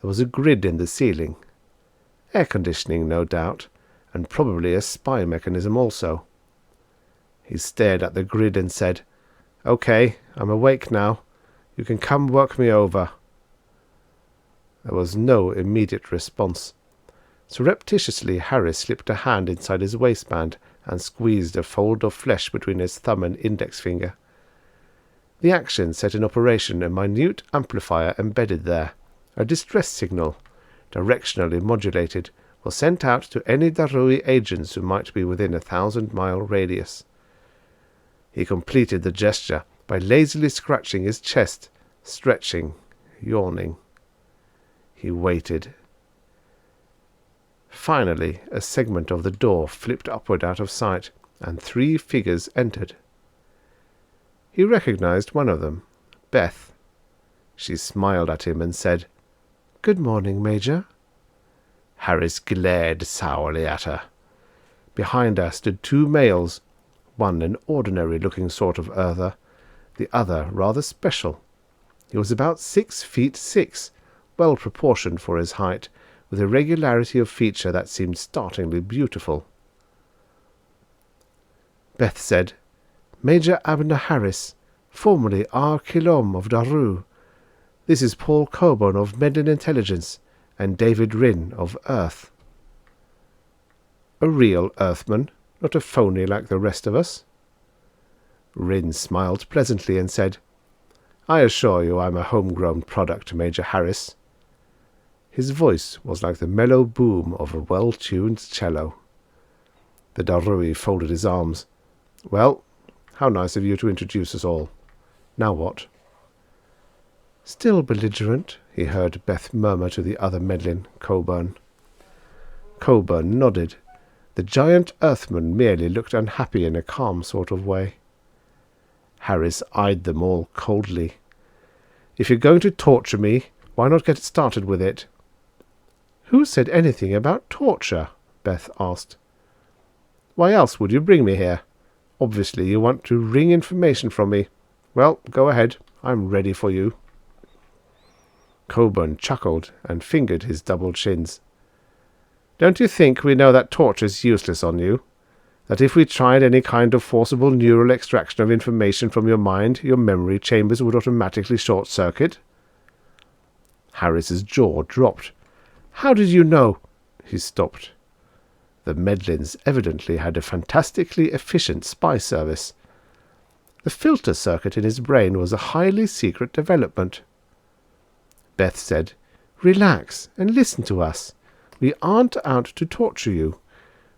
There was a grid in the ceiling. Air conditioning, no doubt, and probably a spy mechanism also. He stared at the grid and said, "Okay, I'm awake now. You can come work me over." There was no immediate response. Surreptitiously, Harris slipped a hand inside his waistband and squeezed a fold of flesh between his thumb and index finger. The action set in operation a minute amplifier embedded there. A distress signal, directionally modulated, was sent out to any Darui agents who might be within a 1,000-mile radius. He completed the gesture by lazily scratching his chest, stretching, yawning. He waited. Finally, a segment of the door flipped upward out of sight, and 3 figures entered. He recognized one of them, Beth. She smiled at him and said, "Good morning, Major." Harris glared sourly at her. Behind her stood 2 males, one an ordinary-looking sort of earther, the other rather special. He was about 6'6", well proportioned for his height, with a regularity of feature that seemed startlingly beautiful. Beth said, "Major Abner Harris, formerly R. Kilom of Daru. This is Paul Coburn of Medlin Intelligence, and David Rynn of Earth." "A real Earthman, not a phony like the rest of us?" Rynn smiled pleasantly and said, "I assure you I'm a homegrown product, Major Harris." His voice was like the mellow boom of a well-tuned cello. The Darui folded his arms. "Well, how nice of you to introduce us all. Now what?" "Still belligerent," he heard Beth murmur to the other Medlin, Coburn. Coburn nodded. The giant Earthman merely looked unhappy in a calm sort of way. Harris eyed them all coldly. "If you're going to torture me, why not get started with it?" "Who said anything about torture?" Beth asked. "Why else would you bring me here? Obviously you want to wring information from me. Well, go ahead. I'm ready for you." Coburn chuckled and fingered his double chins. "Don't you think we know that torture's useless on you? That if we tried any kind of forcible neural extraction of information from your mind, your memory chambers would automatically short-circuit?" Harris's jaw dropped. "How did you know?" He stopped. The Medlins evidently had a fantastically efficient spy service. The filter circuit in his brain was a highly secret development. Beth said, "Relax and listen to us. We aren't out to torture you.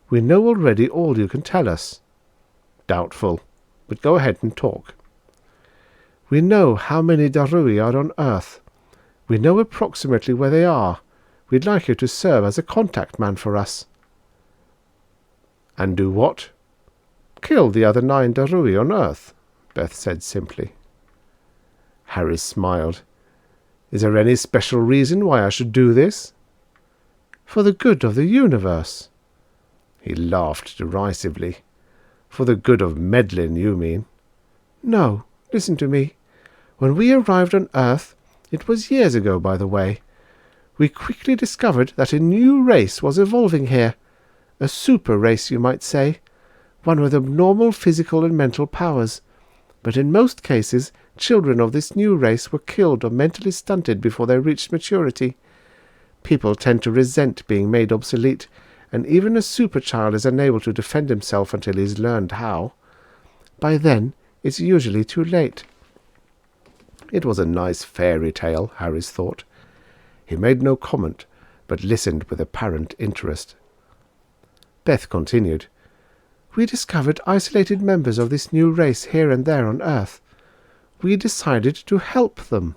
We know already all you can tell us." "Doubtful, but go ahead and talk." "We know how many Darui are on Earth. We know approximately where they are. We'd like you to serve as a contact man for us." "And do what?" "Kill the other 9 Darui on Earth," Beth said simply. Harris smiled. "Is there any special reason why I should do this?" "For the good of the universe." He laughed derisively. "For the good of Medlin, you mean?" "No, listen to me. When we arrived on Earth, it was years ago, by the way, we quickly discovered that a new race was evolving here. A super race, you might say. One with abnormal physical and mental powers. But in most cases, children of this new race were killed or mentally stunted before they reached maturity. People tend to resent being made obsolete, and even a super child is unable to defend himself until he's learned how. By then, it's usually too late." It was a nice fairy tale, Harris thought. He made no comment, but listened with apparent interest. Beth continued, "We discovered isolated members of this new race here and there on Earth. We decided to help them,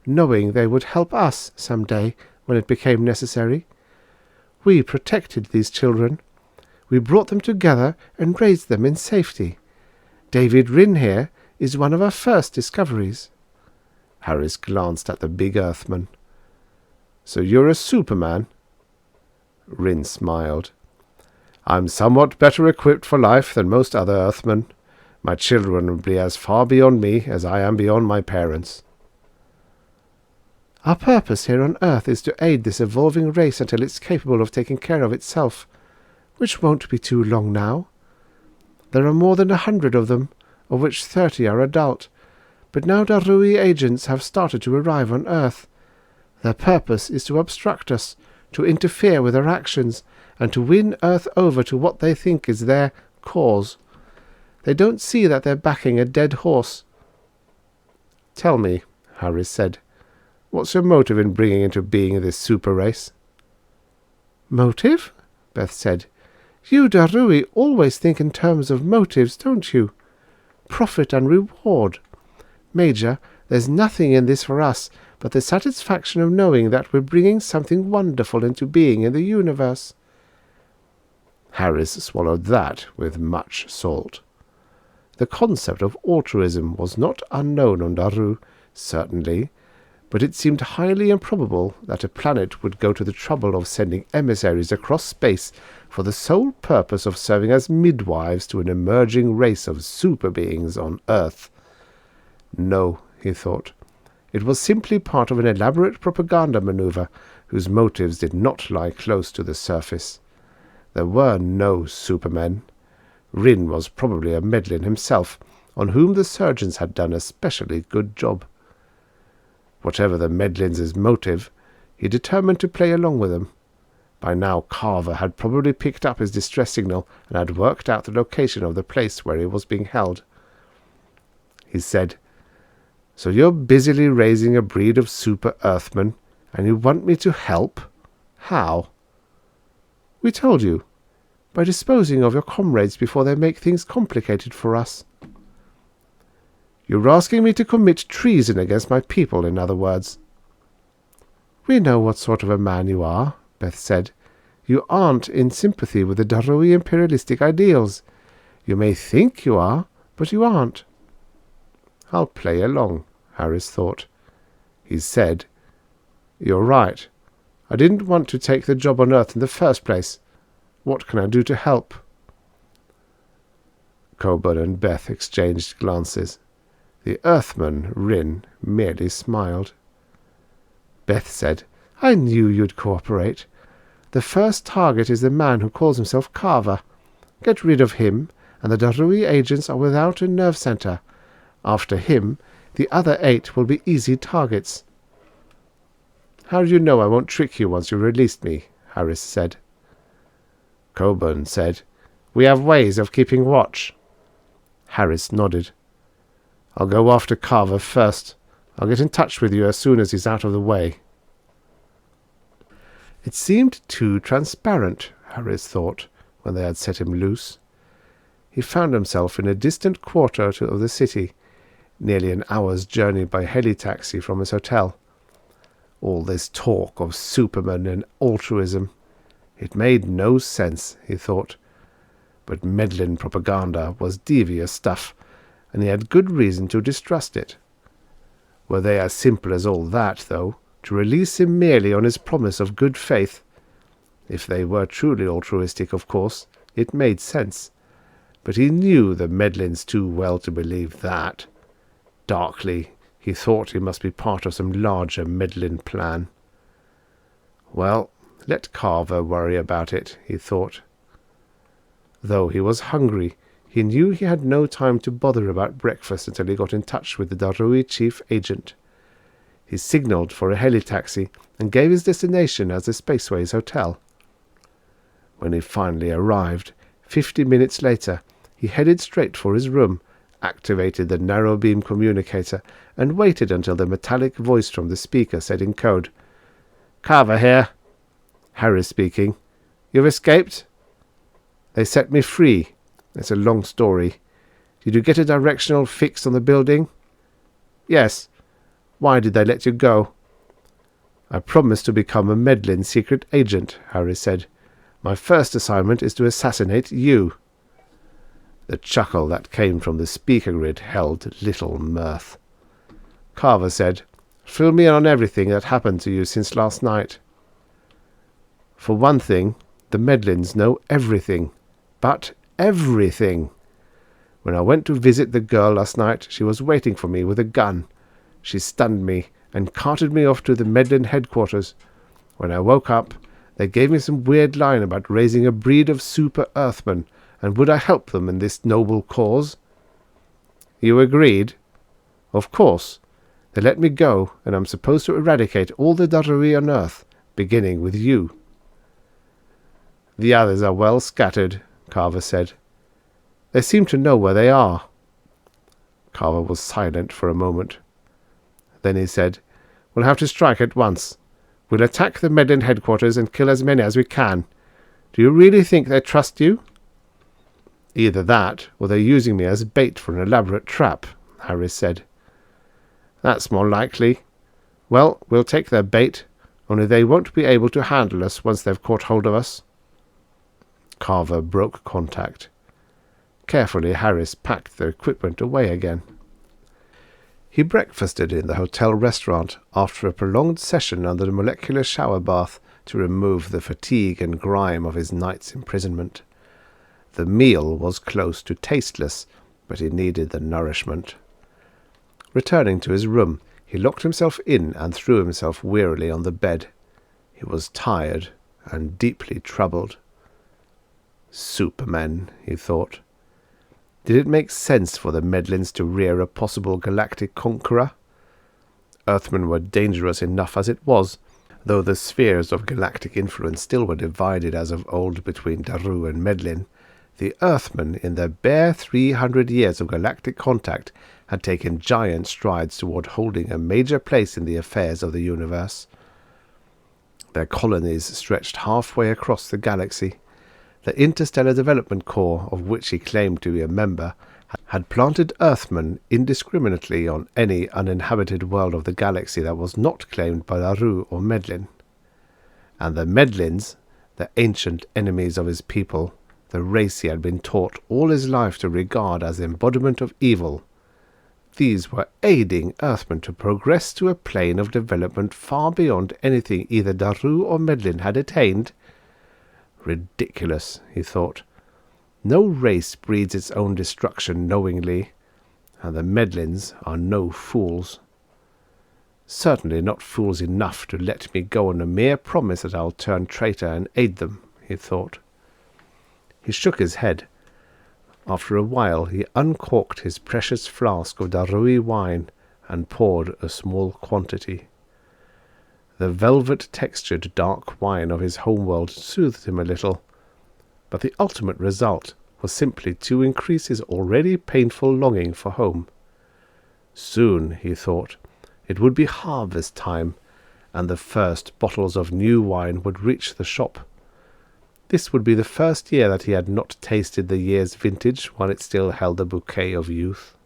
knowing they would help us some day when it became necessary. We protected these children. We brought them together and raised them in safety. David Rynn here is one of our first discoveries." Harris glanced at the big Earthman. "So you're a Superman?" Rynn smiled. I'm somewhat better equipped for life than most other Earthmen. My children will be as far beyond me as I am beyond my parents. Our purpose here on Earth is to aid this evolving race until it's capable of taking care of itself, which won't be too long now. There are more than 100 of them, of which 30 are adult, but now Darui agents have started to arrive on Earth. Their purpose is to obstruct us, to interfere with our actions, and to win Earth over to what they think is their cause. They don't see that they're backing a dead horse. Tell me, Harris said, what's your motive in bringing into being this super race? Motive? Beth said. You Darui always think in terms of motives, don't you? Profit and reward. Major, there's nothing in this for us but the satisfaction of knowing that we're bringing something wonderful into being in the universe. Harris swallowed that with much salt. The concept of altruism was not unknown on Daru, certainly, but it seemed highly improbable that a planet would go to the trouble of sending emissaries across space for the sole purpose of serving as midwives to an emerging race of super beings on Earth. No, he thought. It was simply part of an elaborate propaganda maneuver whose motives did not lie close to the surface. There were no supermen. Rin was probably a Medlin himself, on whom the surgeons had done a specially good job. Whatever the Medlins' motive, he determined to play along with them. By now Carver had probably picked up his distress signal and had worked out the location of the place where he was being held. He said, "So you're busily raising a breed of super Earthmen, and you want me to help? How?" "We told you. By disposing of your comrades before they make things complicated for us." "You're asking me to commit treason against my people, in other words." "We know what sort of a man you are," Beth said. "You aren't in sympathy with the Darui imperialistic ideals. You may think you are, but you aren't." "I'll play along," Harris thought. He said, "You're right. I didn't want to take the job on Earth in the first place. What can I do to help?" Coburn and Beth exchanged glances. The Earthman, Rin, merely smiled. Beth said, "I knew you'd cooperate. The first target is the man who calls himself Carver. Get rid of him, and the Darui agents are without a nerve center. After him, the other 8 will be easy targets." "How do you know I won't trick you once you've released me?" Harris said. Coburn said, "We have ways of keeping watch." Harris nodded. "I'll go after Carver first. I'll get in touch with you as soon as he's out of the way." It seemed too transparent, Harris thought, when they had set him loose. He found himself in a distant quarter of the city, nearly an hour's journey by heli-taxi from his hotel. All this talk of Superman and altruism. It made no sense, he thought. But Medlin propaganda was devious stuff, and he had good reason to distrust it. Were they as simple as all that, though, to release him merely on his promise of good faith? If they were truly altruistic, of course, it made sense. But he knew the Medlins too well to believe that. Darkly, he thought he must be part of some larger Medlin plan. Well, let Carver worry about it, he thought. Though he was hungry, he knew he had no time to bother about breakfast until he got in touch with the Darui chief agent. He signalled for a heli-taxi and gave his destination as the Spaceways Hotel. When he finally arrived, 50 minutes later, he headed straight for his room, activated the narrow-beam communicator, and waited until the metallic voice from the speaker said in code, "Carver here." Harris speaking. "You've escaped?" "They set me free. It's a long story. Did you get a directional fixed on the building?" "Yes. Why did they let you go?" "I promised to become a Medlin secret agent," Harris said. "My first assignment is to assassinate you." The chuckle that came from the speaker grid held little mirth. Carver said, "Fill me in on everything that happened to you since last night." "For one thing, the Medlins know everything. But everything. When I went to visit the girl last night, she was waiting for me with a gun. She stunned me and carted me off to the Medlin headquarters. When I woke up, they gave me some weird line about raising a breed of super Earthmen, and would I help them in this noble cause? You agreed? Of course. They let me go, and I'm supposed to eradicate all the Darui on Earth, beginning with you. The others are well scattered, Carver said. They seem to know where they are. Carver was silent for a moment. Then he said, We'll have to strike at once. We'll attack the Medlin headquarters and kill as many as we can. Do you really think they trust you? Either that, or they're using me as bait for an elaborate trap, Harris said. That's more likely. Well, we'll take their bait, only they won't be able to handle us once they've caught hold of us. Carver broke contact. Carefully, Harris packed their equipment away again. He breakfasted in the hotel restaurant after a prolonged session under the molecular shower bath to remove the fatigue and grime of his night's imprisonment. The meal was close to tasteless, but he needed the nourishment. Returning to his room, he locked himself in and threw himself wearily on the bed. He was tired and deeply troubled. Supermen, he thought. Did it make sense for the Medlins to rear a possible galactic conqueror? Earthmen were dangerous enough as it was, though the spheres of galactic influence still were divided as of old between Daru and Medlin. The Earthmen, in their bare 300 years of galactic contact, had taken giant strides toward holding a major place in the affairs of the universe. Their colonies stretched halfway across the galaxy. The Interstellar Development Corps, of which he claimed to be a member, had planted Earthmen indiscriminately on any uninhabited world of the galaxy that was not claimed by Daru or Medlin. And the Medlins, the ancient enemies of his people, the race he had been taught all his life to regard as the embodiment of evil, these were aiding Earthmen to progress to a plane of development far beyond anything either Daru or Medlin had attained. Ridiculous, he thought. No race breeds its own destruction knowingly, and the Medlins are no fools. Certainly not fools enough to let me go on a mere promise that I'll turn traitor and aid them, he thought. He shook his head. After a while he uncorked his precious flask of Darui wine and poured a small quantity. The velvet-textured dark wine of his homeworld soothed him a little, but the ultimate result was simply to increase his already painful longing for home. Soon, he thought, it would be harvest time, and the first bottles of new wine would reach the shop. This would be the first year that he had not tasted the year's vintage while it still held a bouquet of youth.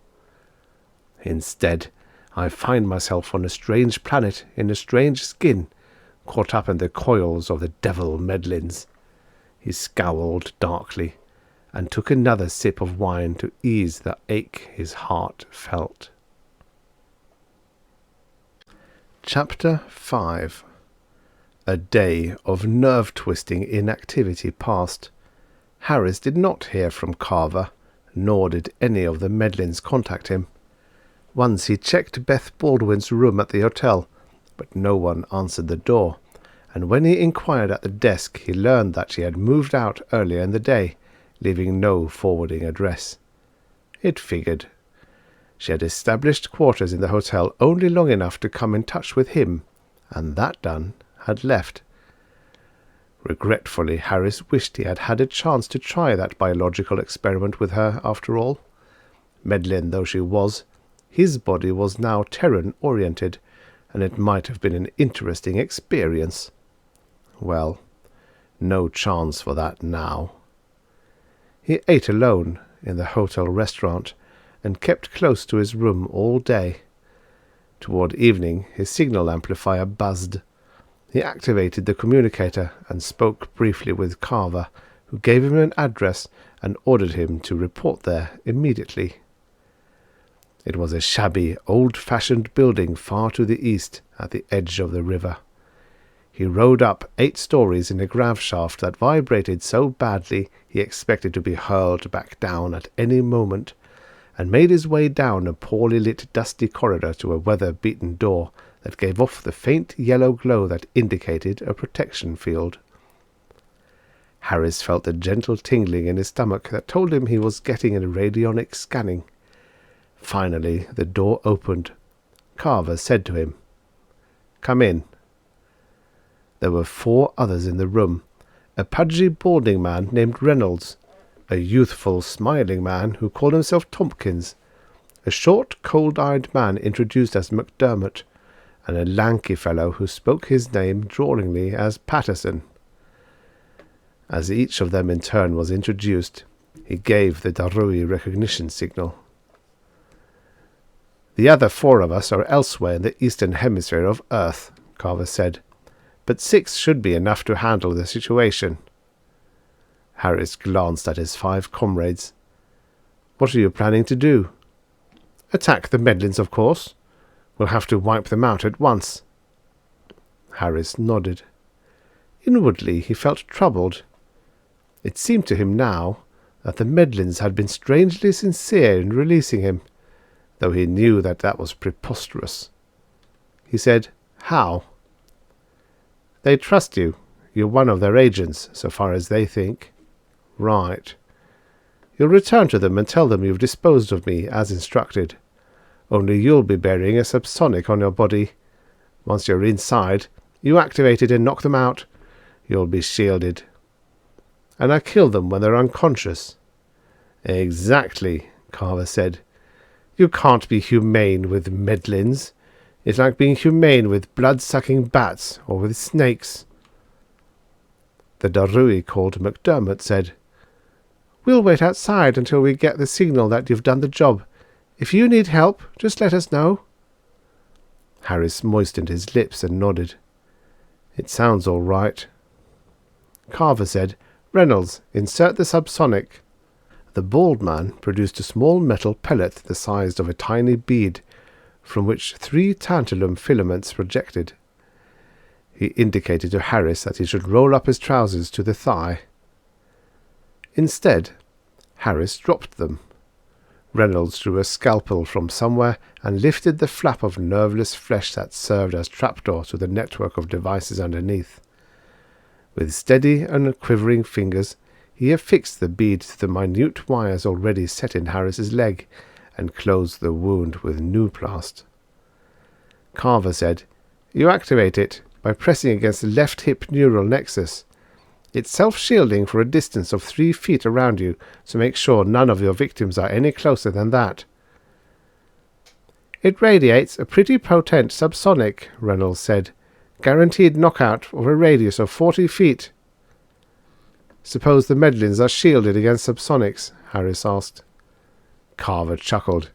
Instead, I find myself on a strange planet in a strange skin, caught up in the coils of the devil Medlins. He scowled darkly, and took another sip of wine to ease the ache his heart felt. Chapter 5. A day of nerve-twisting inactivity passed. Harris did not hear from Carver, nor did any of the Medlins contact him. Once he checked Beth Baldwin's room at the hotel, but no one answered the door, and when he inquired at the desk he learned that she had moved out earlier in the day, leaving no forwarding address. It figured. She had established quarters in the hotel only long enough to come in touch with him, and that done, had left. Regretfully, Harris wished he had had a chance to try that biological experiment with her after all. Medlin though she was, his body was now Terran-oriented, and it might have been an interesting experience. Well, no chance for that now. He ate alone in the hotel restaurant, and kept close to his room all day. Toward evening his signal amplifier buzzed. He activated the communicator and spoke briefly with Carver, who gave him an address and ordered him to report there immediately. It was a shabby, old-fashioned building far to the east at the edge of the river. He rode up 8 stories in a grav shaft that vibrated so badly he expected to be hurled back down at any moment, and made his way down a poorly lit dusty corridor to a weather-beaten door that gave off the faint yellow glow that indicated a protection field. Harris felt a gentle tingling in his stomach that told him he was getting a radionic scanning. Finally, the door opened. Carver said to him, "Come in." There were 4 others in the room, a pudgy balding man named Reynolds, a youthful smiling man who called himself Tompkins, a short cold-eyed man introduced as MacDermott, and a lanky fellow who spoke his name drawlingly as Patterson. As each of them in turn was introduced, he gave the Darui recognition signal. "The other 4 of us are elsewhere in the eastern hemisphere of Earth," Carver said, "but 6 should be enough to handle the situation." Harris glanced at his 5 comrades. "What are you planning to do?" "Attack the Medlins, of course. We'll have to wipe them out at once." Harris nodded. Inwardly he felt troubled. It seemed to him now that the Medlins had been strangely sincere in releasing him, though he knew that that was preposterous. He said, "How?" "They trust you. You're one of their agents, so far as they think." "Right. You'll return to them and tell them you've disposed of me as instructed. Only you'll be bearing a subsonic on your body. Once you're inside, you activate it and knock them out. You'll be shielded." "And I kill them when they're unconscious." "Exactly," Carver said. "You can't be humane with Medlins. It's like being humane with blood-sucking bats or with snakes." The Darui called MacDermott said, "We'll wait outside until we get the signal that you've done the job. If you need help, just let us know." Harris moistened his lips and nodded. "It sounds all right." Carver said, "Reynolds, insert the subsonic." The bald man produced a small metal pellet the size of a tiny bead, from which 3 tantalum filaments projected. He indicated to Harris that he should roll up his trousers to the thigh. Instead, Harris dropped them. Reynolds drew a scalpel from somewhere and lifted the flap of nerveless flesh that served as trapdoor to the network of devices underneath. With steady and quivering fingers, he affixed the bead to the minute wires already set in Harris's leg and closed the wound with nuplast. Carver said, "You activate it by pressing against the left hip neural nexus. It's self-shielding for a distance of 3 feet around you, so make sure none of your victims are any closer than that." "It radiates a pretty potent subsonic," Reynolds said. "Guaranteed knockout for a radius of 40 feet. "Suppose the Medlins are shielded against subsonics?" Harris asked. Carver chuckled.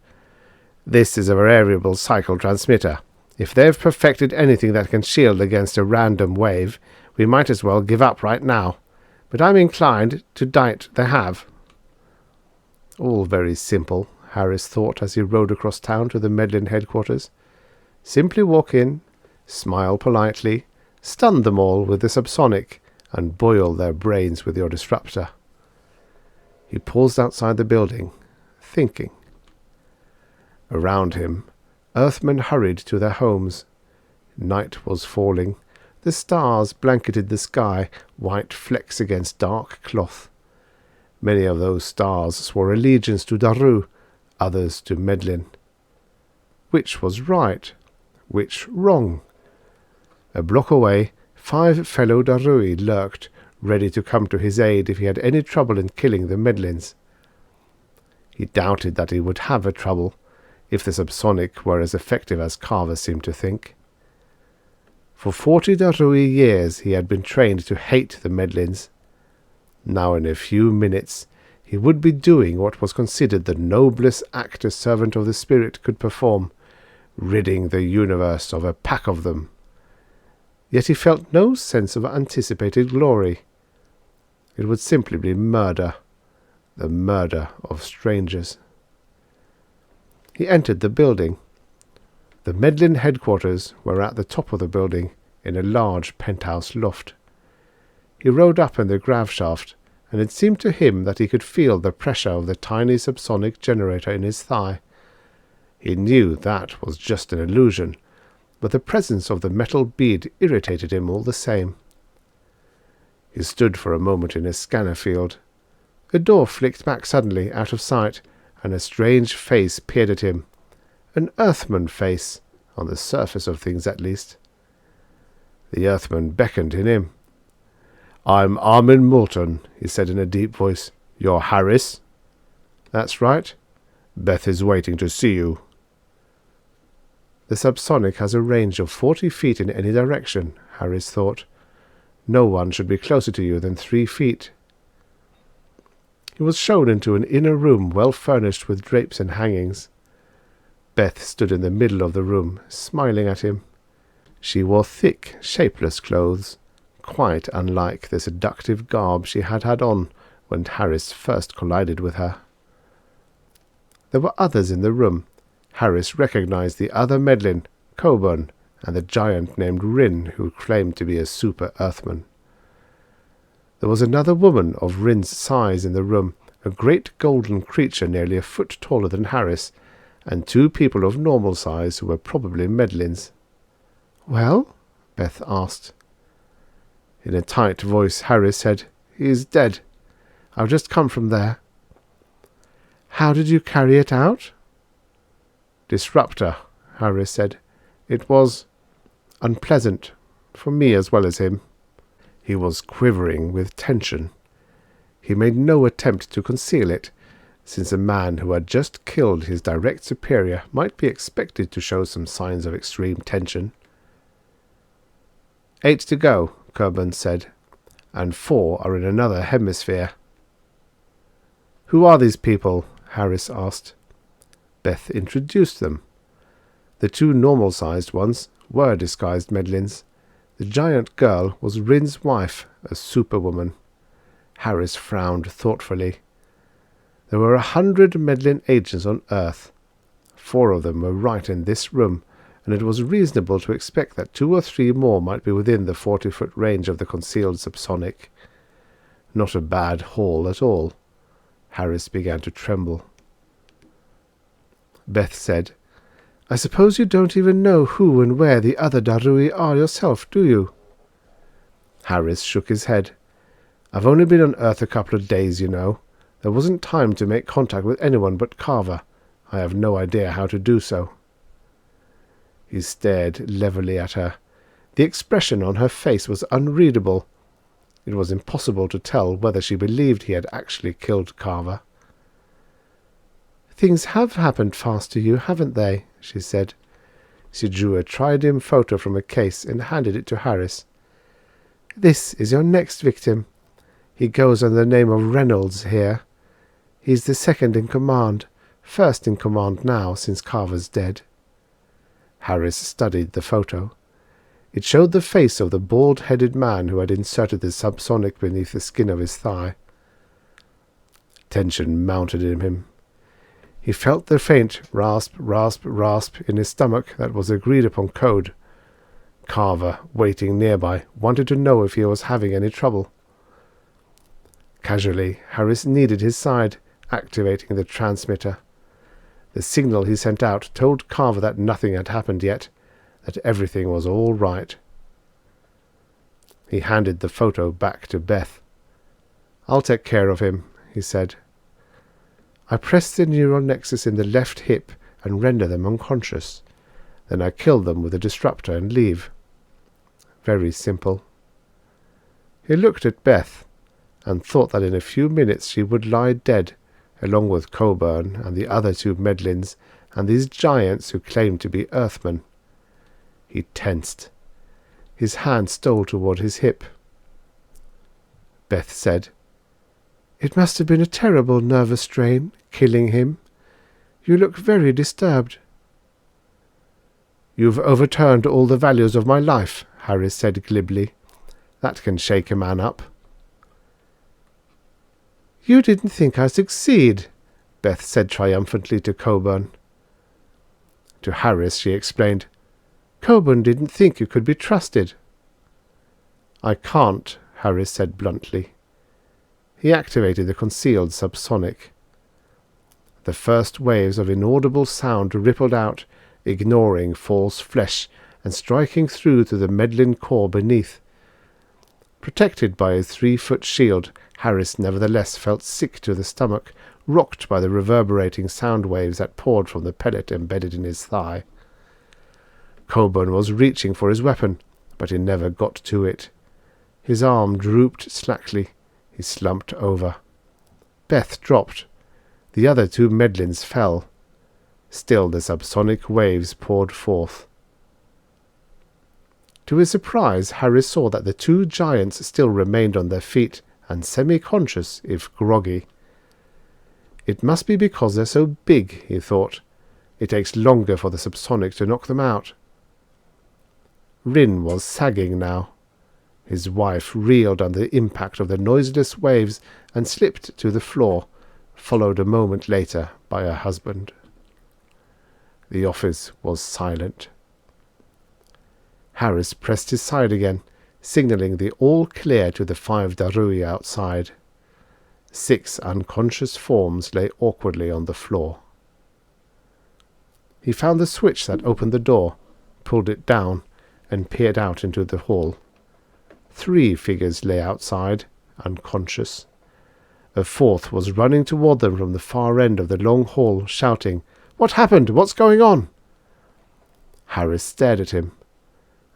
"This is a variable cycle transmitter. If they've perfected anything that can shield against a random wave, we might as well give up right now. But I'm inclined to doubt they have." All very simple, Harris thought as he rode across town to the Medlin headquarters. Simply walk in, smile politely, stun them all with the subsonic, and boil their brains with your disruptor. He paused outside the building, thinking. Around him, Earthmen hurried to their homes. Night was falling. The stars blanketed the sky, white flecks against dark cloth. Many of those stars swore allegiance to Daru, others to Medlin. Which was right? Which wrong? A block away, 5 fellow Darui lurked, ready to come to his aid if he had any trouble in killing the Medlins. He doubted that he would have a trouble, if the subsonic were as effective as Carver seemed to think. For 40 Darui years he had been trained to hate the Medlins. Now in a few minutes he would be doing what was considered the noblest act a servant of the spirit could perform, ridding the universe of a pack of them. Yet he felt no sense of anticipated glory. It would simply be murder, the murder of strangers. He entered the building. The Medlin headquarters were at the top of the building, in a large penthouse loft. He rode up in the grav shaft, and it seemed to him that he could feel the pressure of the tiny subsonic generator in his thigh. He knew that was just an illusion, but the presence of the metal bead irritated him all the same. He stood for a moment in his scanner field. A door flicked back suddenly out of sight, and a strange face peered at him. An Earthman face, on the surface of things at least. The Earthman beckoned to him. "I'm Armin Moulton," he said in a deep voice. "You're Harris?" "That's right." "Beth is waiting to see you." The subsonic has a range of 40 feet in any direction, Harris thought. No one should be closer to you than 3 feet. He was shown into an inner room well furnished with drapes and hangings. Beth stood in the middle of the room, smiling at him. She wore thick, shapeless clothes, quite unlike the seductive garb she had had on when Harris first collided with her. There were others in the room. Harris recognized the other Medlin, Coburn, and the giant named Rin, who claimed to be a super Earthman. There was another woman of Rin's size in the room, a great golden creature nearly a foot taller than Harris, and 2 people of normal size who were probably Medlins. "Well?" Beth asked. In a tight voice, Harris said, "He is dead. I've just come from there." "How did you carry it out?" "Disruptor," Harris said. "It was unpleasant, for me as well as him." He was quivering with tension. He made no attempt to conceal it, since a man who had just killed his direct superior might be expected to show some signs of extreme tension. 8 to go, Coburn said, and 4 are in another hemisphere. "Who are these people?" Harris asked. Beth introduced them. The 2 normal-sized ones were disguised Medlins. The giant girl was Rin's wife, a superwoman. Harris frowned thoughtfully. There were 100 Medlin agents on Earth. 4 of them were right in this room, and it was reasonable to expect that 2 or 3 more might be within the 40-foot range of the concealed subsonic. Not a bad haul at all. Harris began to tremble. Beth said, "I suppose you don't even know who and where the other Darui are yourself, do you?" Harris shook his head. "I've only been on Earth a couple of days, you know. There wasn't time to make contact with anyone but Carver. I have no idea how to do so." He stared levelly at her. The expression on her face was unreadable. It was impossible to tell whether she believed he had actually killed Carver. "Things have happened fast to you, haven't they?" she said. She drew a tridim photo from a case and handed it to Harris. "This is your next victim. He goes under the name of Reynolds here. He's the second in command, first in command now since Carver's dead." Harris studied the photo. It showed the face of the bald-headed man who had inserted the subsonic beneath the skin of his thigh. Tension mounted in him. He felt the faint rasp, rasp, rasp in his stomach that was agreed upon code. Carver, waiting nearby, wanted to know if he was having any trouble. Casually, Harris kneaded his side, activating the transmitter. The signal he sent out told Carver that nothing had happened yet, that everything was all right. He handed the photo back to Beth. "I'll take care of him," he said. "I press the neural nexus in the left hip and render them unconscious. Then I kill them with a disruptor and leave. Very simple." He looked at Beth and thought that in a few minutes she would lie dead, along with Coburn and the other 2 Medlins and these giants who claimed to be Earthmen. He tensed. His hand stole toward his hip. Beth said, "It must have been a terrible nervous strain, killing him. You look very disturbed." "You've overturned all the values of my life," Harris said glibly. "That can shake a man up." "You didn't think I'd succeed," Beth said triumphantly to Coburn. To Harris she explained, "Coburn didn't think you could be trusted. "I can't," Harris said bluntly. He activated the concealed subsonic. The first waves of inaudible sound rippled out, ignoring false flesh and striking through to the meddling core beneath. Protected by a 3-foot shield, Harris nevertheless felt sick to the stomach, rocked by the reverberating sound waves that poured from the pellet embedded in his thigh. Coburn was reaching for his weapon, but he never got to it. His arm drooped slackly. He slumped over. Beth dropped. The other 2 Medlins fell. Still the subsonic waves poured forth. To his surprise, Harris saw that the 2 giants still remained on their feet, and semi-conscious, if groggy. It must be because they're so big, he thought. It takes longer for the subsonic to knock them out. Rin was sagging now. His wife reeled under the impact of the noiseless waves and slipped to the floor, followed a moment later by her husband. The office was silent. Harris pressed his side again, signalling the all clear to the 5 Darui outside. 6 unconscious forms lay awkwardly on the floor. He found the switch that opened the door, pulled it down, and peered out into the hall. 3 figures lay outside, unconscious. A 4th was running toward them from the far end of the long hall, shouting, "What happened? What's going on?" Harris stared at him.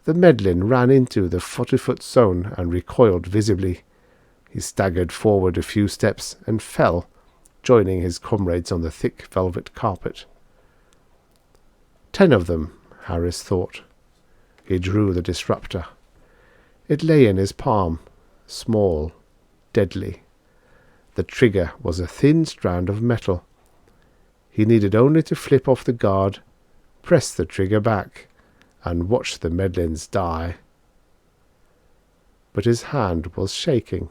The Medlin ran into the 40-foot zone and recoiled visibly. He staggered forward a few steps and fell, joining his comrades on the thick velvet carpet. 10 of them, Harris thought. He drew the disruptor. It lay in his palm, small, deadly. The trigger was a thin strand of metal. He needed only to flip off the guard, press the trigger back, and watch the Medlins die. But his hand was shaking.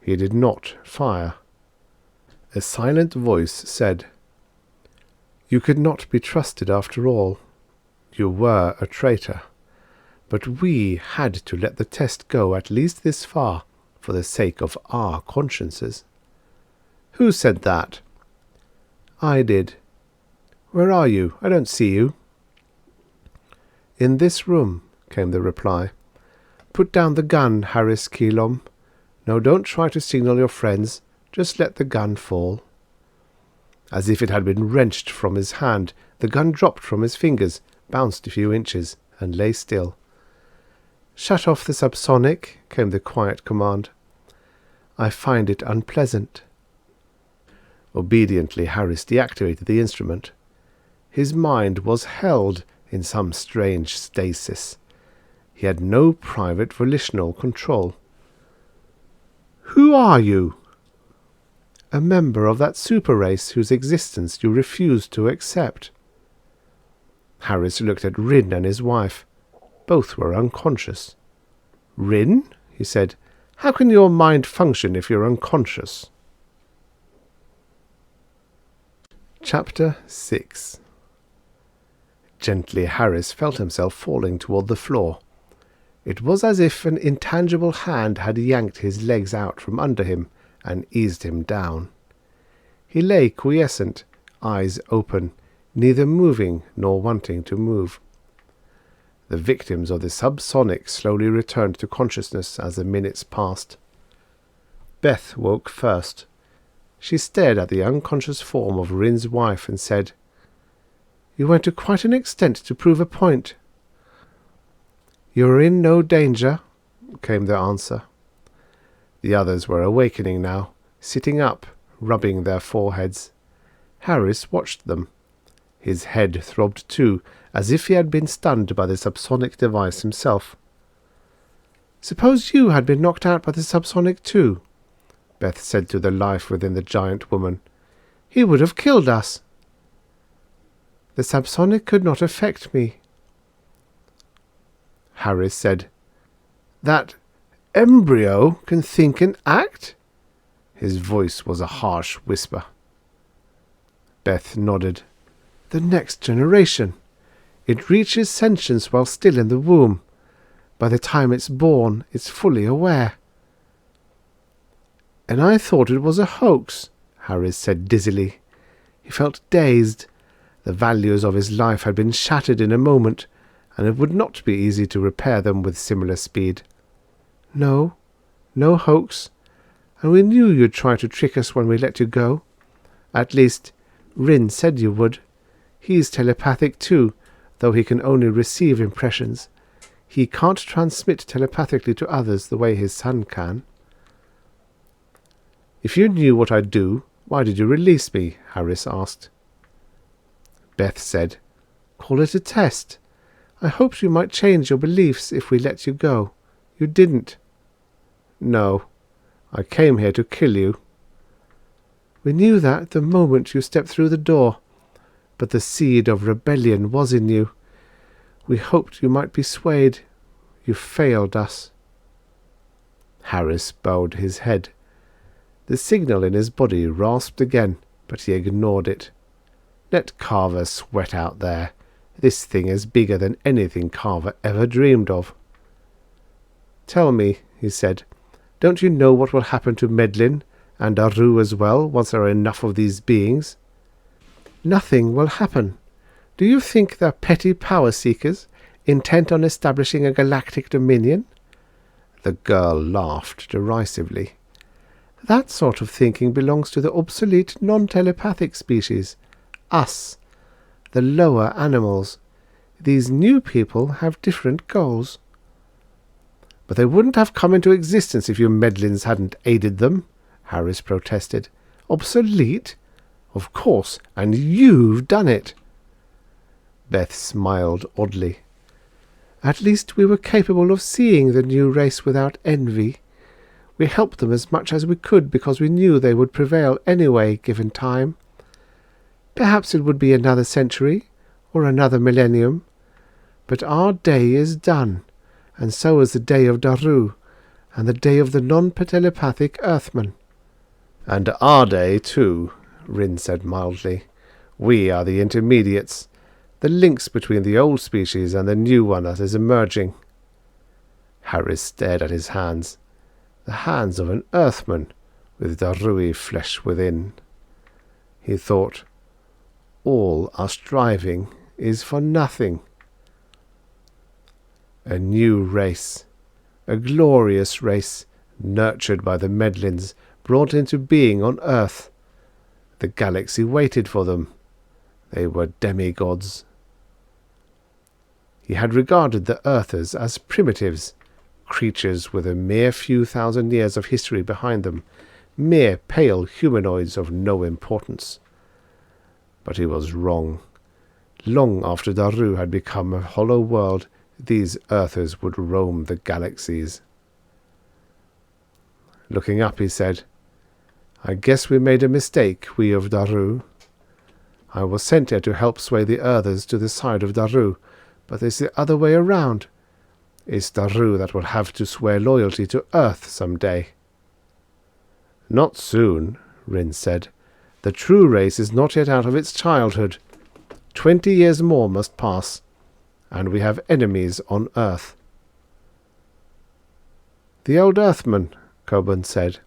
He did not fire. A silent voice said, "You could not be trusted after all. You were a traitor. But we had to let the test go at least this far for the sake of our consciences." "Who said that?" "I did." "Where are you? I don't see you." "In this room," came the reply. "Put down the gun, Harris Kilom. No, don't try to signal your friends. Just let the gun fall." As if it had been wrenched from his hand, the gun dropped from his fingers, bounced a few inches, and lay still. "Shut off the subsonic," came the quiet command. "I find it unpleasant." Obediently, Harris deactivated the instrument. His mind was held in some strange stasis. He had no private volitional control. "Who are you?" "A member of that super race whose existence you refused to accept." Harris looked at Rin and his wife. Both were unconscious. "Rin?" he said. "How can your mind function if you're unconscious?" Chapter 6. Gently Harris felt himself falling toward the floor. It was as if an intangible hand had yanked his legs out from under him and eased him down. He lay quiescent, eyes open, neither moving nor wanting to move. The victims of the subsonic slowly returned to consciousness as the minutes passed. Beth woke first. She stared at the unconscious form of Rin's wife and said, "You went to quite an extent to prove a point." "You are in no danger," came the answer. The others were awakening now, sitting up, rubbing their foreheads. Harris watched them. His head throbbed too, as if he had been stunned by the subsonic device himself. "Suppose you had been knocked out by the subsonic too," Beth said to the life within the giant woman. "He would have killed us." "The subsonic could not affect me." Harris said, "That embryo can think and act?" His voice was a harsh whisper. Beth nodded. "The next generation. It reaches sentience while still in the womb. By the time it's born, it's fully aware." "And I thought it was a hoax," Harris said dizzily. He felt dazed. The values of his life had been shattered in a moment, and it would not be easy to repair them with similar speed. No hoax. And we knew you'd try to trick us when we let you go. At least, Rin said you would. He's telepathic too, though he can only receive impressions. He can't transmit telepathically to others the way his son can." "If you knew what I'd do, why did you release me?" Harris asked. Beth said, "Call it a test. I hoped you might change your beliefs if we let you go. You didn't." "No. I came here to kill you." "We knew that the moment you stepped through the door. But the seed of rebellion was in you. We hoped you might be swayed. You failed us." Harris bowed his head. The signal in his body rasped again, but he ignored it. Let Carver sweat out there. This thing is bigger than anything Carver ever dreamed of. "Tell me," he said, "don't you know what will happen to Medlin, and Daru as well, once there are enough of these beings?" "Nothing will happen. Do you think they're petty power seekers, intent on establishing a galactic dominion?" The girl laughed derisively. "That sort of thinking belongs to the obsolete non-telepathic species. Us. The lower animals. These new people have different goals." "But they wouldn't have come into existence if you Medlins hadn't aided them," Harris protested. "Obsolete? Of course, and you've done it." Beth smiled oddly. "At least we were capable of seeing the new race without envy. We helped them as much as we could because we knew they would prevail anyway, given time. Perhaps it would be another century, or another millennium. But our day is done, and so is the day of Daru, and the day of the non-telepathic Earthmen." "And our day, too," Rin said mildly. "We are the intermediates, the links between the old species and the new one that is emerging." Harris stared at his hands, the hands of an Earthman, with Darui flesh within. He thought, all our striving is for nothing. A new race, a glorious race, nurtured by the Medlins, brought into being on Earth. The galaxy waited for them. They were demigods. He had regarded the Earthers as primitives, creatures with a mere few thousand years of history behind them, mere pale humanoids of no importance. But he was wrong. Long after Daru had become a hollow world, these Earthers would roam the galaxies. Looking up, he said, "I guess we made a mistake, we of Daru. I was sent here to help sway the Earthers to the side of Daru, but it's the other way around. It's Daru that will have to swear loyalty to Earth some day." "Not soon," Rin said. "The true race is not yet out of its childhood. 20 years more must pass, and we have enemies on Earth." "The old Earthmen," Coburn said.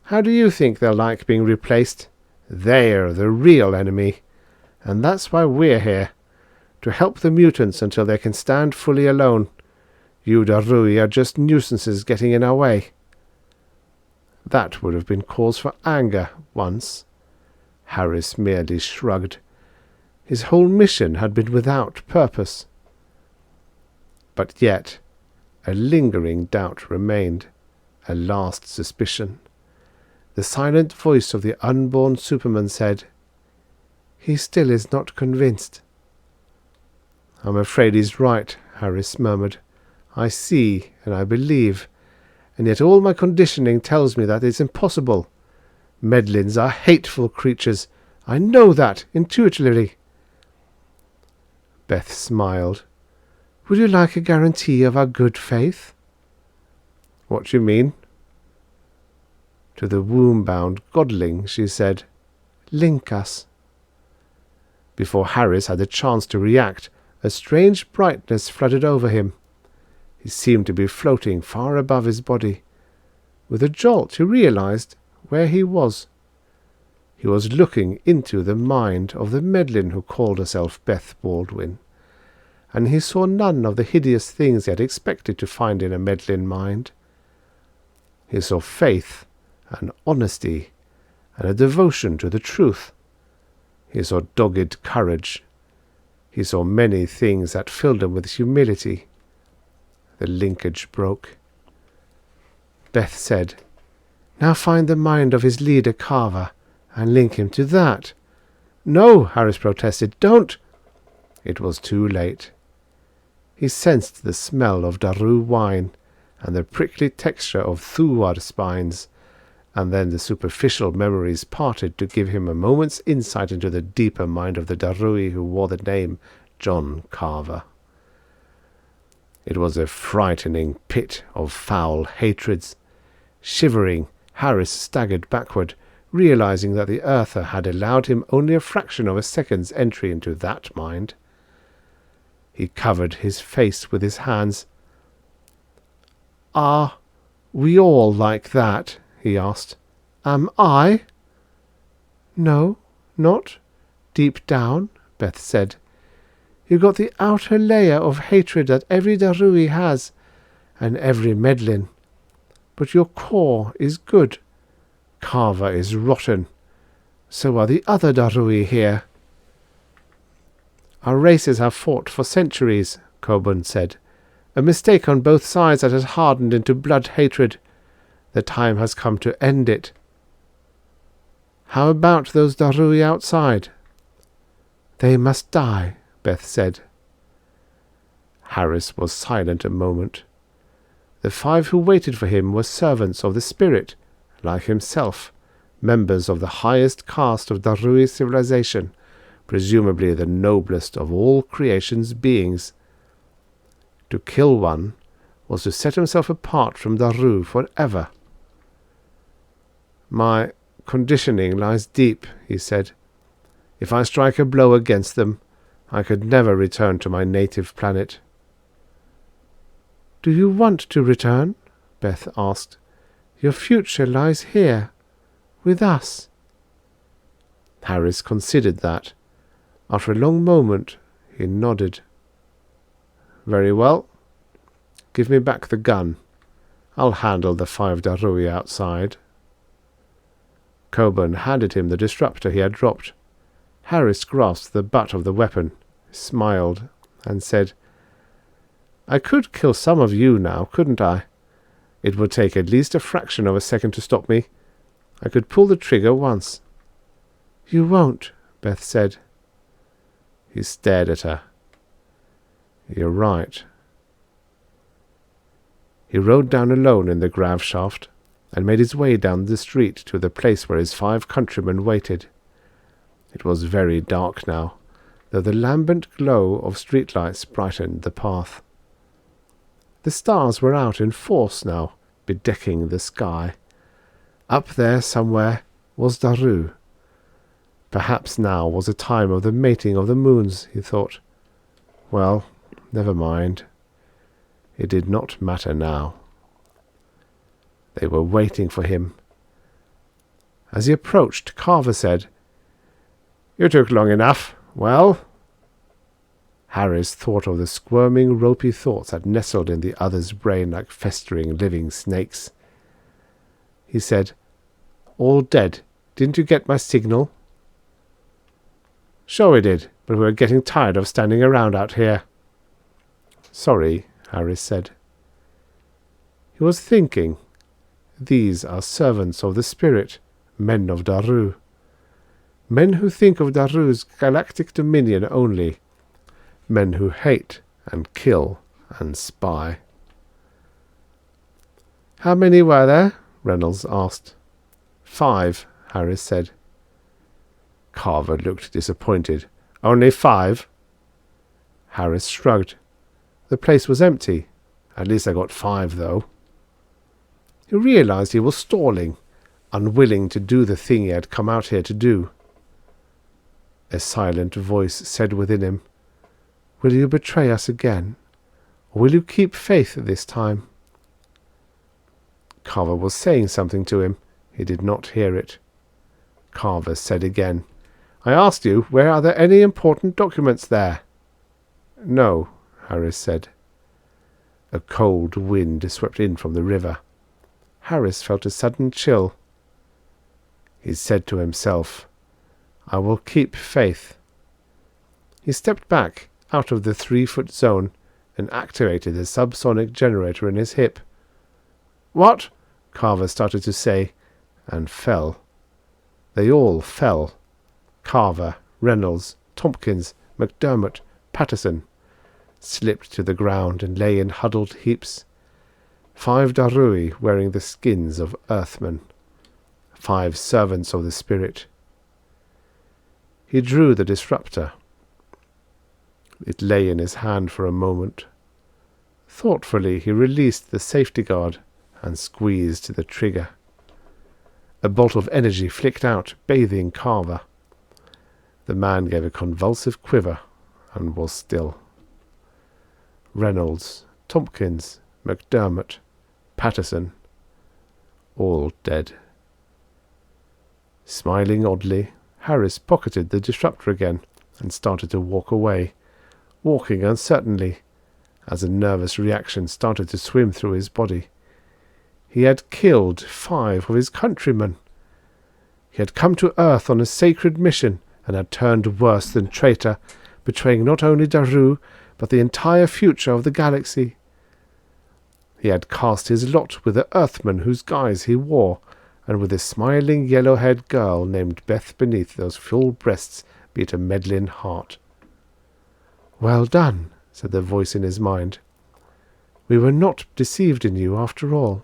"How do you think they'll like being replaced? They're the real enemy, and that's why we're here, to help the mutants until they can stand fully alone. You Darui are just nuisances getting in our way." That would have been cause for anger once. Harris merely shrugged. His whole mission had been without purpose. But yet, a lingering doubt remained, a last suspicion. The silent voice of the unborn Superman said, "He still is not convinced." "I'm afraid he's right," Harris murmured. "I see and I believe, and yet all my conditioning tells me that it's impossible. Medlins are hateful creatures. I know that intuitively." Beth smiled. "Would you like a guarantee of our good faith?" "What do you mean?" To the womb-bound godling, she said, "Link us." Before Harris had a chance to react, a strange brightness flooded over him. He seemed to be floating far above his body. With a jolt he realized where he was. He was looking into the mind of the Medlin who called herself Beth Baldwin, and he saw none of the hideous things he had expected to find in a Medlin mind. He saw faith and honesty and a devotion to the truth. He saw dogged courage. He saw many things that filled him with humility. The linkage broke. Beth said, "Now find the mind of his leader Carver and link him to that." "No," Harris protested, "don't." It was too late. He sensed the smell of Daru wine and the prickly texture of Thuar spines, and then the superficial memories parted to give him a moment's insight into the deeper mind of the Darui who wore the name John Carver. It was a frightening pit of foul hatreds. Shivering, Harris staggered backward, realizing that the earther had allowed him only a fraction of a second's entry into that mind. He covered his face with his hands. "Are we all like that?" he asked. "Am I?" "No, not deep down," Beth said. "You got the outer layer of hatred that every Darui has, and every Medlin. But your core is good. Carver is rotten. So are the other Darui here." "Our races have fought for centuries," Coburn said. "A mistake on both sides that has hardened into blood hatred. The time has come to end it." "How about those Darui outside?" "They must die," Beth said. Harris was silent a moment. The 5 who waited for him were servants of the spirit, like himself, members of the highest caste of Darui civilization, presumably the noblest of all creation's beings. To kill one was to set himself apart from Daru forever. "My conditioning lies deep," he said. "If I strike a blow against them, I could never return to my native planet." "Do you want to return?" Beth asked. "Your future lies here, with us." Harris considered that. After a long moment, he nodded. "Very well. Give me back the gun. I'll handle the 5 Darui outside." Coburn handed him the disruptor he had dropped. Harris grasped the butt of the weapon, smiled, and said, "I could kill some of you now, couldn't I? It would take at least a fraction of a second to stop me. I could pull the trigger once." "You won't," Beth said. He stared at her. "You're right." He rode down alone in the grav shaft, and made his way down the street to the place where his 5 countrymen waited. It was very dark now, though the lambent glow of streetlights brightened the path. The stars were out in force now, bedecking the sky. Up there somewhere was Daru. Perhaps now was the time of the mating of the moons, he thought. Well, never mind. It did not matter now. They were waiting for him. As he approached, Carver said, "You took long enough. Well?" Harris thought of the squirming, ropey thoughts that nestled in the other's brain like festering, living snakes. He said, "All dead. Didn't you get my signal?" "Sure we did, but we were getting tired of standing around out here." "Sorry," Harris said. He was thinking, these are servants of the spirit, men of Daru. Men who think of Daru's galactic dominion only. Men who hate and kill and spy. "How many were there?" Reynolds asked. 5, Harris said. Carver looked disappointed. "Only 5?" Harris shrugged. "The place was empty. At least I got 5, though." He realized he was stalling, unwilling to do the thing he had come out here to do. A silent voice said within him, "Will you betray us again? Or will you keep faith this time?" Carver was saying something to him. He did not hear it. Carver said again, "I asked you, are there any important documents there?" "No," Harris said. A cold wind swept in from the river. Harris felt a sudden chill. He said to himself, "I will keep faith." He stepped back out of the 3-foot zone and activated the subsonic generator in his hip. "What?" Carver started to say, and fell. They all fell. Carver, Reynolds, Tompkins, McDermott, Patterson slipped to the ground and lay in huddled heaps. 5 Darui wearing the skins of earthmen. 5 servants of the spirit. He drew the disruptor. It lay in his hand for a moment. Thoughtfully he released the safety guard and squeezed the trigger. A bolt of energy flicked out, bathing Carver. The man gave a convulsive quiver and was still. Reynolds, Tompkins, McDermott, Patterson, all dead. Smiling oddly, Harris pocketed the disruptor again and started to walk away, walking uncertainly, as a nervous reaction started to swim through his body. He had killed 5 of his countrymen. He had come to Earth on a sacred mission and had turned worse than traitor, betraying not only Daru, but the entire future of the galaxy. He had cast his lot with the Earthmen whose guise he wore, and with a smiling yellow-haired girl named Beth beneath those full breasts beat a Medlin heart. "Well done," said the voice in his mind. "We were not deceived in you after all."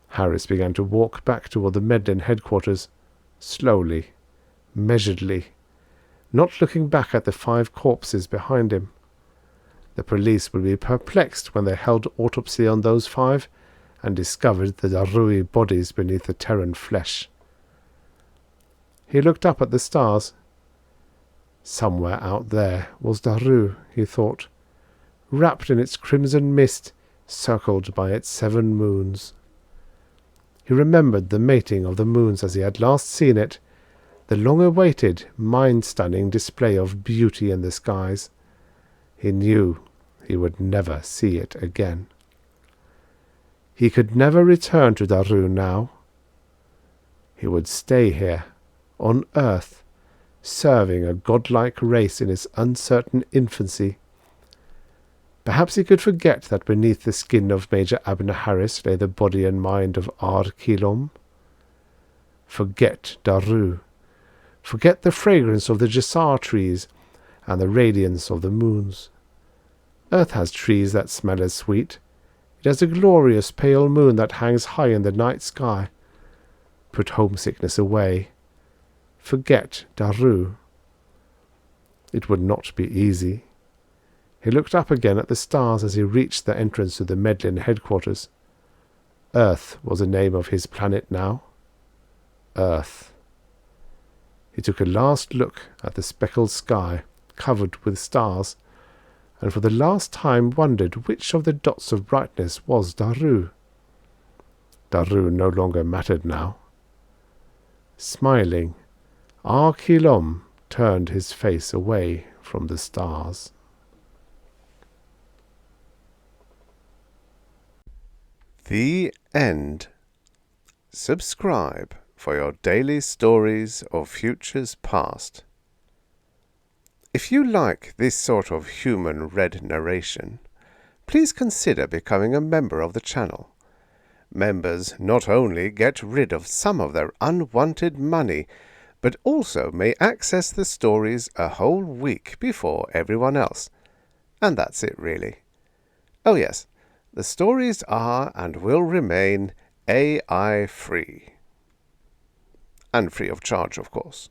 Harris began to walk back toward the Medlin headquarters, slowly, measuredly, not looking back at the 5 corpses behind him. The police would be perplexed when they held autopsy on those 5 and discovered the Darui bodies beneath the Terran flesh. He looked up at the stars. Somewhere out there was Daru, he thought, wrapped in its crimson mist, circled by its 7 moons. He remembered the mating of the moons as he had last seen it, the long-awaited, mind-stunning display of beauty in the skies. He knew he would never see it again. He could never return to Daru now. He would stay here, on Earth, serving a godlike race in its uncertain infancy. Perhaps he could forget that beneath the skin of Major Abner Harris lay the body and mind of Ard Kilom. Forget Daru. Forget the fragrance of the Jasar trees and the radiance of the moons. Earth has trees that smell as sweet. It has a glorious pale moon that hangs high in the night sky. Put homesickness away. Forget Daru. It would not be easy. He looked up again at the stars as he reached the entrance to the Medlin headquarters. Earth was the name of his planet now. Earth. He took a last look at the speckled sky, covered with stars, and for the last time wondered which of the dots of brightness was Daru. Daru no longer mattered now. Smiling, Kilom turned his face away from the stars. The end. Subscribe for your daily stories of futures past. If you like this sort of human-read narration, please consider becoming a member of the channel. Members not only get rid of some of their unwanted money, but also may access the stories a whole week before everyone else. And that's it, really. Oh yes, the stories are and will remain AI-free. And free of charge, of course.